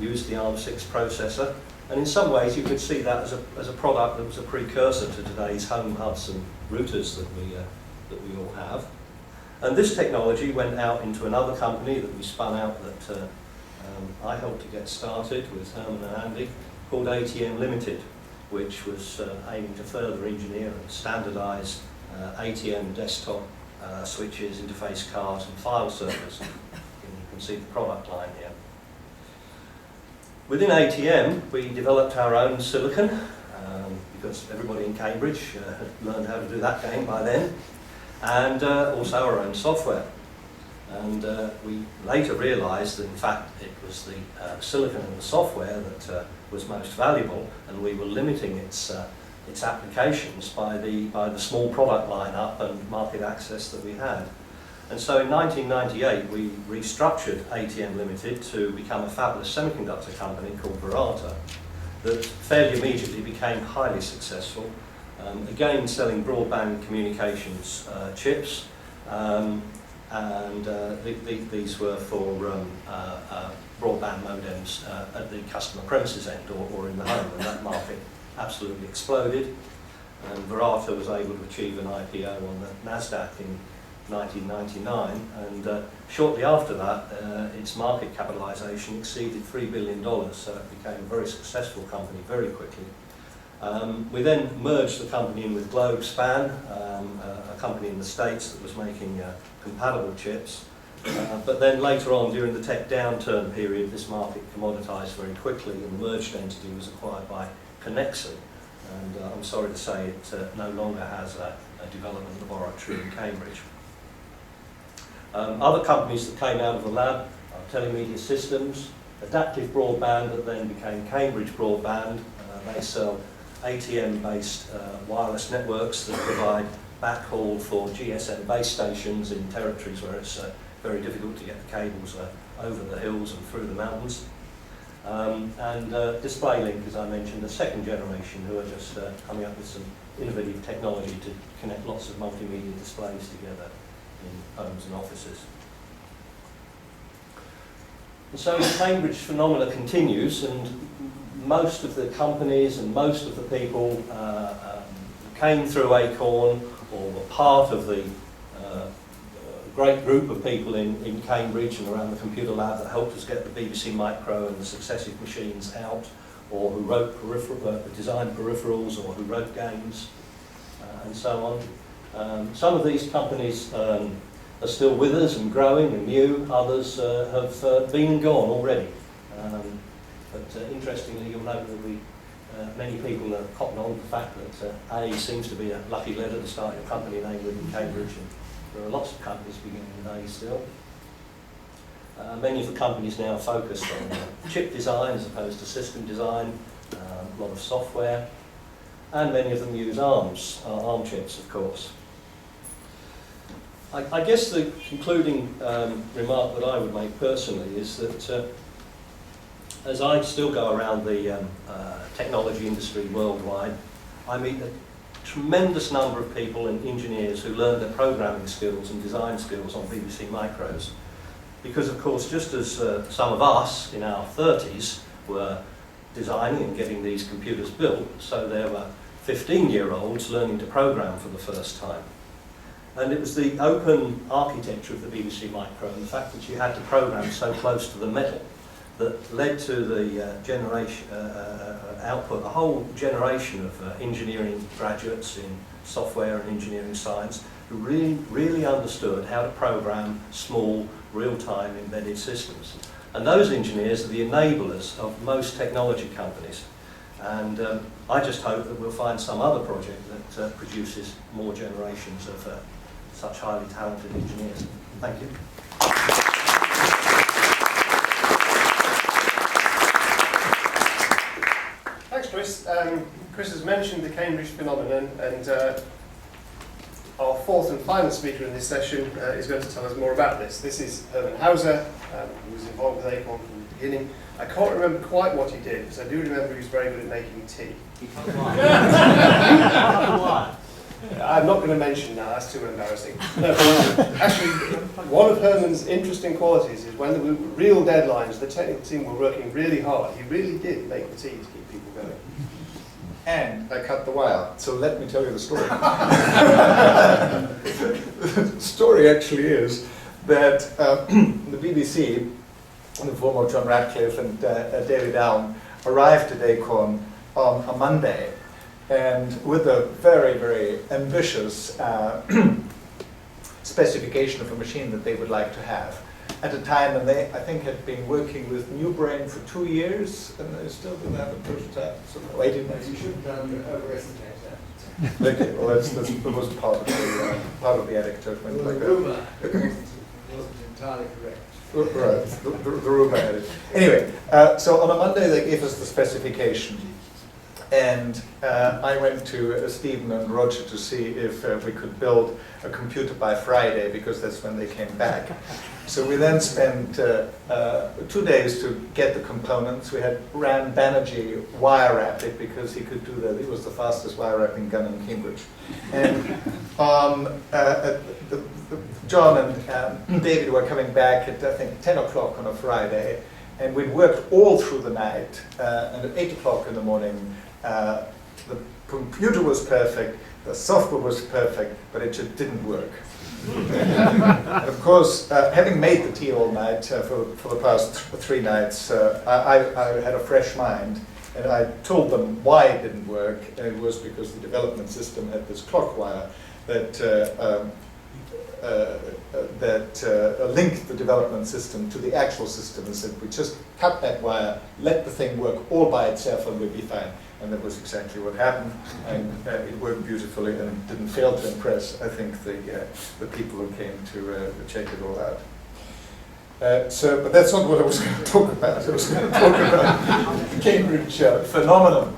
used the ARM6 processor, and in some ways you could see that as a product that was a precursor to today's home hubs and routers that we all have. And this technology went out into another company that we spun out that I helped to get started with Herman and Andy, called ATM Limited, which was aiming to further engineer and standardise ATM desktop switches, interface cards and file servers. You can see the product line here. Within ATM, we developed our own silicon, because everybody in Cambridge had learned how to do that game by then, and also our own software. And we later realised that in fact it was the silicon and the software that was most valuable, and we were limiting its applications by the small product lineup and market access that we had. And so in 1998 we restructured ATM Limited to become a fabulous semiconductor company called Verata that fairly immediately became highly successful, again selling broadband communications chips, and these were for broadband modems at the customer premises end or in the home, and that market absolutely exploded, and Verata was able to achieve an IPO on the Nasdaq in 1999, and shortly after that its market capitalisation exceeded $3 billion, so it became a very successful company very quickly. We then merged the company in with Globespan, a company in the States that was making compatible chips, but then later on during the tech downturn period this market commoditised very quickly and the merged entity was acquired by Conexi, and I'm sorry to say it no longer has a development laboratory in Cambridge. Other companies that came out of the lab are Telemedia Systems, Adaptive Broadband that then became Cambridge Broadband. They sell ATM-based wireless networks that provide backhaul for GSM base stations in territories where it's very difficult to get the cables over the hills and through the mountains. And DisplayLink, as I mentioned, the second generation, who are just coming up with some innovative technology to connect lots of multimedia displays together in homes and offices. And so the Cambridge phenomena continues, and most of the companies and most of the people came through Acorn or were part of the great group of people in Cambridge and around the computer lab that helped us get the BBC Micro and the successive machines out, or who wrote designed peripherals, or who wrote games, and so on. Some of these companies are still with us and growing and new, others have been and gone already. But interestingly, you'll note that many people are cotton on the fact that A seems to be a lucky letter to start your company name with in Cambridge, and there are lots of companies beginning with A still. Many of the companies now focused on chip design as opposed to system design, a lot of software, and many of them use ARM chips, of course. I guess the concluding remark that I would make personally is that as I still go around the technology industry worldwide, I meet a tremendous number of people and engineers who learned their programming skills and design skills on BBC Micros. Because of course, just as some of us in our 30s were designing and getting these computers built, so there were 15-year-olds learning to program for the first time. And it was the open architecture of the BBC Micro and the fact that you had to program so close to the metal that led to the output, a whole generation of engineering graduates in software and engineering science who really understood how to program small, real-time embedded systems. And those engineers are the enablers of most technology companies. And I just hope that we'll find some other project that produces more generations of such highly talented engineers. Thank you. Thanks, Chris. Chris has mentioned the Cambridge phenomenon, and our fourth and final speaker in this session is going to tell us more about this. This is Herman Hauser, who was involved with Acorn from the beginning. I can't remember quite what he did, because I do remember he was very good at making tea. I'm not going to mention that, that's too embarrassing. No, actually, one of Herman's interesting qualities is when there were real deadlines, the technical team were working really hard. He really did make the tea to keep people going. And I cut the wire, so let me tell you the story. The story actually is that the BBC, in the form of John Radcliffe and David Allen, arrived at Acorn on a Monday, and with a very, very ambitious specification of a machine that they would like to have. At a time when they, I think, had been working with Newbrain for 2 years, and they still didn't have a prototype. So waiting. You shouldn't overestimate that. Okay, well, that's the most part of the anecdote. Well, the rumour wasn't entirely correct. Right, the rumour had it. Anyway, so on a Monday they gave us the specification. And I went to Stephen and Roger to see if we could build a computer by Friday, because that's when they came back. So we then spent 2 days to get the components. We had Ram Banerjee wire wrap it, because he could do that. He was the fastest wire wrapping gun in Cambridge. And John and David were coming back at, I think, 10 o'clock on a Friday. And we'd worked all through the night. And at 8 o'clock in the morning, the computer was perfect, the software was perfect, but it just didn't work. And of course, having made the tea all night for the past 3 nights, I had a fresh mind, and I told them why it didn't work, and it was because the development system had this clock wire that linked the development system to the actual system, and said, we just cut that wire, let the thing work all by itself, and we'll be fine. And that was exactly what happened, and it worked beautifully and didn't fail to impress, I think, the people who came to check it all out. But that's not what I was going to talk about. I was going to talk about the Cambridge phenomenon,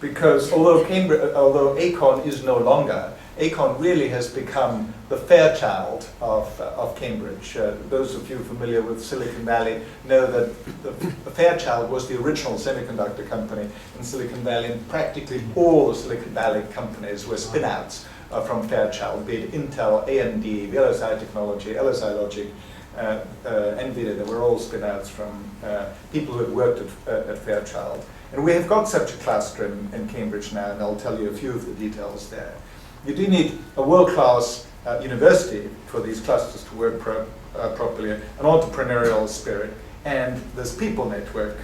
because although Acorn is no longer, Acorn really has become the Fairchild of Cambridge. Those of you familiar with Silicon Valley know that the Fairchild was the original semiconductor company in Silicon Valley, and practically all the Silicon Valley companies were spin-outs from Fairchild, be it Intel, AMD, VLSI Technology, LSI Logic, NVIDIA. They were all spin-outs from people who had worked at Fairchild. And we have got such a cluster in Cambridge now, and I'll tell you a few of the details there. You do need a world-class university for these clusters to work properly, an entrepreneurial spirit, and this people network.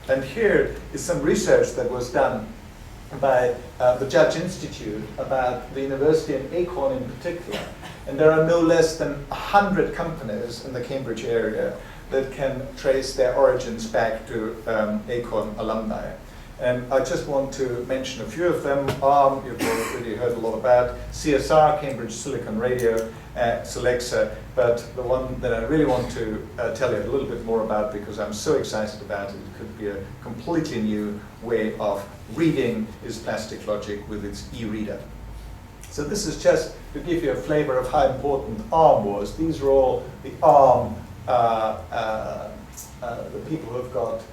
And here is some research that was done by the Judge Institute about the university and Acorn in particular. And there are no less than 100 companies in the Cambridge area that can trace their origins back to Acorn alumni. And I just want to mention a few of them. ARM, you've already heard a lot about. CSR, Cambridge Silicon Radio, Solexa. But the one that I really want to tell you a little bit more about, because I'm so excited about it, it could be a completely new way of reading, is Plastic Logic with its e-reader. So this is just to give you a flavor of how important ARM was. These are all the ARM, the people who have got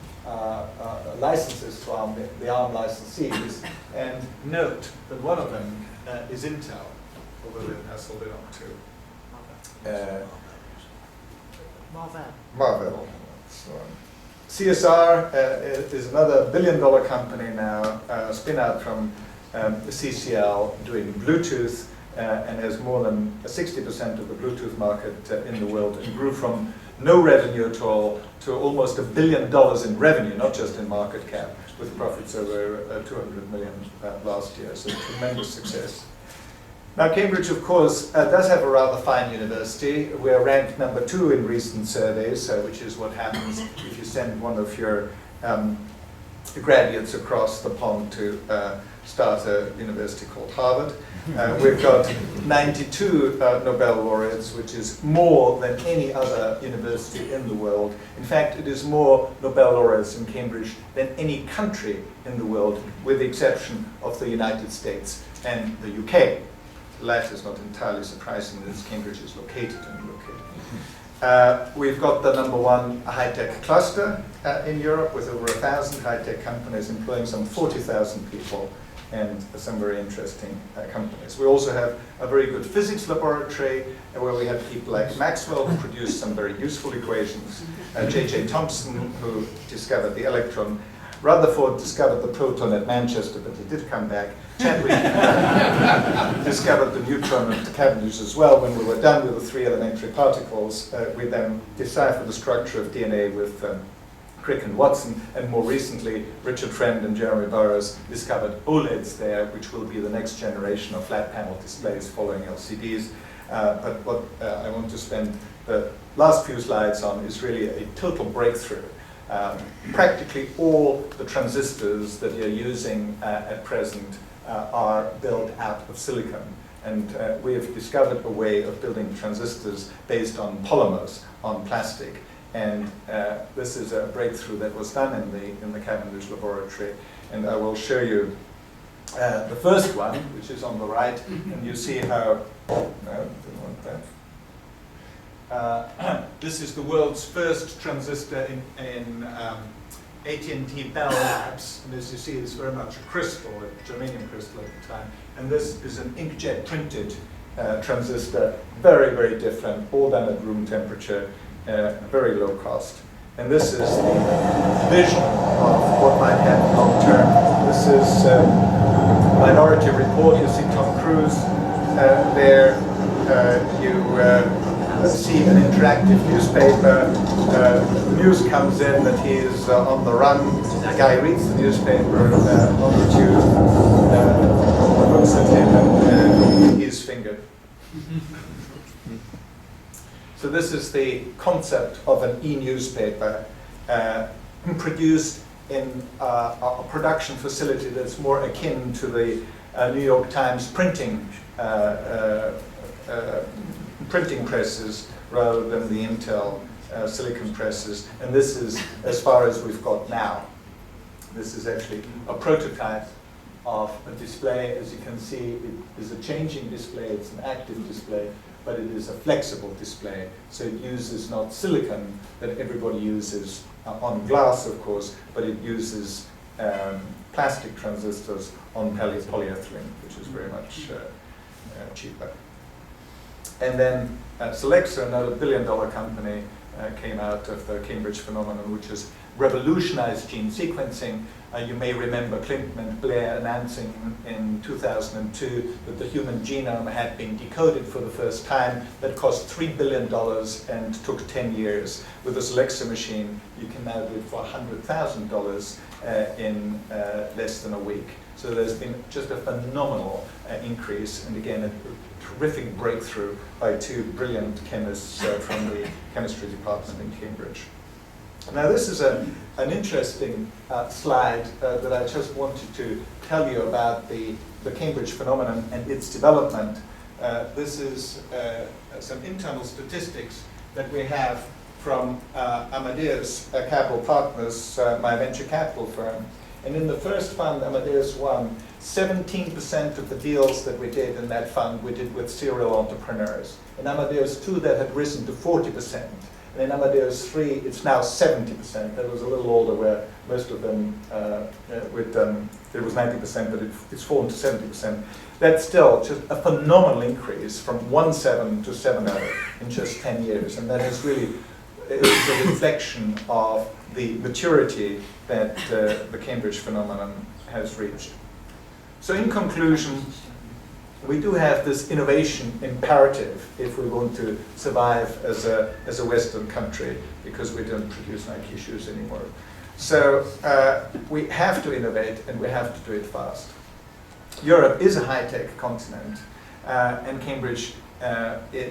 licenses to ARM, the ARM licensees, and note that one of them is Intel, although it has sold it on to Marvell. So, CSR is another billion-dollar company now, spin out from CCL, doing Bluetooth, and has more than 60% of the Bluetooth market in the world, and grew from no revenue at all to almost $1 billion in revenue, not just in market cap, with profits over 200 million last year. So tremendous success. Now Cambridge, of course, does have a rather fine university. We are ranked number 2 in recent surveys, which is what happens if you send one of your graduates across the pond to start a university called Harvard. We've got 92 Nobel laureates, which is more than any other university in the world. In fact, it is more Nobel laureates in Cambridge than any country in the world, with the exception of the United States and the UK. The latter is not entirely surprising, as Cambridge is located and located. We've got the #1 high-tech cluster in Europe, with over 1,000 high-tech companies employing some 40,000 people, and some very interesting companies. We also have a very good physics laboratory where we have people like Maxwell, who produced some very useful equations, J.J. Thomson, who discovered the electron, Rutherford discovered the proton at Manchester, but he did come back. Chadwick discovered the neutron at Cavendish as well. When we were done with the 3 elementary particles, we then deciphered the structure of DNA with Crick and Watson, and more recently, Richard Friend and Jeremy Burroughs discovered OLEDs there, which will be the next generation of flat panel displays following LCDs. But what I want to spend the last few slides on is really a total breakthrough. Practically all the transistors that you're using at present are built out of silicon. And we have discovered a way of building transistors based on polymers, on plastic. And this is a breakthrough that was done in the Cavendish laboratory. And I will show you the first one, which is on the right. And you see how, no, didn't want that. This is the world's first transistor in AT&T Bell Labs. And as you see, it's very much a crystal, a germanium crystal at the time. And this is an inkjet printed transistor, very, very different, all done at room temperature. Very low cost. And this is the vision of what might happen long term. This is Minority Report. You see Tom Cruise there. You see an interactive newspaper. News comes in that he is on the run. The guy reads the newspaper on the tube, looks at him, and he's fingered. So this is the concept of an e-newspaper produced in a production facility that's more akin to the New York Times printing presses rather than the Intel silicon presses. And this is as far as we've got now. This is actually a prototype of a display. As you can see, it is a changing display. It's an active display, but it is a flexible display. So it uses not silicon that everybody uses on glass, of course, but it uses plastic transistors on polyethylene, which is very much cheaper. And then Solexa, another billion-dollar company, came out of the Cambridge phenomenon, which has revolutionized gene sequencing. You may remember Clinton and Blair announcing in 2002 that the human genome had been decoded for the first time. That cost $3 billion and took 10 years. With the Solexa machine, you can now do it for $100,000 in less than a week. So there's been just a phenomenal increase, and again, a terrific breakthrough by 2 brilliant chemists from the chemistry department in Cambridge. Now this is an interesting slide that I just wanted to tell you about the Cambridge phenomenon and its development. This is some internal statistics that we have from Amadeus Capital Partners, my venture capital firm. And in the first fund, Amadeus 1, 17% of the deals that we did in that fund we did with serial entrepreneurs. In Amadeus 2, that had risen to 40%. And in Amadeus 3, it's now 70%. That was a little older where most of them, it was 90%, but it's fallen to 70%. That's still just a phenomenal increase from 1.7 to 7.0 in just 10 years. And that is really a reflection of the maturity that the Cambridge phenomenon has reached. So in conclusion, we do have this innovation imperative if we want to survive as a Western country, because we don't produce Nike shoes anymore. So we have to innovate, and we have to do it fast. Europe is a high-tech continent, and Cambridge,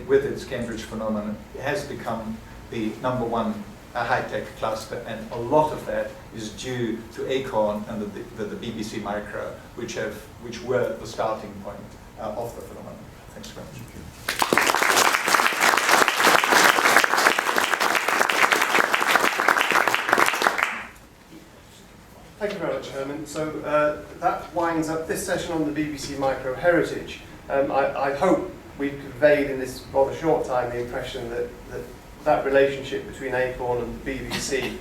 with its Cambridge phenomenon, has become the #1 high-tech cluster, and a lot of that is due to Acorn and the BBC Micro, which were the starting point of the phenomenon. Thanks very much. Thank you very much, Herman. So that winds up this session on the BBC Micro heritage. I hope we've conveyed in this rather short time the impression that relationship between Acorn and the BBC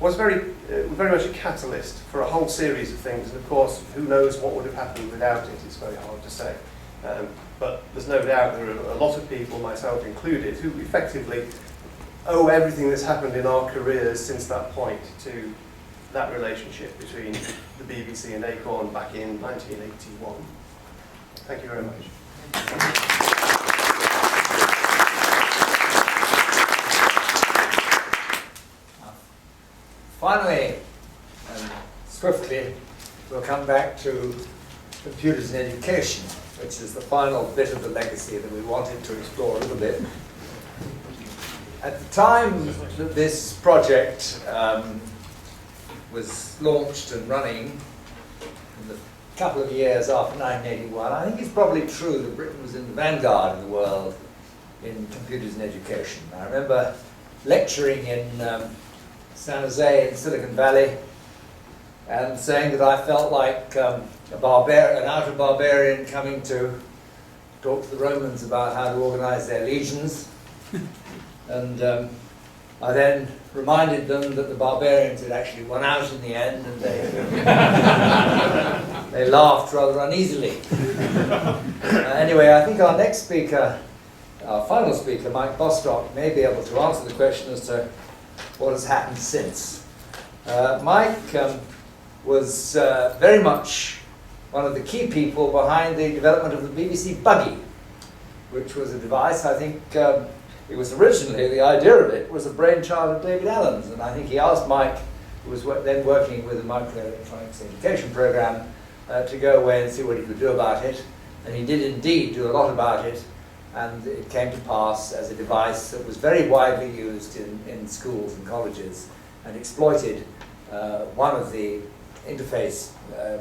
was very much a catalyst for a whole series of things. And of course, who knows what would have happened without it? It's very hard to say. But there's no doubt there are a lot of people, myself included, who effectively owe everything that's happened in our careers since that point to that relationship between the BBC and Acorn back in 1981. Thank you very much. Finally, and swiftly, we'll come back to computers in education, which is the final bit of the legacy that we wanted to explore a little bit. At the time that this project was launched and running, in the couple of years after 1981, I think it's probably true that Britain was in the vanguard of the world in computers in education. I remember lecturing in San Jose in Silicon Valley and saying that I felt like an outer barbarian coming to talk to the Romans about how to organize their legions. And I then reminded them that the barbarians had actually won out in the end, and they laughed rather uneasily. Anyway, I think our next speaker, our final speaker, Mike Bostock, may be able to answer the question as to what has happened since. Mike was very much one of the key people behind the development of the BBC Buggy, which was a device, I think, it was originally, the idea of it was a brainchild of David Allen's, and I think he asked Mike, who was then working with the microelectronics education program, to go away and see what he could do about it, and he did indeed do a lot about it, and it came to pass as a device that was very widely used in schools and colleges, and exploited one of the interface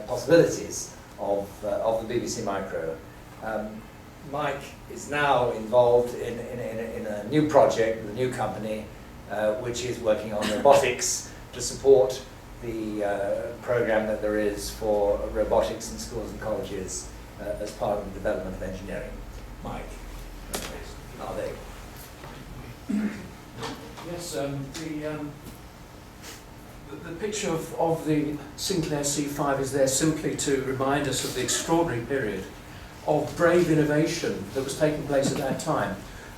possibilities of the BBC Micro. Mike is now involved in a new project with a new company which is working on robotics to support the program that there is for robotics in schools and colleges as part of the development of engineering. Mike, are they? Yes, the picture of the Sinclair C5 is there simply to remind us of the extraordinary period of brave innovation that was taking place at that time.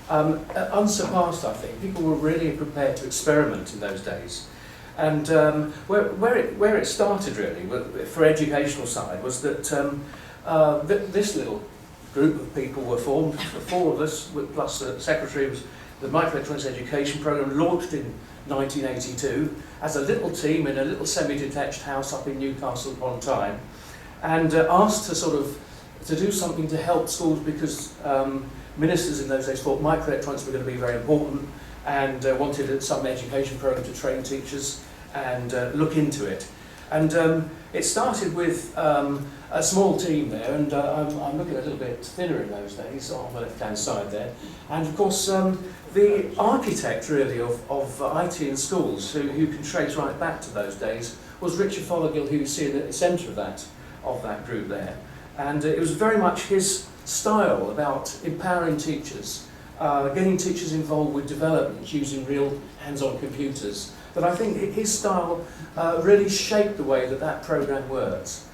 Unsurpassed, I think. People were really prepared to experiment in those days. And where it started really, for educational side, was that this little group of people were formed, 4 of us, plus the secretary, was the Microelectronics Education Programme, launched in 1982 as a little team in a little semi-detached house up in Newcastle upon Tyne, and asked to do something to help schools because ministers in those days thought microelectronics were going to be very important and wanted some education program to train teachers and look into it. And it started with a small team there, and I'm looking a little bit thinner in those days on the left-hand side there. And of course, the architect really of IT in schools, who can trace right back to those days, was Richard Fothergill, who you see in the centre of that group there. And it was very much his style about empowering teachers getting teachers involved with development using real hands-on computers, that I think his style really shaped the way that that programme works.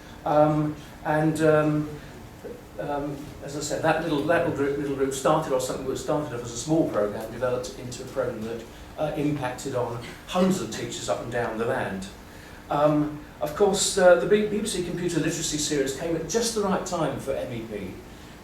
As I said, that little group started off something that started off as a small programme, developed into a programme that impacted on hundreds of teachers up and down the land. Of course, the BBC Computer Literacy Series came at just the right time for MEP,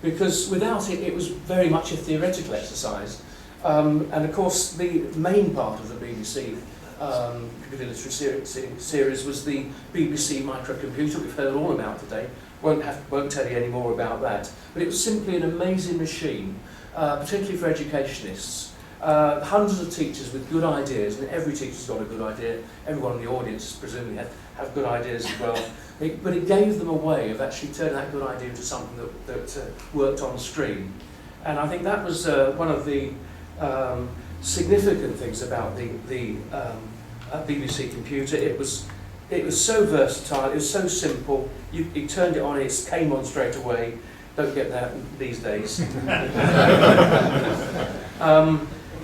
because without it, it was very much a theoretical exercise. And of course, the main part of the BBC Computer Literacy Series was the BBC microcomputer we've heard all about today. Won't tell you any more about that. But it was simply an amazing machine, particularly for educationists. Hundreds of teachers with good ideas, and every teacher's got a good idea. Everyone in the audience presumably have good ideas as well. But it gave them a way of actually turning that good idea into something that worked on screen. And I think that was one of the significant things about the BBC computer. It was so versatile, it was so simple. You turned it on, it came on straight away. Don't get that these days.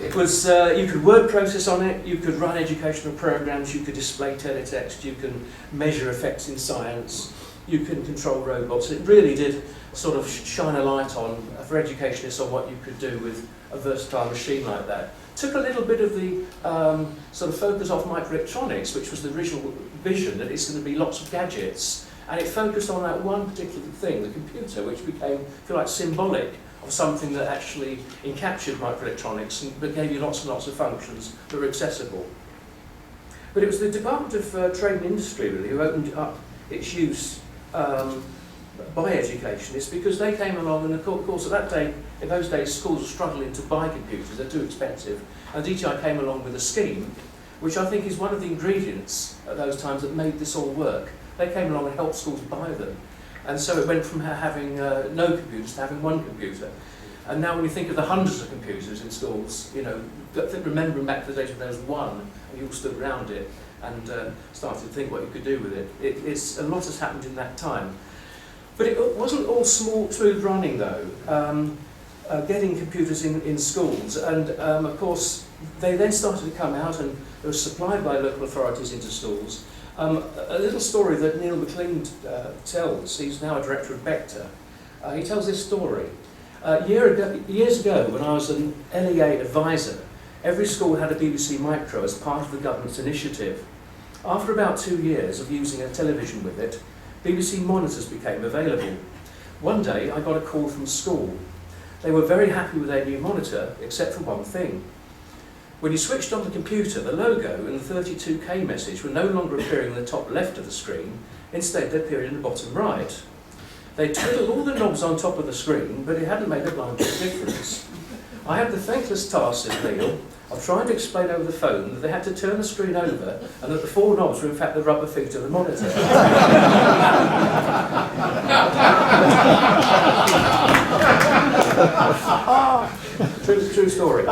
It was, you could word process on it, you could run educational programs, you could display teletext, you can measure effects in science, you can control robots. It really did sort of shine a light on, for educationists, on what you could do with a versatile machine like that. Took a little bit of the sort of focus off microelectronics, which was the original vision, that it's going to be lots of gadgets, and it focused on that one particular thing, the computer, which became, if you like, symbolic of something that actually encaptured microelectronics and gave you lots and lots of functions that were accessible. But it was the Department of Trade and Industry, really, who opened up its use by educationists, because they came along, and of course at that day, in those days, schools were struggling to buy computers, they're too expensive, and DTI came along with a scheme, which I think is one of the ingredients at those times that made this all work. They came along and helped schools buy them. And so it went from having no computers to having one computer. And now when you think of the hundreds of computers in schools, you know, remembering back to the days when there was one, and you all stood around it and started to think what you could do with it. It's a lot has happened in that time. But it wasn't all smooth running, though, getting computers in schools. And of course, they then started to come out, and they were supplied by local authorities into schools. A little story that Neil McLean tells. He's now a director of Bector. He tells this story. Years ago, when I was an LEA advisor, every school had a BBC Micro as part of the government's initiative. After about 2 years of using a television with it, BBC monitors became available. One day, I got a call from school. They were very happy with their new monitor, except for one thing. When you switched on the computer, the logo and the 32K message were no longer appearing in the top left of the screen. Instead, they appeared in the bottom right. They twiddled all the knobs on top of the screen, but it hadn't made a blind bit of difference. I had the thankless task, said Neil, of trying to explain over the phone that they had to turn the screen over and that the 4 knobs were in fact the rubber feet of the monitor. True story.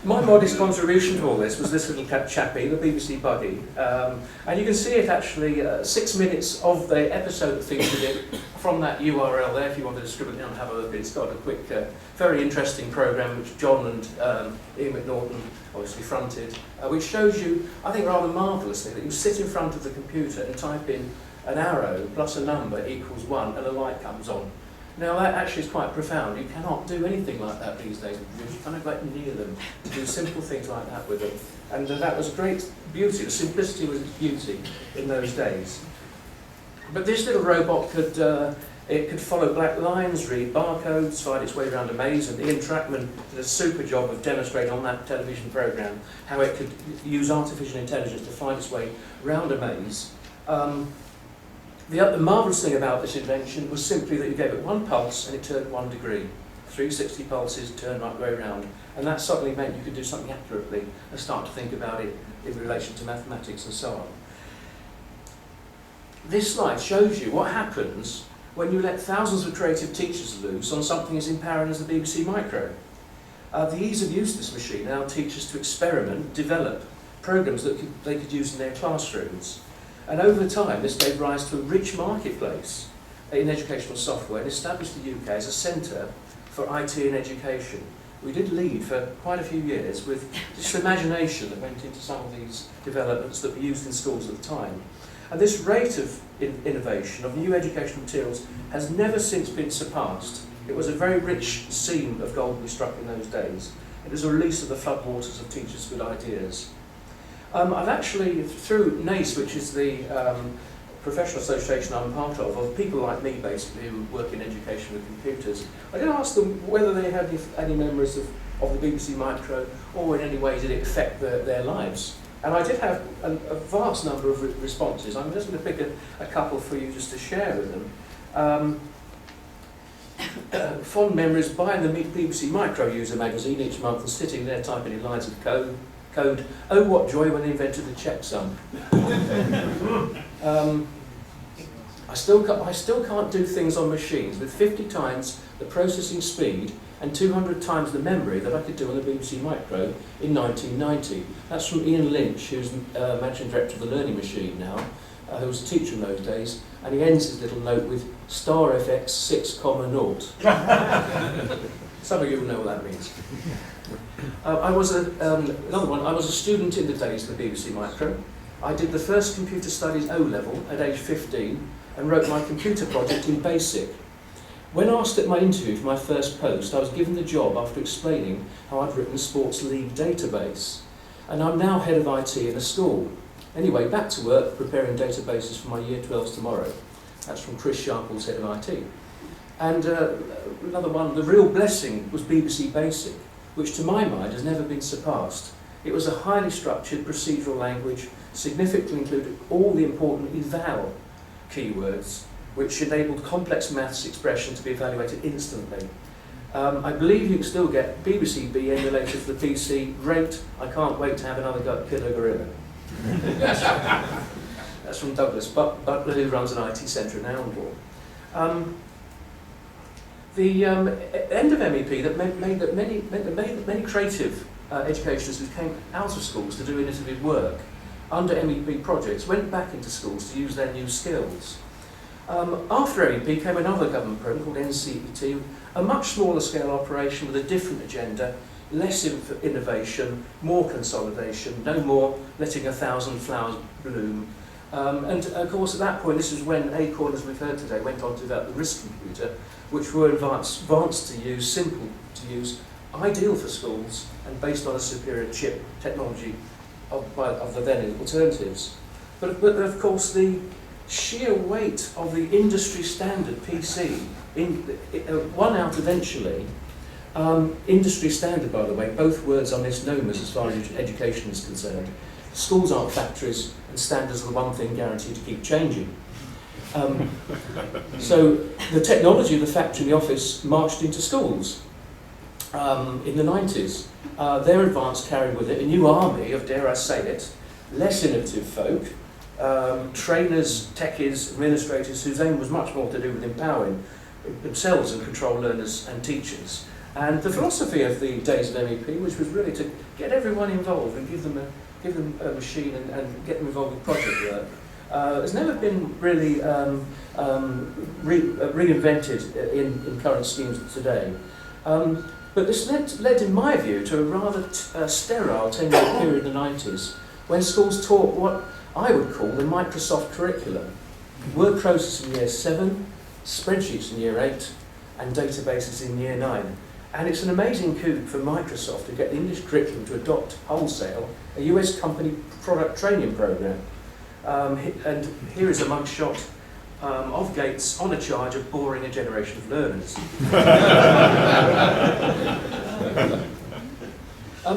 My modest contribution to all this was this little chappie, the BBC buggy, and you can see it actually 6 minutes of the episode that featured it from that URL there if you want to distribute it and have a look. It's got a quick, very interesting programme which John and Ian McNaughton obviously fronted, which shows you, I think rather marvellously, that you sit in front of the computer and type in an arrow plus a number equals 1 and a light comes on. Now that actually is quite profound. You cannot do anything like that these days. You cannot get near them to do simple things like that with them. And that was great beauty. The simplicity was beauty in those days. But this little robot could follow black lines, read barcodes, find its way around a maze, and Ian Trackman did a super job of demonstrating on that television programme how it could use artificial intelligence to find its way around a maze. The marvellous thing about this invention was simply that you gave it 1 pulse and it turned 1 degree. 360 pulses turned right way around. And that suddenly meant you could do something accurately and start to think about it in relation to mathematics and so on. This slide shows you what happens when you let thousands of creative teachers loose on something as empowering as the BBC Micro. The ease of use of this machine allowed teachers to experiment, develop programs that they could use in their classrooms. And over time, this gave rise to a rich marketplace. in educational software and established the UK as a centre for IT and education. We did lead for quite a few years with just imagination that went into some of these developments that were used in schools at the time. And this rate of innovation of new educational materials has never since been surpassed. It was a very rich seam of gold we struck in those days. It was a release of the floodwaters of teachers' good ideas. I've actually, through NACE, which is the professional association I'm part of people like me basically who work in education with computers, I did ask them whether they had any memories of the BBC Micro or in any way did it affect their lives. And I did have a vast number of responses. I'm just going to pick a couple for you just to share with them. Fond memories buying the BBC Micro User magazine each month and sitting there typing in lines of code. Oh, what joy when they invented the checksum. I still can't do things on machines with 50 times the processing speed and 200 times the memory that I could do on the BBC Micro in 1990. That's from Ian Lynch, who's managing director of the Learning Machine now, who was a teacher in those days, and he ends his little note with *FX 6,0. Some of you will know what that means. I was a student in the days of the BBC Micro. I did the first computer studies O-level at age 15 and wrote my computer project in BASIC. When asked at my interview for my first post, I was given the job after explaining how I'd written a sports league database. And I'm now head of IT in a school. Anyway, back to work, preparing databases for my Year 12s tomorrow. That's from Chris Sharple's head of IT. And another one, the real blessing was BBC Basic, which to my mind has never been surpassed. It was a highly structured procedural language, significantly included all the important eval keywords, which enabled complex maths expression to be evaluated instantly. I believe you can still get BBC B emulated for the PC. Great, I can't wait to have another killer gorilla. That's from Douglas Butler, who runs an IT centre in Elmbourne. The end of MEP that made that many creative educationists who came out of schools to do innovative work under MEP projects went back into schools to use their new skills. After MEP came another government programme called NCET, a much smaller scale operation with a different agenda, less innovation, more consolidation, no more letting 1,000 flowers bloom. And of course at that point, this is when Acorn, as we've heard today, went on to develop the RISC computer, which were advanced to use, simple to use, ideal for schools, and based on a superior chip technology of the then alternatives. But of course the sheer weight of the industry standard PC won out eventually. Industry standard, by the way, both words are misnomers as far as education is concerned. Schools aren't factories, and standards are the one thing guaranteed to keep changing. So the technology of the factory and the office marched into schools in the 90s. Their advance carried with it a new army of, dare I say it, less innovative folk, trainers, techies, administrators whose aim was much more to do with empowering themselves and control learners and teachers. And the philosophy of the days of MEP, which was really to get everyone involved and give them a machine and get them involved with project work, has never been really reinvented in current schemes today. But this led, in my view, to a rather sterile 10-year period in the 90s, when schools taught what I would call the Microsoft curriculum. Word processing in Year 7, spreadsheets in Year 8, and databases in Year 9. And it's an amazing coup for Microsoft to get the English curriculum to adopt wholesale a US company product training program. And here is a mugshot of Gates on a charge of boring a generation of learners.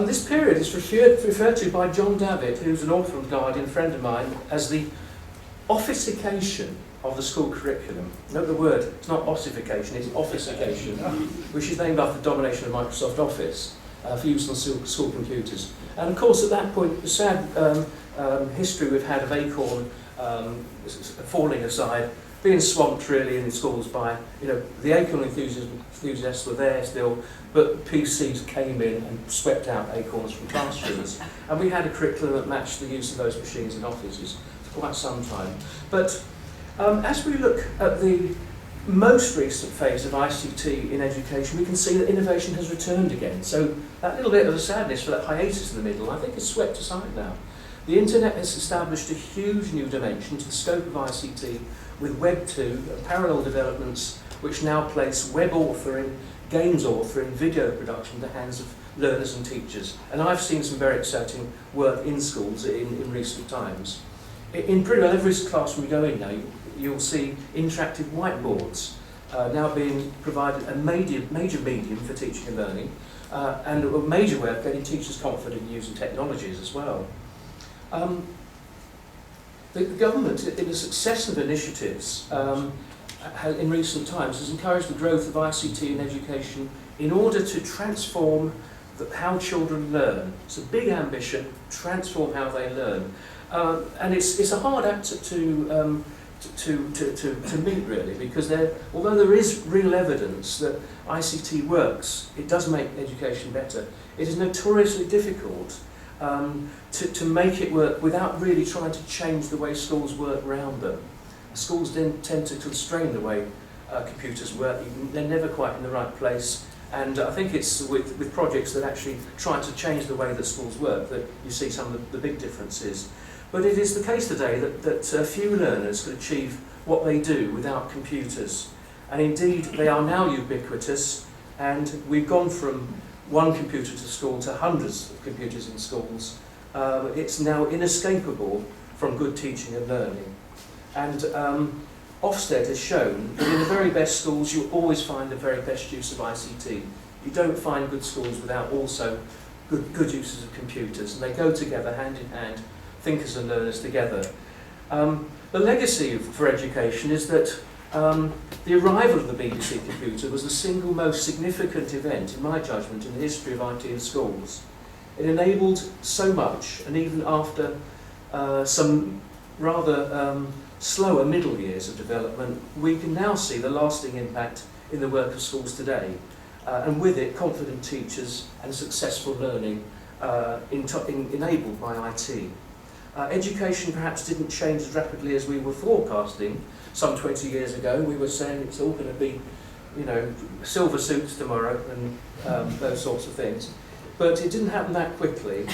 This period is referred to by John Davitt, who's an author and guardian friend of mine, as the officification of the school curriculum. Note the word, it's not ossification, it's officification, which is named after the domination of Microsoft Office for use on school computers. And of course at that point, the sad history we've had of Acorn falling aside, being swamped really in schools by, the Acorn enthusiasts were there still, but PCs came in and swept out Acorns from classrooms. And we had a curriculum that matched the use of those machines in offices for quite some time. But as we look at the most recent phase of ICT in education, we can see that innovation has returned again. So that little bit of a sadness for that hiatus in the middle, I think is swept aside now. The internet has established a huge new dimension to the scope of ICT with Web 2 and parallel developments which now place web authoring, games authoring, video production in the hands of learners and teachers. And I've seen some very exciting work in schools in recent times. In pretty well every classroom you go in now, you'll see interactive whiteboards now being provided, a major medium for teaching and learning, and a major way of getting teachers confident in using technologies as well. The government, in a succession of initiatives in recent times, has encouraged the growth of ICT in education in order to transform how children learn. It's a big ambition, transform how they learn. And it's a hard act to meet, really, because although there is real evidence that ICT works, it does make education better, it is notoriously difficult to make it work without really trying to change the way schools work around them. Schools then tend to constrain the way computers work. They're never quite in the right place. And I think it's with projects that actually try to change the way that schools work that you see some of the big differences. But it is the case today that few learners can achieve what they do without computers. And indeed, they are now ubiquitous, and we've gone from one computer to school to hundreds of computers in schools. It's now inescapable from good teaching and learning. And Ofsted has shown that in the very best schools you always find the very best use of ICT. You don't find good schools without also good uses of computers, and they go together hand in hand, thinkers and learners together. The legacy for education is that the arrival of the BBC computer was the single most significant event, in my judgment, in the history of IT in schools. It enabled so much, and even after some rather slower middle years of development, we can now see the lasting impact in the work of schools today, and with it confident teachers and successful learning enabled by IT. Education perhaps didn't change as rapidly as we were forecasting some 20 years ago. We were saying it's all going to be, silver suits tomorrow and those sorts of things. But it didn't happen that quickly.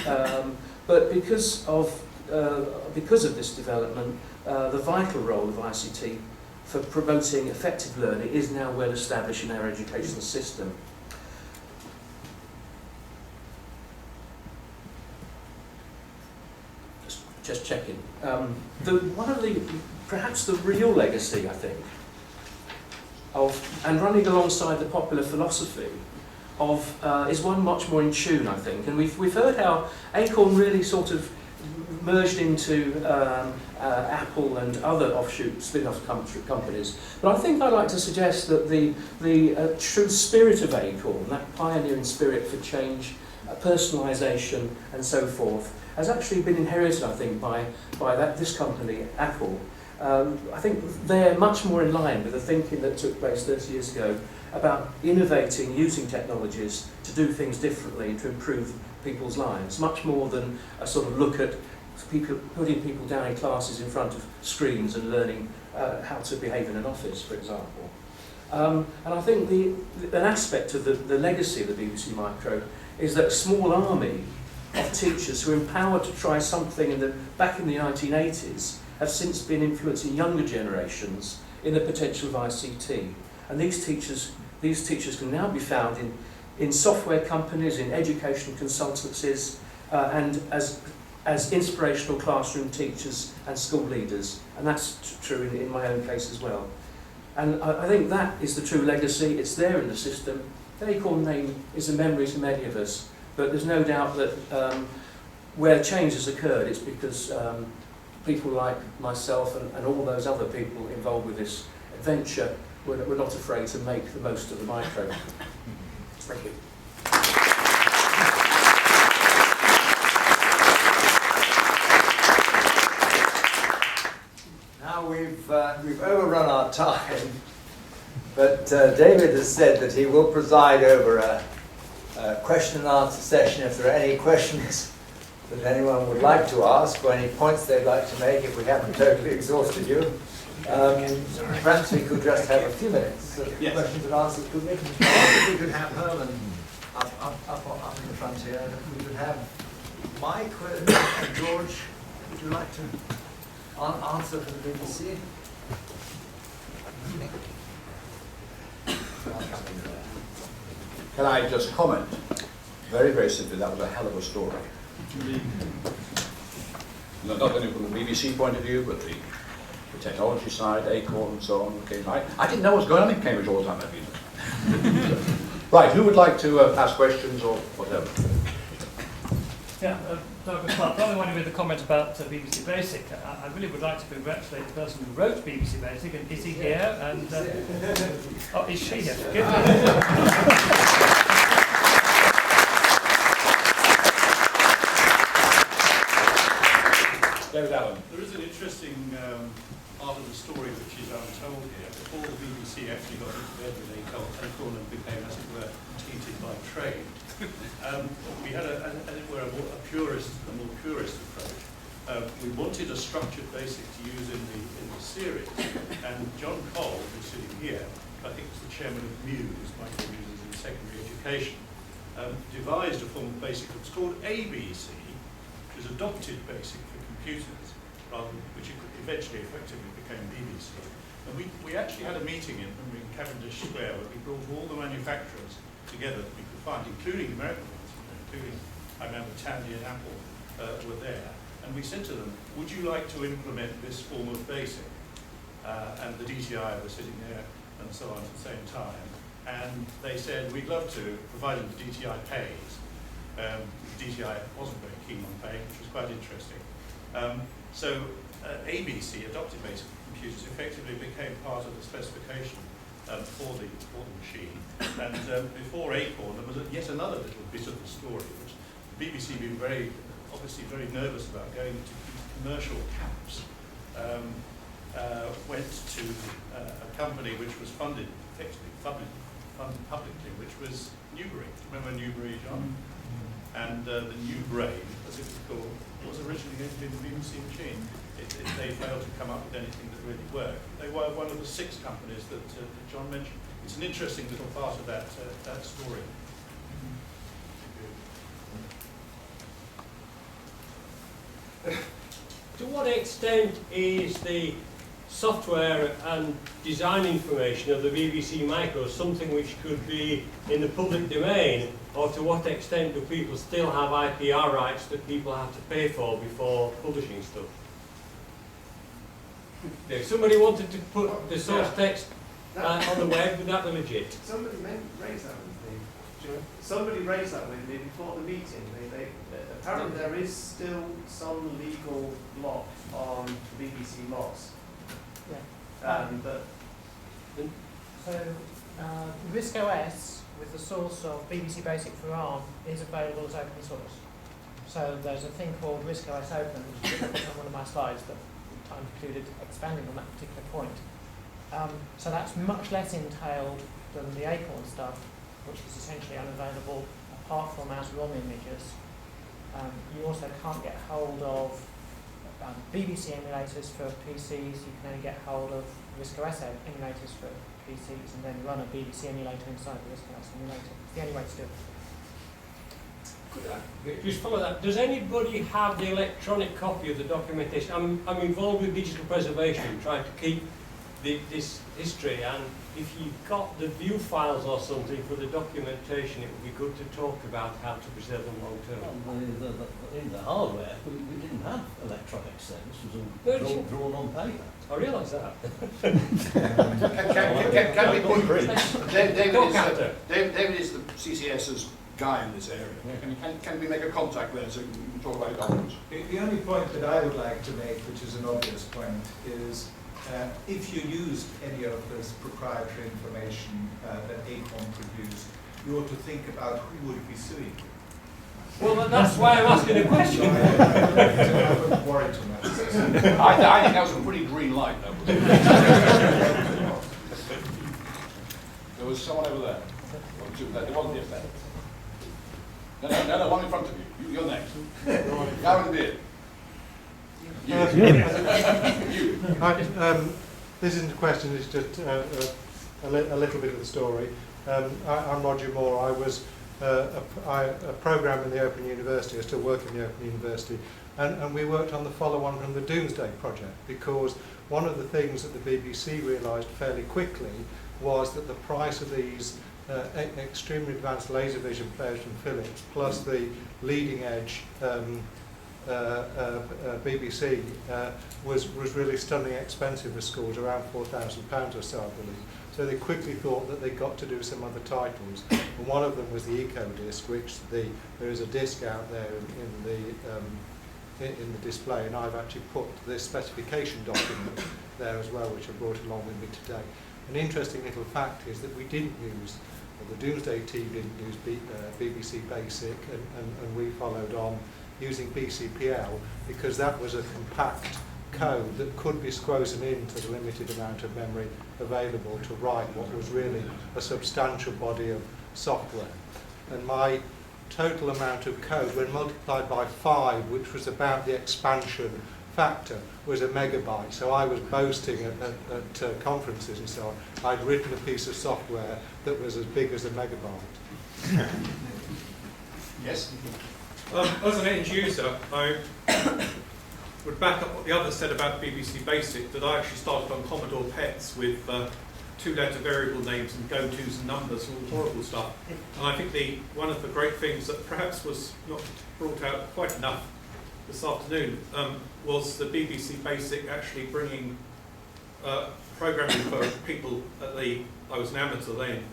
But because of this development, the vital role of ICT for promoting effective learning is now well established in our educational system. Just checking. Perhaps the real legacy, I think, and running alongside the popular philosophy is one much more in tune, I think. And we've heard how Acorn really sort of merged into Apple and other offshoot spin-off companies. But I think I'd like to suggest that the true spirit of Acorn, that pioneering spirit for change, personalisation and so forth, has actually been inherited, I think, by this company, Apple. I think they're much more in line with the thinking that took place 30 years ago about innovating, using technologies to do things differently, to improve people's lives, much more than a sort of look at putting people down in classes in front of screens and learning how to behave in an office, for example. And I think an aspect of the legacy of the BBC Micro is that a small army of teachers who are empowered to try something back in the 1980s have since been influencing younger generations in the potential of ICT. And these teachers can now be found in software companies, in education consultancies, and as inspirational classroom teachers and school leaders. And that's true in my own case as well. And I think that is the true legacy. It's there in the system. The Acorn name is a memory to many of us, but there's no doubt that where change has occurred, it's because people like myself and all those other people involved with this adventure were not afraid to make the most of the micro. Thank you. Now we've overrun our time, but David has said that he will preside over a question and answer session if there are any questions that anyone would like to ask or any points they'd like to make if we haven't totally exhausted you. Perhaps we could just have a few minutes of questions and answers, could we? If we could have Herman up in the front here, and if we could have Mike and George, would you like to answer for the BBC? Can I just comment? Very, very simply, that was a hell of a story. Not only from the BBC point of view, but the technology side, Acorn and so on. Okay, I didn't know what was going on in Cambridge all the time. Right, who would like to ask questions or whatever? Yeah, Douglas Clark, probably wanted with a comment about BBC Basic. I really would like to congratulate the person who wrote BBC Basic, and is he here? And oh, is she here? David Allen. There is an interesting part of the story which is untold here. Before the BBC actually got into bed with Acorn and became, as it were, tainted by trade, we had, as it were, a more purist approach. We wanted a structured basic to use in the series, and John Cole, who's sitting here, I think was the chairman of Muse, micro-muses in secondary education, devised a form of basic that was called ABC, which was adopted basic for computers, which eventually effectively became BBC. And we actually had a meeting in Cavendish Square where we brought all the manufacturers together that we could find, including American ones, including, I remember Tandy and Apple were there. And we said to them, would you like to implement this form of BASIC? And the DTI was sitting there and so on at the same time. And they said, we'd love to, provided the DTI pays. DTI wasn't very keen on paying, which was quite interesting. So ABC, adopted basic computers, effectively became part of the specification for the machine. And before Acorn, there was yet another little bit of the story, which the BBC being obviously very nervous about going to commercial camps, went to a company which was funded, effectively funded publicly, which was Newbury. Remember Newbury, John? And the new brain, as it was called, was originally going to be the BBC machine. They failed to come up with anything that really worked. They were one of the 6 companies that John mentioned. It's an interesting little part of that story. To what extent is the software and design information of the BBC Micro something which could be in the public domain, or to what extent do people still have IPR rights that people have to pay for before publishing stuff? If somebody wanted to put the source text on the web, would that be legit? Somebody raised that with me. Somebody raised that with me before the meeting. Apparently there is still some legal block on BBC Moss. Yeah. So RISC OS with the source of BBC Basic for ARM is available as open source. So there's a thing called RISC OS Open, which is on one of my slides that time included expanding on that particular point. So that's much less entailed than the Acorn stuff, which is essentially unavailable apart from as ROM images. You also can't get hold of BBC emulators for PCs. You can only get hold of RISC OS emulators for PCs, and then run a BBC emulator inside the RISC OS emulator. It's the only way to do it. Just follow that. Does anybody have the electronic copy of the documentation? I'm involved with digital preservation, trying to keep this history, and if you've got the view files or something for the documentation, it would be good to talk about how to preserve them long term. In the hardware, we didn't have electronics then. This was all drawn on paper. I realise that. Can we put David is the CCS's guy in this area. Can we make a contact there so we can talk about documents? The only point that I would like to make, which is an obvious point, is if you used any of this proprietary information that Acorn produced, you ought to think about who would be suing you. Well, that's why I'm asking a question. I wouldn't worry too much. I think that was a pretty green light, though. There was someone over there. There wasn't the effect. No, one in front of you. You're next. Guy with the beard. Hi, this isn't a question, it's just a little bit of the story. I'm Roger Moore. I was a programmer in the Open University. I still work in the Open University. And we worked on the follow-on from the Domesday project, because one of the things that the BBC realised fairly quickly was that the price of these extremely advanced laser vision players from Philips, plus the leading edge BBC, was really stunning expensive for schools, around £4,000 or so, I believe. So they quickly thought that they got to do some other titles, and one of them was the Eco Disc, which there is a disc out there in the display, and I've actually put the specification document there as well, which I brought along with me today. An interesting little fact is that we didn't use, or the Domesday team didn't use BBC Basic, and we followed on using BCPL, because that was a compact code that could be squozen into the limited amount of memory available to write what was really a substantial body of software. And my total amount of code, when multiplied by 5, which was about the expansion factor, was a megabyte. So I was boasting at conferences and so on, I'd written a piece of software that was as big as a megabyte. Yes? As an end user, I would back up what the others said about BBC Basic, that I actually started on Commodore PETs with 2-letter variable names and go-tos and numbers and all horrible stuff. And I think one of the great things that perhaps was not brought out quite enough this afternoon was the BBC Basic actually bringing programming for people I was an amateur then,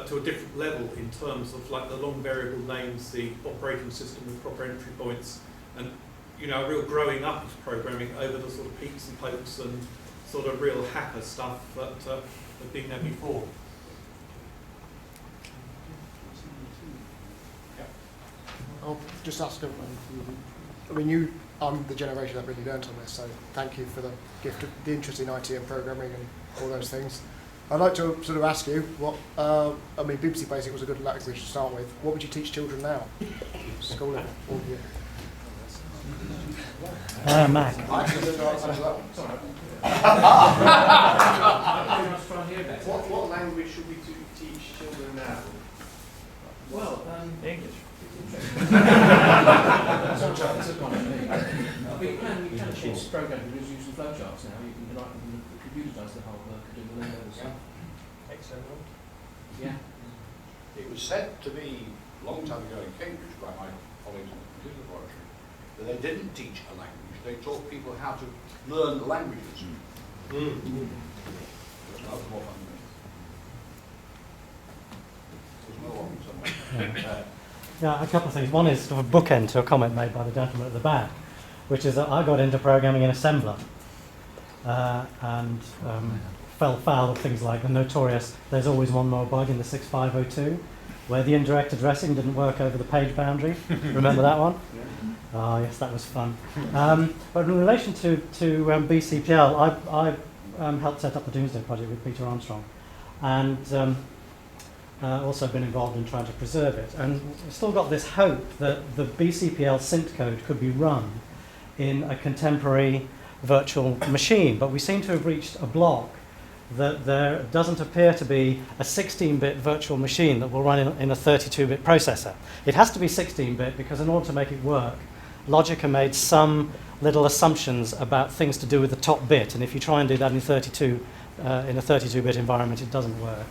to a different level in terms of like the long variable names, the operating system with proper entry points, and a real growing up of programming over the sort of peaks and pokes and sort of real hacker stuff that had been there before. I'll just ask I'm the generation that really learnt on this, so thank you for the gift of the interest in IT and programming and all those things. I'd like to sort of ask you, BBC Basic was a good language to start with. What would you teach children now? School level, all of you. Mac. What language should we teach children now? Well, English. We can teach programming using flowcharts now. You can write them, the computer does the hard work and do the level stuff. Excellent. Yeah. It was said to me a long time ago in Cambridge by my colleagues in the computer laboratory that they didn't teach a language, they taught people how to learn the languages. That was more fun. There's more one somewhere. Yeah, a couple of things. One is sort of a bookend to a comment made by the gentleman at the back, which is that I got into programming in assembler and fell foul of things like the notorious "there's always one more bug" in the 6502, where the indirect addressing didn't work over the page boundary. Remember that one? Oh yes, that was fun. But in relation to BCPL, I helped set up the Domesday project with Peter Armstrong, and also been involved in trying to preserve it. And we've still got this hope that the BCPL synth code could be run in a contemporary virtual machine, but we seem to have reached a block that there doesn't appear to be a 16-bit virtual machine that will run in a 32-bit processor. It has to be 16-bit because in order to make it work, Logica made some little assumptions about things to do with the top bit, and if you try and do that in a 32-bit environment, it doesn't work.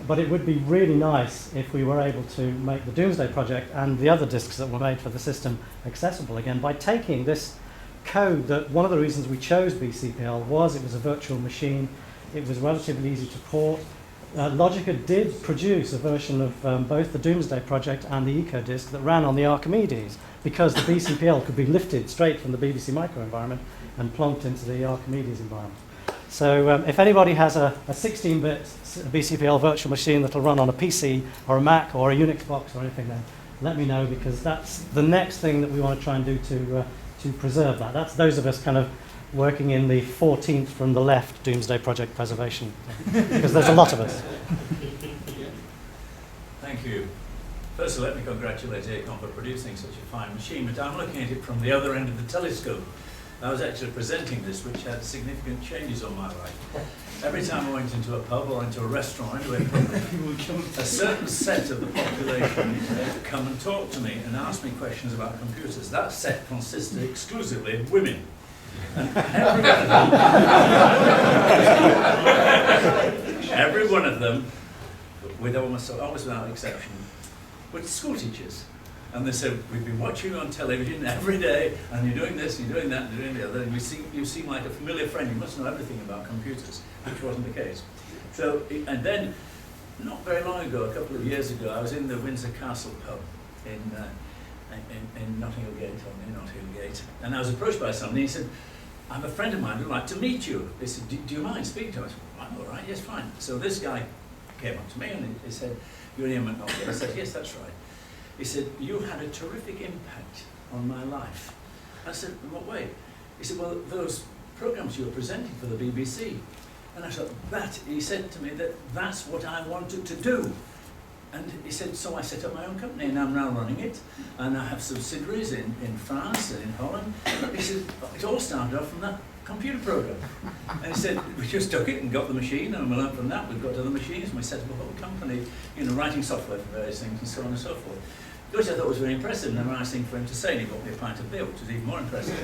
But it would be really nice if we were able to make the Domesday project and the other disks that were made for the system accessible again by taking this code. That one of the reasons we chose BCPL was it was a virtual machine, it was relatively easy to port. Logica did produce a version of both the Domesday project and the EcoDisk that ran on the Archimedes, because the BCPL could be lifted straight from the BBC Micro environment and plonked into the Archimedes environment. So if anybody has a 16-bit BCPL virtual machine that will run on a PC or a Mac or a Unix box or anything, then let me know, because that's the next thing that we want to try and do to preserve that. That's those of us kind of working in the 14th from the left Domesday project preservation, because there's a lot of us. Thank you. Firstly, let me congratulate Acorn for producing such a fine machine, but I'm looking at it from the other end of the telescope. I was actually presenting this, which had significant changes on my life. Every time I went into a pub or into a restaurant where people would come, a certain set of the population would come and talk to me and ask me questions about computers. That set consisted exclusively of women. And every one of them, with almost always without exception, were school teachers. And they said, we've been watching you on television every day, and you're doing this, and you're doing that, and you're doing the other, and you seem like a familiar friend. You must know everything about computers, which wasn't the case. So, and then, not very long ago, a couple of years ago, I was in the Windsor Castle pub in Notting Hill Gate, or near Notting Hill Gate, and I was approached by somebody. He said, I'm a friend of mine who'd like to meet you. He said, do you mind speaking to us? I'm all right, yes, fine. So this guy came up to me and he said, you're Ian McNulty. I said, yes, that's right. He said, you had a terrific impact on my life. I said, in what way? He said, well, those programs you were presenting for the BBC. And I thought, he said to me that's what I wanted to do. And he said, so I set up my own company and I'm now running it. And I have subsidiaries in France and in Holland. He said, it all started off from that computer program. And he said, we just took it and got the machine, and we learned from that. We've got other machines, and we set up a whole company, writing software for various things and so on and so forth. Which I thought was very impressive, and a nice thing for him to say, and he bought me a pint of beer, which was even more impressive.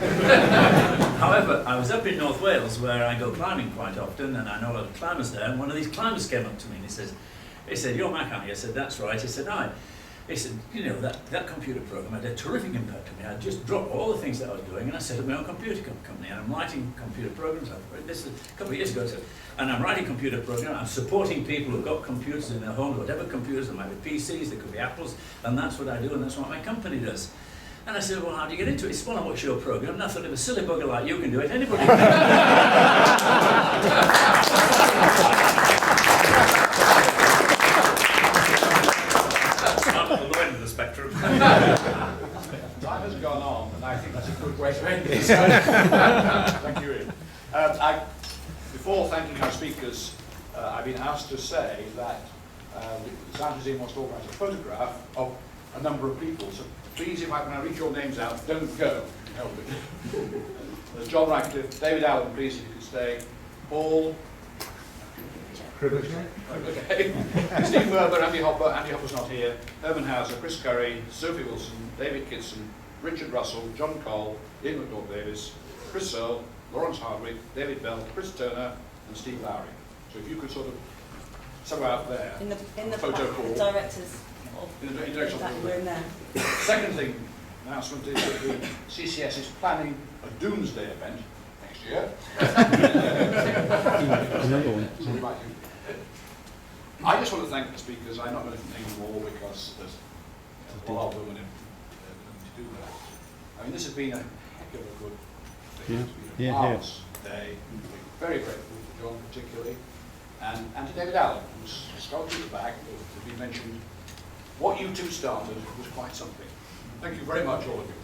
However, I was up in North Wales, where I go climbing quite often, and I know a lot of climbers there, and one of these climbers came up to me and he said, you're Mac, aren't you? I said, that's right. He said, aye. He said, that computer program had a terrific impact on me. I just dropped all the things that I was doing and I set up my own computer company, and I'm writing computer programs. This is a couple of years ago, and I'm writing computer programs. I'm supporting people who've got computers in their homes, whatever computers, they might be PCs, they could be Apples, and that's what I do, and that's what my company does. And I said, well, how do you get into it? He said, well, I watch your program, and I thought, if a silly bugger like you can do it, anybody can do it. Spectrum. Time has gone on, and I think that's a good way to end this. Thank you, Ian. Before thanking our speakers, I've been asked to say that the Sound Museum wants to organise a photograph of a number of people. So please, when I read your names out, don't go. Help it. There's John Radcliffe, David Allen, please, if you could stay. Paul Kriwaczek. Okay. Steve Werber, Andy Hopper's not here. Herman Hauser, Chris Curry, Sophie Wilson, David Kitson, Richard Russell, John Cole, Ian McNulty-Davis, Chris Searle, Lawrence Hardwick, David Bell, Chris Turner, and Steve Lowry. So if you could sort of somewhere out there, in the photo back, call. the directors In the direction of the room there. Second thing, announcement is that the CCS is planning a Doomsday event next year. I just want to thank the speakers. I'm not going to name them all because there's a lot of them to do that. I mean, this has been a heck of a good thing. It's been a marvellous day. We're very grateful to John particularly, and to David Allen, who's sculpted at the back, as we mentioned. What you two started was quite something. Thank you very much, all of you.